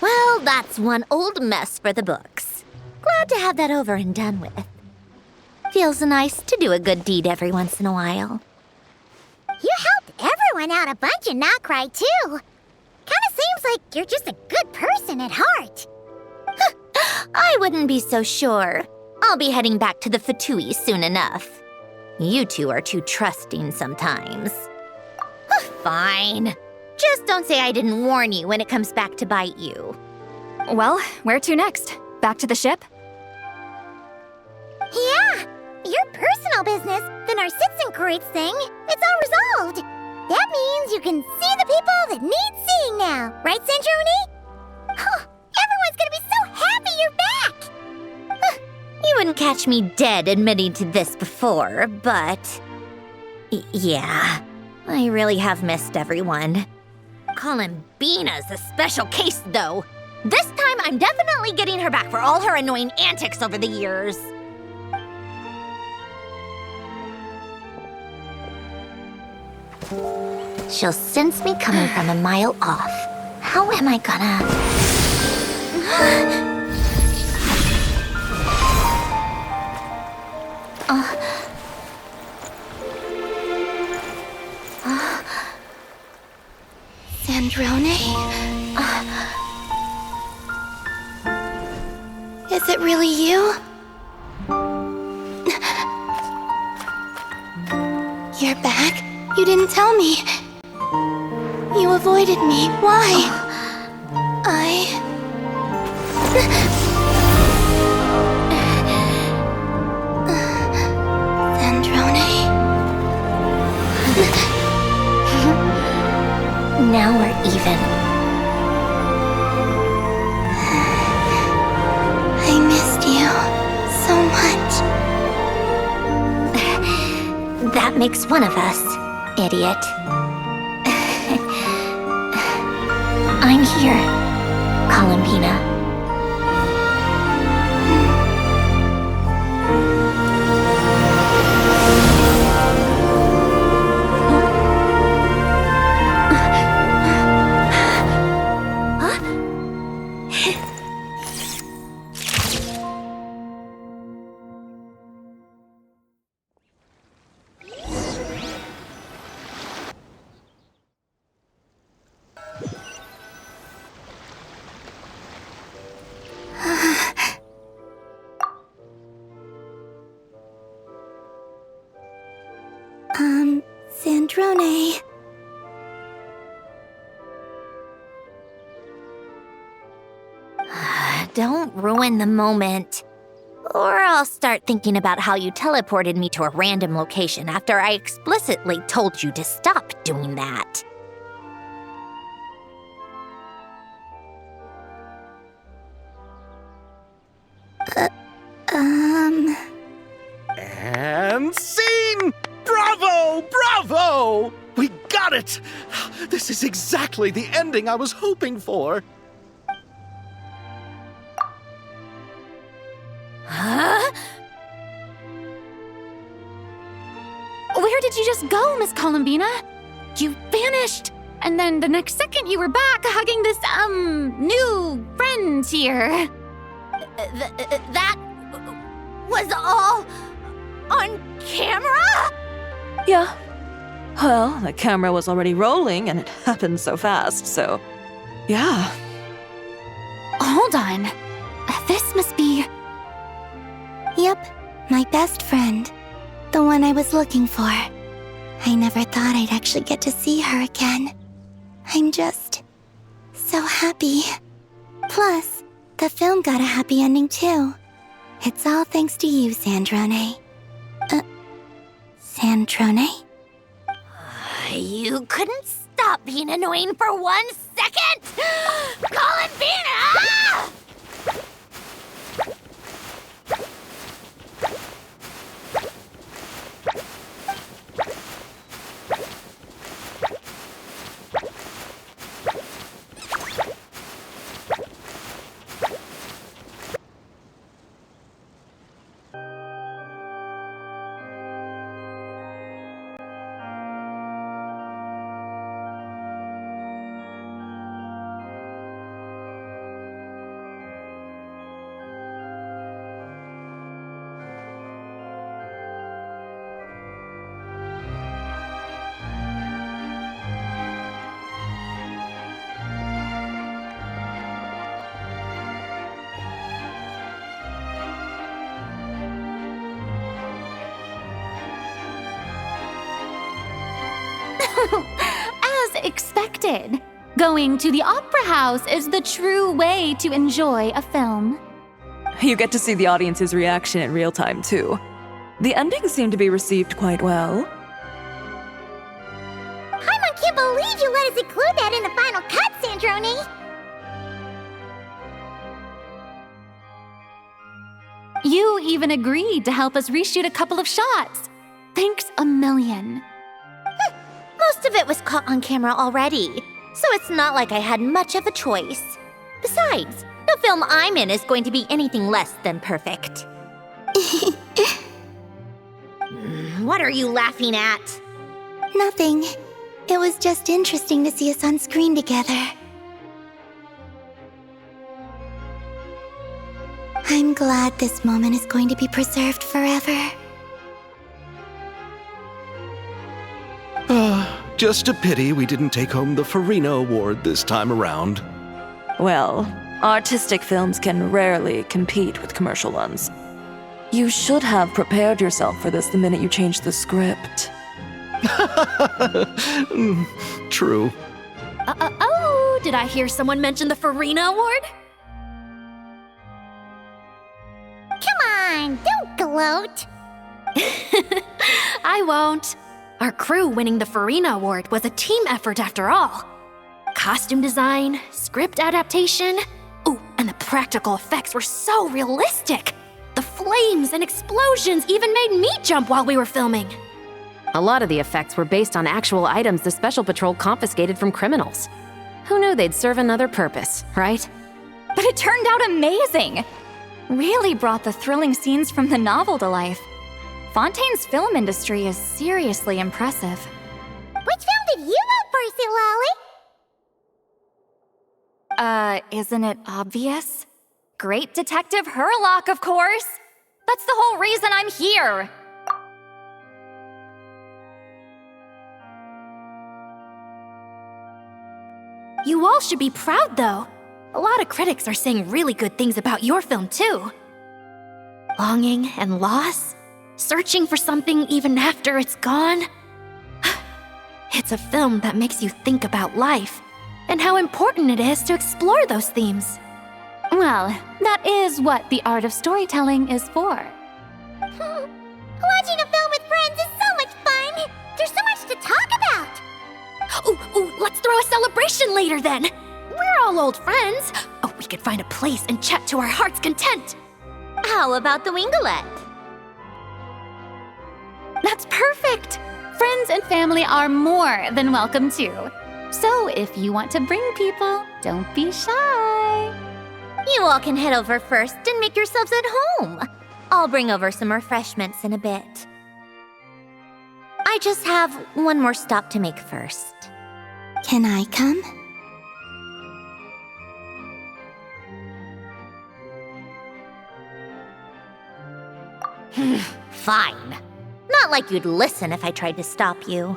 Well, that's one old mess for the books. Glad to have that over and done with. Feels nice to do a good deed every once in a while. You helped everyone out a bunch in Not Cry, too. Kinda seems like you're just a good person at heart. I wouldn't be so sure. I'll be heading back to the Fatui soon enough. You two are too trusting sometimes. Fine. Just don't say I didn't warn you when it comes back to bite you. Well, where to next? Back to the ship? Yeah, your personal business, the Narcitsan Crates thing, it's all resolved. That means you can see the people that need seeing now, right, Centrone? Oh, everyone's gonna be so happy you're back! You wouldn't catch me dead admitting to this before, but... yeah, I really have missed everyone. Columbina's a special case, though. This time, I'm definitely getting her back for all her annoying antics over the years. She'll sense me coming from a mile off. How am I gonna... Sandrone? Is it really you? You're back? You didn't tell me. You avoided me. Why? Sandrone? Now we're even. I missed you so much. That makes one of us, idiot. I'm here, Columbina. Sandrone. Don't ruin the moment. Or I'll start thinking about how you teleported me to a random location after I explicitly told you to stop doing that. And scene! Bravo! Bravo! We got it! This is exactly the ending I was hoping for. Huh? Where did you just go, Miss Columbina? You vanished! And then the next second you were back hugging this, new friend here. That was all on camera? Yeah. Well, the camera was already rolling and it happened so fast, so yeah. Hold on. This must be... Yep, my best friend. The one I was looking for. I never thought I'd actually get to see her again. I'm just so happy. Plus, the film got a happy ending too. It's all thanks to you, Sandrone. Sandrone? You couldn't stop being annoying for 1 second? Columbina! As expected, going to the opera house is the true way to enjoy a film. You get to see the audience's reaction in real time, too. The ending seemed to be received quite well. I can't believe you let us include that in the final cut, Sandrone! You even agreed to help us reshoot a couple of shots. Thanks a million. Most of it was caught on camera already, so it's not like I had much of a choice. Besides, the film I'm in is going to be anything less than perfect. What are you laughing at? Nothing. It was just interesting to see us on screen together. I'm glad this moment is going to be preserved forever. Just a pity we didn't take home the Farina Award this time around. Well, artistic films can rarely compete with commercial ones. You should have prepared yourself for this the minute you changed the script. True. Oh, did I hear someone mention the Farina Award? Come on, don't gloat. I won't. Our crew winning the Farina Award was a team effort after all. Costume design, script adaptation. Ooh, and the practical effects were so realistic. The flames and explosions even made me jump while we were filming. A lot of the effects were based on actual items the Special Patrol confiscated from criminals. Who knew they'd serve another purpose, right? But it turned out amazing! Really brought the thrilling scenes from the novel to life. Fontaine's film industry is seriously impressive. Which film did you vote for, Silali? Isn't it obvious? Great Detective Herlock, of course! That's the whole reason I'm here! You all should be proud, though. A lot of critics are saying really good things about your film, too. Longing and loss, searching for something even after it's gone. It's a film that makes you think about life and how important it is to explore those themes. Well, that is what the art of storytelling is for. Watching a film with friends is so much fun! There's so much to talk about! Ooh, let's throw a celebration later then! We're all old friends! Oh, we could find a place and chat to our heart's content! How about the Winglet? That's perfect! Friends and family are more than welcome too. So if you want to bring people, don't be shy. You all can head over first and make yourselves at home. I'll bring over some refreshments in a bit. I just have one more stop to make first. Can I come? Fine. Not like you'd listen if I tried to stop you.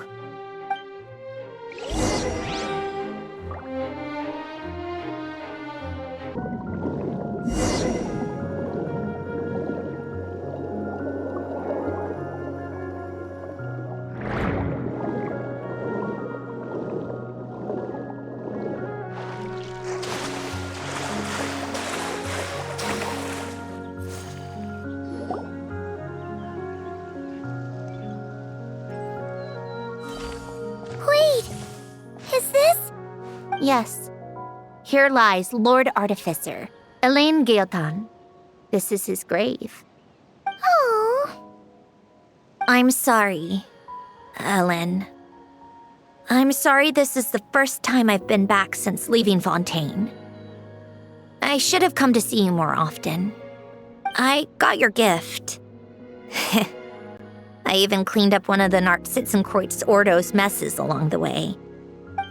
Yes. Here lies Lord Artificer, Elaine Gaeltan. This is his grave. Oh. I'm sorry, Ellen. I'm sorry this is the first time I've been back since leaving Fontaine. I should have come to see you more often. I got your gift. I even cleaned up one of the Nartsitzenkreuz Ordo's messes along the way.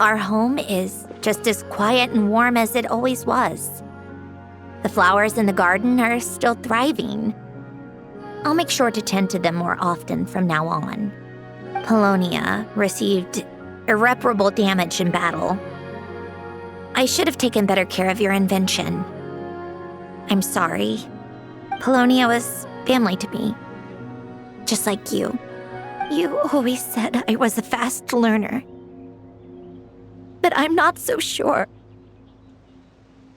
Our home is just as quiet and warm as it always was. The flowers in the garden are still thriving. I'll make sure to tend to them more often from now on. Polonia received irreparable damage in battle. I should have taken better care of your invention. I'm sorry. Polonia was family to me. Just like you. You always said I was a fast learner. But I'm not so sure.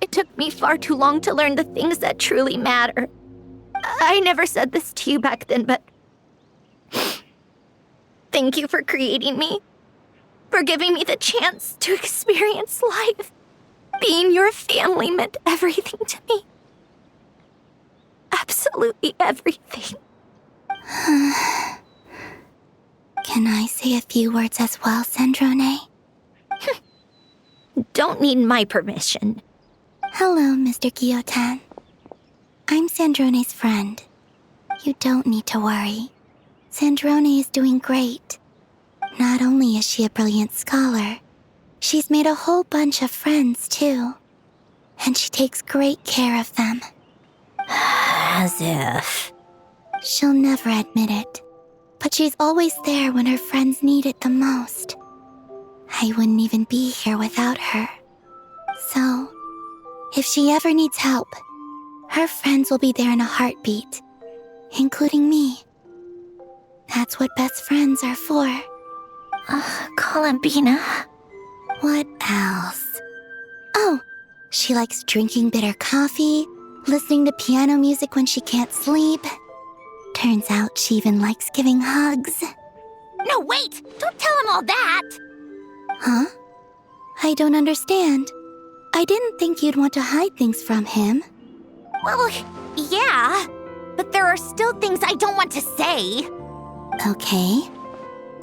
It took me far too long to learn the things that truly matter. I never said this to you back then, but thank you for creating me, for giving me the chance to experience life. Being your family meant everything to me. Absolutely everything. Can I say a few words as well, Sandrone? Don't need my permission. Hello, Mr. Guillotin. I'm Sandrone's friend. You don't need to worry. Sandrone is doing great. Not only is she a brilliant scholar, she's made a whole bunch of friends, too. And she takes great care of them. As if. She'll never admit it, but she's always there when her friends need it the most. I wouldn't even be here without her. So, if she ever needs help, her friends will be there in a heartbeat, including me. That's what best friends are for. Columbina. What else? Oh, she likes drinking bitter coffee, listening to piano music when she can't sleep. Turns out she even likes giving hugs. No, wait! Don't tell him all that! Huh? I don't understand. I didn't think you'd want to hide things from him. Well, yeah, but there are still things I don't want to say. Okay.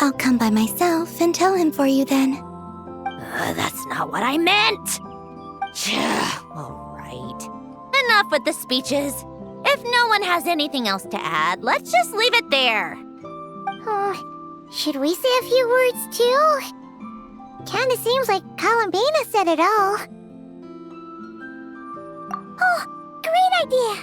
I'll come by myself and tell him for you then. That's not what I meant. All right. Enough with the speeches. If no one has anything else to add, let's just leave it there. Should we say a few words too? Kinda seems like Columbina said it all. Oh, great idea!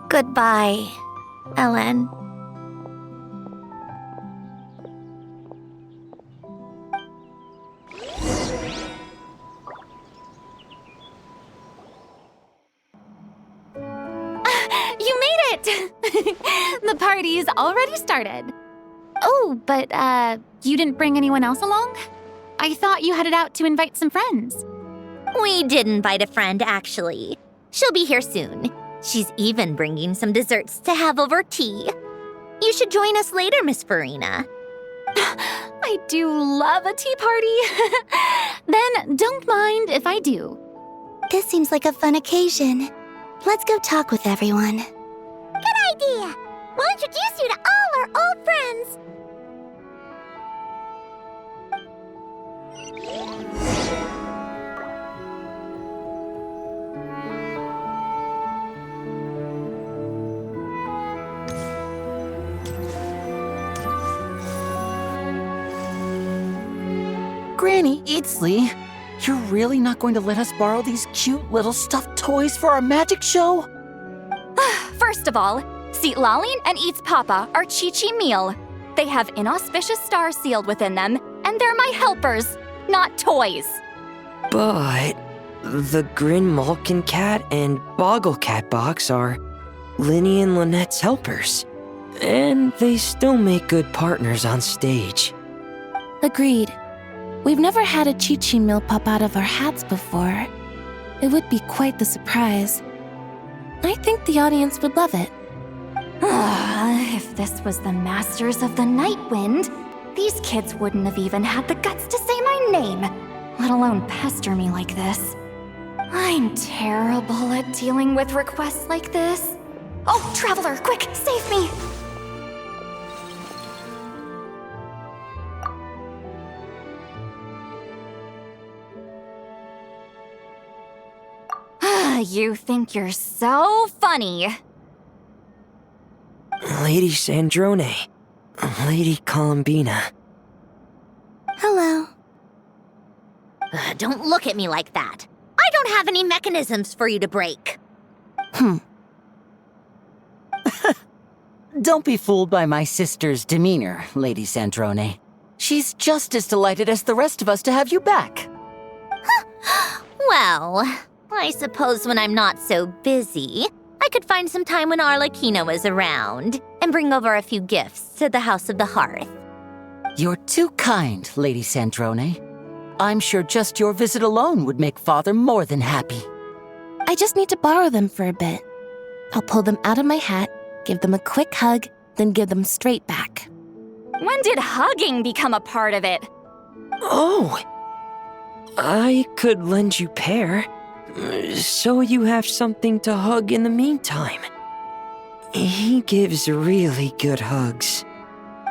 Goodbye, Ellen. party's already started. Oh, but, you didn't bring anyone else along? I thought you headed out to invite some friends. We did invite a friend, actually. She'll be here soon. She's even bringing some desserts to have over tea. You should join us later, Miss Farina. I do love a tea party. Then don't mind if I do. This seems like a fun occasion. Let's go talk with everyone. Good idea! We'll introduce you to all our old friends. Granny Eatsley, you're really not going to let us borrow these cute little stuffed toys for our magic show? First of all, Seat Lalin and Eats Papa are Chi-Chi meal. They have inauspicious stars sealed within them, and they're my helpers, not toys. But the Grin Malkin Cat and Boggle Cat box are Linny and Lynette's helpers. And they still make good partners on stage. Agreed. We've never had a Chi-Chi meal pop out of our hats before. It would be quite the surprise. I think the audience would love it. If this was the Masters of the Night Wind, these kids wouldn't have even had the guts to say my name, let alone pester me like this. I'm terrible at dealing with requests like this. Oh, Traveler, quick, save me! You think you're so funny. Lady Sandrone, Lady Columbina. Hello. Don't look at me like that. I don't have any mechanisms for you to break. Don't be fooled by my sister's demeanor, Lady Sandrone. She's just as delighted as the rest of us to have you back. Well, I suppose when I'm not so busy, I could find some time when Arlecchino is around and bring over a few gifts to the House of the Hearth. You're too kind, Lady Sandrone. I'm sure just your visit alone would make Father more than happy. I just need to borrow them for a bit. I'll pull them out of my hat, give them a quick hug, then give them straight back. When did hugging become a part of it? Oh! I could lend you Pear, so you have something to hug in the meantime. He gives really good hugs.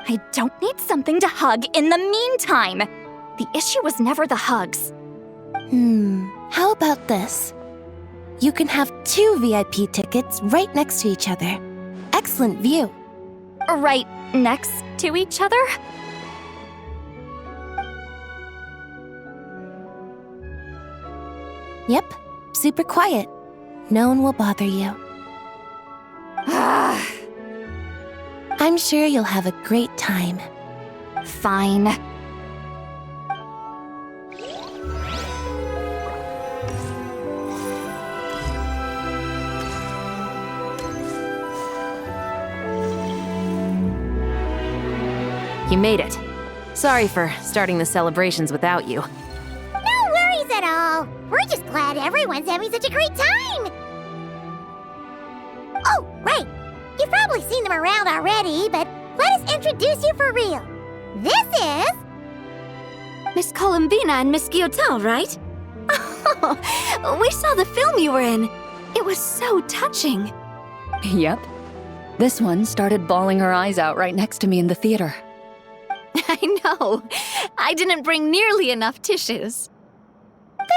I don't need something to hug in the meantime. The issue was never the hugs. How about this? You can have 2 VIP tickets right next to each other. Excellent view. Right next to each other? Yep, super quiet. No one will bother you. I'm sure you'll have a great time. Fine. You made it. Sorry for starting the celebrations without you. No worries at all. We're just glad everyone's having such a great time. Oh, right. You've probably seen them around already, but let us introduce you for real. This is... Miss Columbina and Miss Guillotin, right? Oh, we saw the film you were in. It was so touching. Yep. This one started bawling her eyes out right next to me in the theater. I know. I didn't bring nearly enough tissues.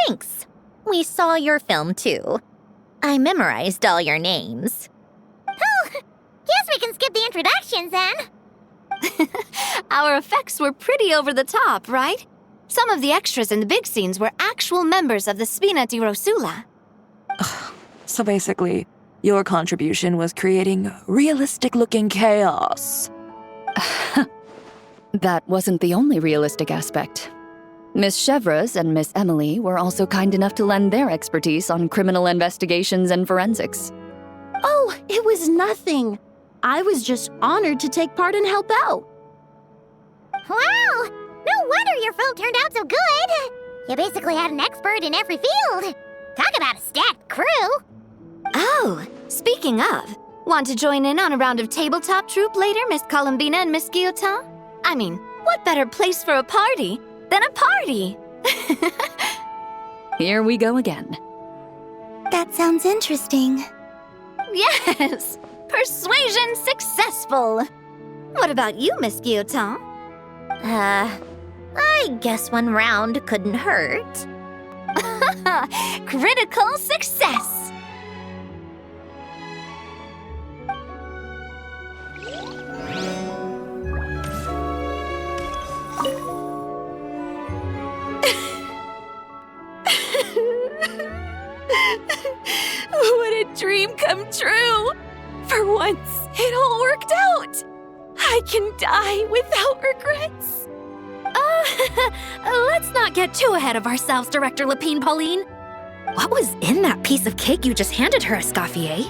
Thanks. We saw your film, too. I memorized all your names. Oh, guess we can skip the introductions then. Our effects were pretty over the top, right? Some of the extras in the big scenes were actual members of the Spina di Rosula. So basically, your contribution was creating realistic-looking chaos. That wasn't the only realistic aspect. Miss Chevres and Miss Emily were also kind enough to lend their expertise on criminal investigations and forensics. Oh, it was nothing. I was just honored to take part and help out. Wow! No wonder your film turned out so good! You basically had an expert in every field. Talk about a stacked crew! Oh, speaking of, want to join in on a round of tabletop troupe later, Miss Columbina and Miss Guillotin? I mean, what better place for a party than a party? Here we go again. That sounds interesting. Yes! Persuasion successful! What about you, Miss Guillotin? I guess one round couldn't hurt. Critical success! What a dream come true! For once, it all worked out! I can die without regrets. Let's not get too ahead of ourselves, Director Lapine Pauline. What was in that piece of cake you just handed her, Escoffier?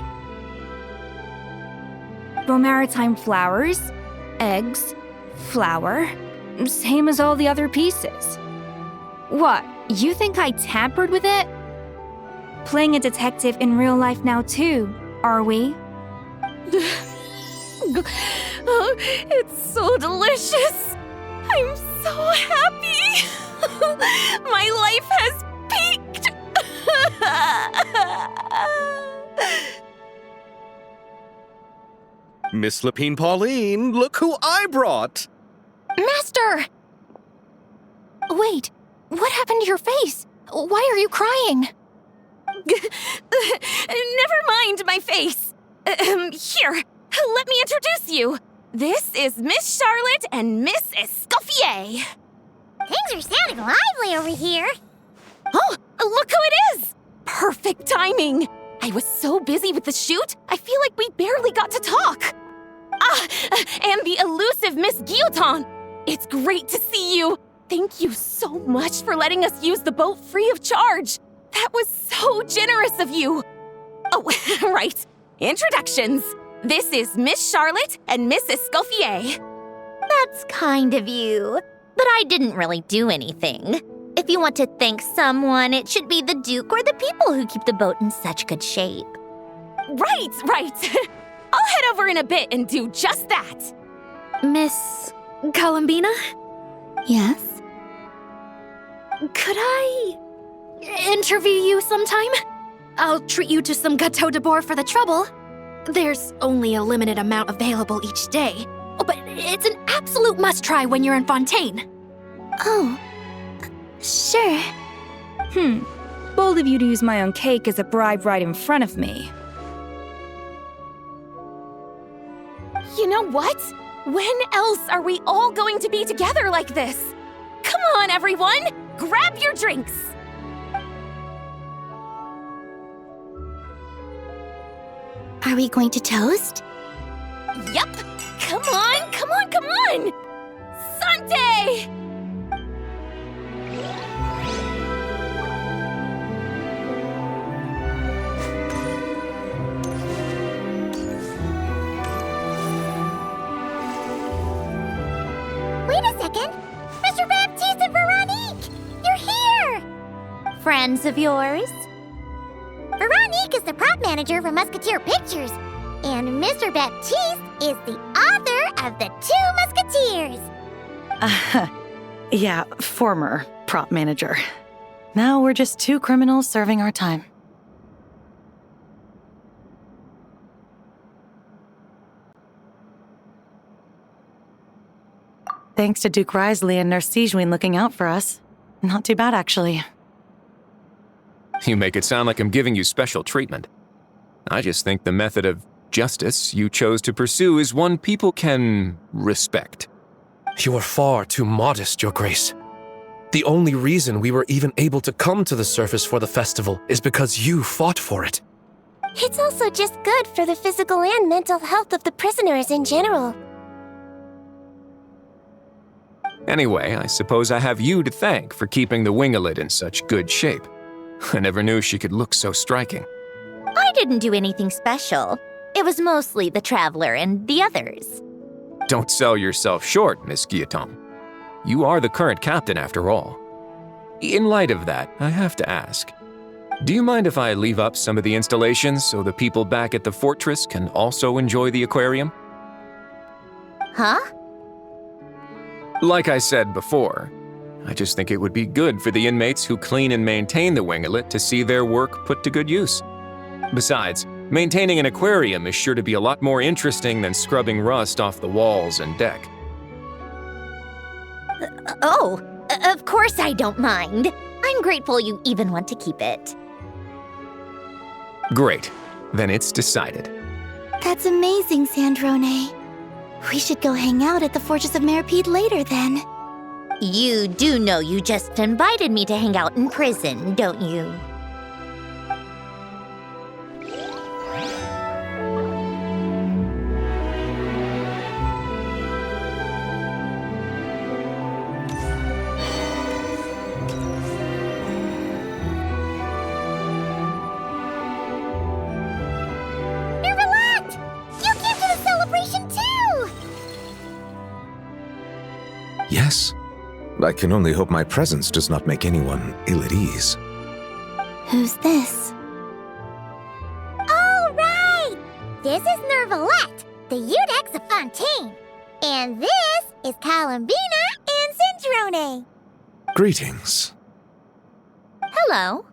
Bromaritime flowers, eggs, flour, same as all the other pieces. What, you think I tampered with it? Playing a detective in real life now too, are we? Oh, it's so delicious! I'm so happy! My life has peaked! Miss Lapine Pauline, look who I brought! Master! Wait, what happened to your face? Why are you crying? Never mind my face. Here, let me introduce you. This is Miss Charlotte and Miss Escoffier. Things are sounding lively over here. Oh, look who it is! Perfect timing. I was so busy with the shoot, I feel like we barely got to talk. Ah, and the elusive Miss Guillotin. It's great to see you. Thank you so much for letting us use the boat free of charge. That was so generous of you. Oh, right. Introductions. This is Miss Charlotte and Miss Escoffier. That's kind of you, but I didn't really do anything. If you want to thank someone, it should be the Duke or the people who keep the boat in such good shape. Right. I'll head over in a bit and do just that. Miss Columbina? Yes? Could I interview you sometime? I'll treat you to some gâteau de bord for the trouble. There's only a limited amount available each day, but it's an absolute must-try when you're in Fontaine. Oh, sure. Bold of you to use my own cake as a bribe right in front of me. You know what? When else are we all going to be together like this? Come on, everyone! Grab your drinks! Are we going to toast? Yup! Come on! Sante! Wait a second! Mr. Baptiste and Veronique! You're here! Friends of yours? Veronique is the prop manager for Musketeer Pictures, and Mr. Baptiste is the author of The Two Musketeers. Yeah, former prop manager. Now we're just two criminals serving our time. Thanks to Duke Risley and Nurse Sigewin looking out for us. Not too bad, actually. You make it sound like I'm giving you special treatment. I just think the method of justice you chose to pursue is one people can respect. You are far too modest, Your Grace. The only reason we were even able to come to the surface for the festival is because you fought for it. It's also just good for the physical and mental health of the prisoners in general. Anyway, I suppose I have you to thank for keeping the winglet in such good shape. I never knew she could look so striking. I didn't do anything special. It was mostly the Traveler and the others. Don't sell yourself short, Miss Guillotin. You are the current captain, after all. In light of that, I have to ask, do you mind if I leave up some of the installations so the people back at the fortress can also enjoy the aquarium? Huh? Like I said before, I just think it would be good for the inmates who clean and maintain the winglet to see their work put to good use. Besides, maintaining an aquarium is sure to be a lot more interesting than scrubbing rust off the walls and deck. Of course I don't mind. I'm grateful you even want to keep it. Great. Then it's decided. That's amazing, Sandrone. We should go hang out at the Fortress of Meripede later then. You do know you just invited me to hang out in prison, don't you? Yes. I can only hope my presence does not make anyone ill at ease. Who's this? All right! This is Nervalette, the Eudex of Fontaine. And this is Columbina and Centrone. Greetings. Hello.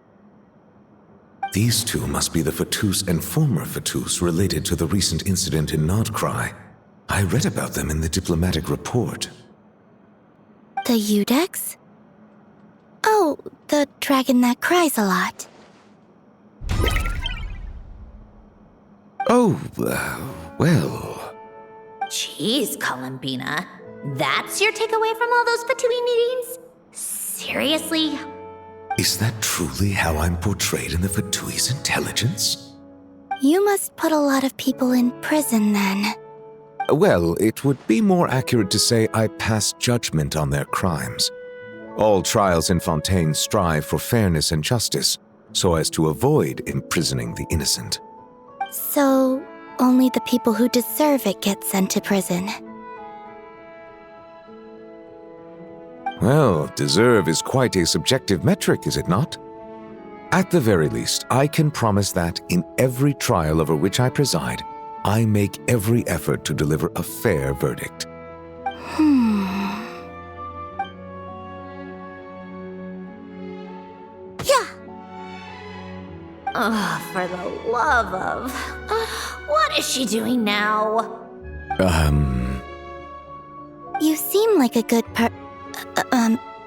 These two must be the Fatus and former Fatus related to the recent incident in Nodcry. I read about them in the diplomatic report. The Eudex? Oh, the dragon that cries a lot. Oh, well... Jeez, Columbina. That's your takeaway from all those Fatui meetings? Seriously? Is that truly how I'm portrayed in the Fatui's intelligence? You must put a lot of people in prison then. Well, it would be more accurate to say I pass judgment on their crimes. All trials in Fontaine strive for fairness and justice, so as to avoid imprisoning the innocent. So, only the people who deserve it get sent to prison. Well, deserve is quite a subjective metric, is it not? At the very least, I can promise that in every trial over which I preside, I make every effort to deliver a fair verdict. Yeah. Oh, for the love of... what is she doing now? You seem like a good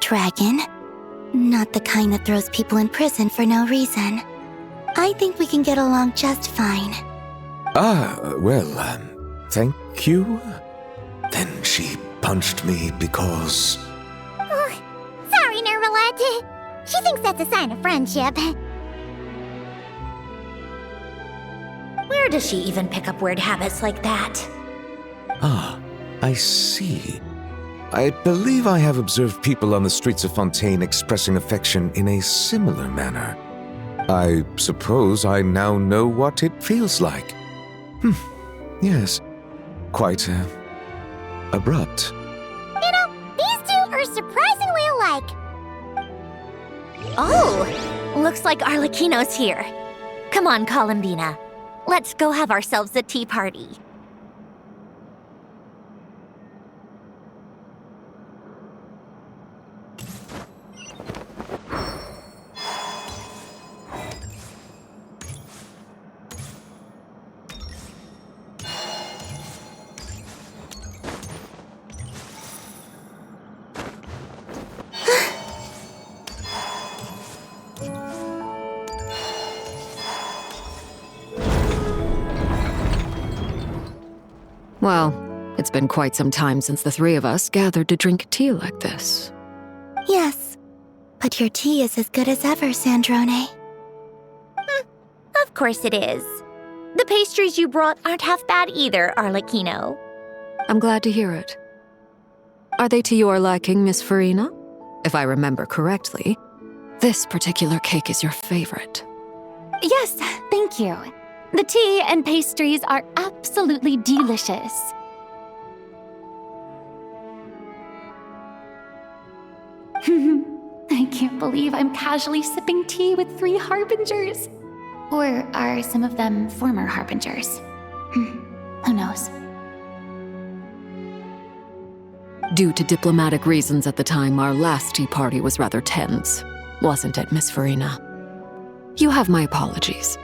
dragon. Not the kind that throws people in prison for no reason. I think we can get along just fine. Well, thank you. Then she punched me because... Oh, sorry, Nervalette. She thinks that's a sign of friendship. Where does she even pick up weird habits like that? Ah, I see. I believe I have observed people on the streets of Fontaine expressing affection in a similar manner. I suppose I now know what it feels like. Yes. Quite, abrupt. You know, these two are surprisingly alike. Oh, looks like Arlecchino's here. Come on, Columbina. Let's go have ourselves a tea party. Well, it's been quite some time since the three of us gathered to drink tea like this. Yes, but your tea is as good as ever, Sandrone. Of course it is. The pastries you brought aren't half bad either, Arlecchino. I'm glad to hear it. Are they to your liking, Miss Farina? If I remember correctly, this particular cake is your favorite. Yes, thank you. The tea and pastries are absolutely delicious. I can't believe I'm casually sipping tea with 3 harbingers. Or are some of them former harbingers? Who knows? Due to diplomatic reasons at the time, our last tea party was rather tense, wasn't it, Miss Farina? You have my apologies.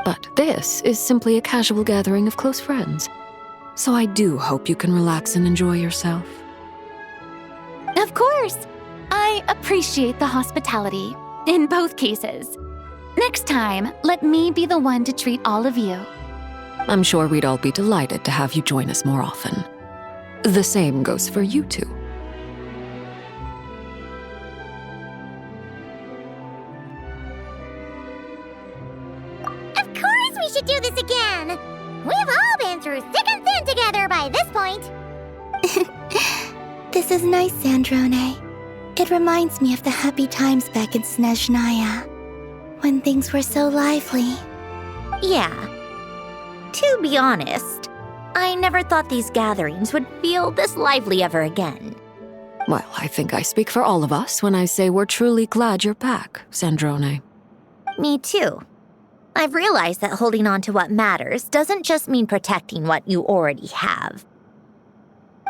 But this is simply a casual gathering of close friends. So I do hope you can relax and enjoy yourself. Of course! I appreciate the hospitality, in both cases. Next time, let me be the one to treat all of you. I'm sure we'd all be delighted to have you join us more often. The same goes for you two. Of course we should do this again! We've all been through thick and thin together by this point. This is nice, Sandrone. It reminds me of the happy times back in Snezhnaya, when things were so lively. Yeah. To be honest, I never thought these gatherings would feel this lively ever again. Well, I think I speak for all of us when I say we're truly glad you're back, Sandrone. Me too. I've realized that holding on to what matters doesn't just mean protecting what you already have.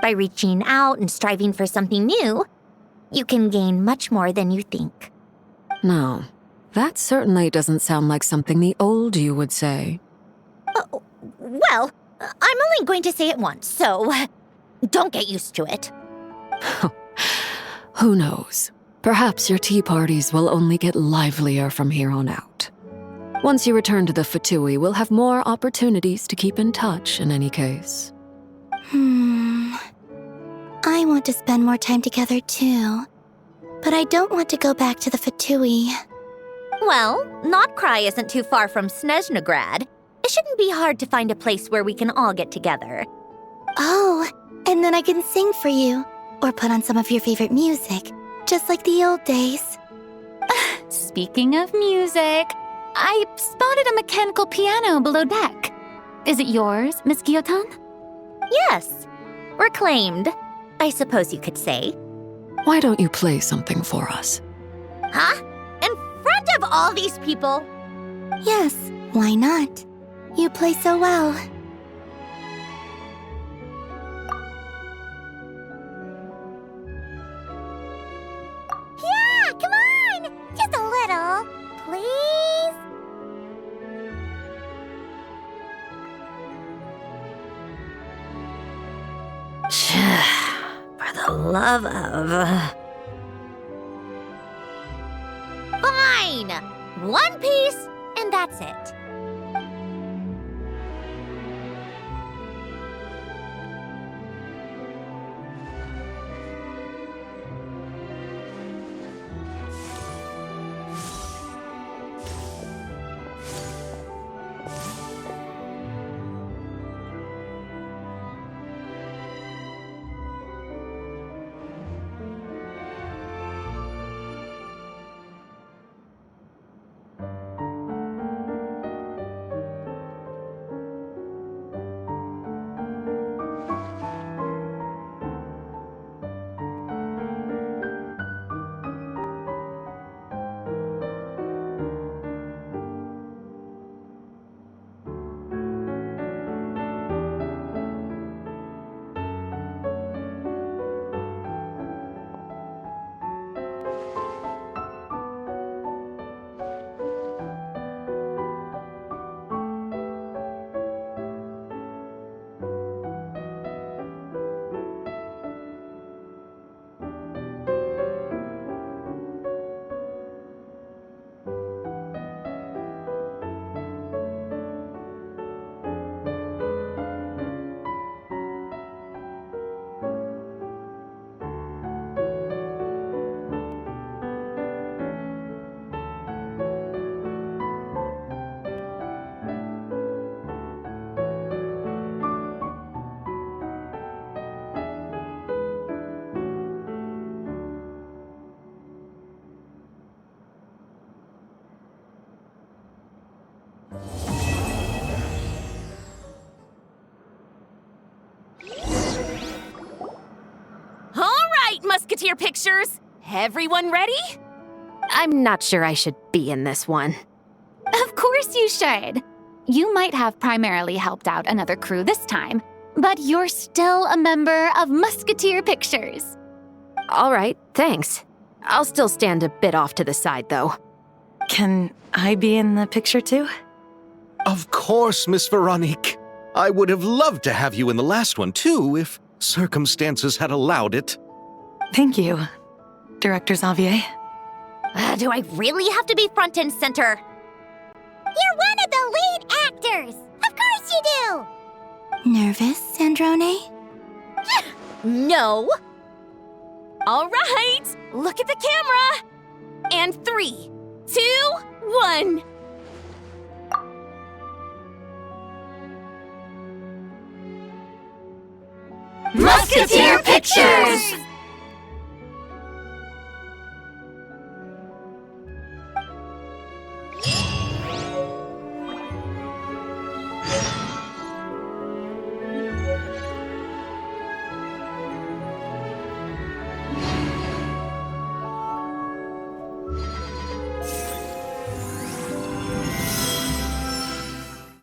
By reaching out and striving for something new, you can gain much more than you think. No, that certainly doesn't sound like something the old you would say. Well, I'm only going to say it once, so don't get used to it. Who knows? Perhaps your tea parties will only get livelier from here on out. Once you return to the Fatui, we'll have more opportunities to keep in touch in any case. I want to spend more time together too. But I don't want to go back to the Fatui. Well, Notcry isn't too far from Snezhnograd. It shouldn't be hard to find a place where we can all get together. Oh, and then I can sing for you. Or put on some of your favorite music. Just like the old days. Speaking of music, I spotted a mechanical piano below deck. Is it yours, Miss Guillotin? Yes. Reclaimed, I suppose you could say. Why don't you play something for us? Huh? In front of all these people? Yes, why not? You play so well. Yeah, come on! Just a little, please? For the love of... Fine! One piece, and that's it. Musketeer Pictures! Everyone ready? I'm not sure I should be in this one. Of course you should. You might have primarily helped out another crew this time, but you're still a member of Musketeer Pictures. All right, thanks. I'll still stand a bit off to the side, though. Can I be in the picture too? Of course, Miss Veronique. I would have loved to have you in the last one, too, if circumstances had allowed it. Thank you, Director Xavier. Do I really have to be front and center? You're one of the lead actors! Of course you do! Nervous, Sandrone? No! All right, look at the camera! And 3, 2, 1. Musketeer Pictures!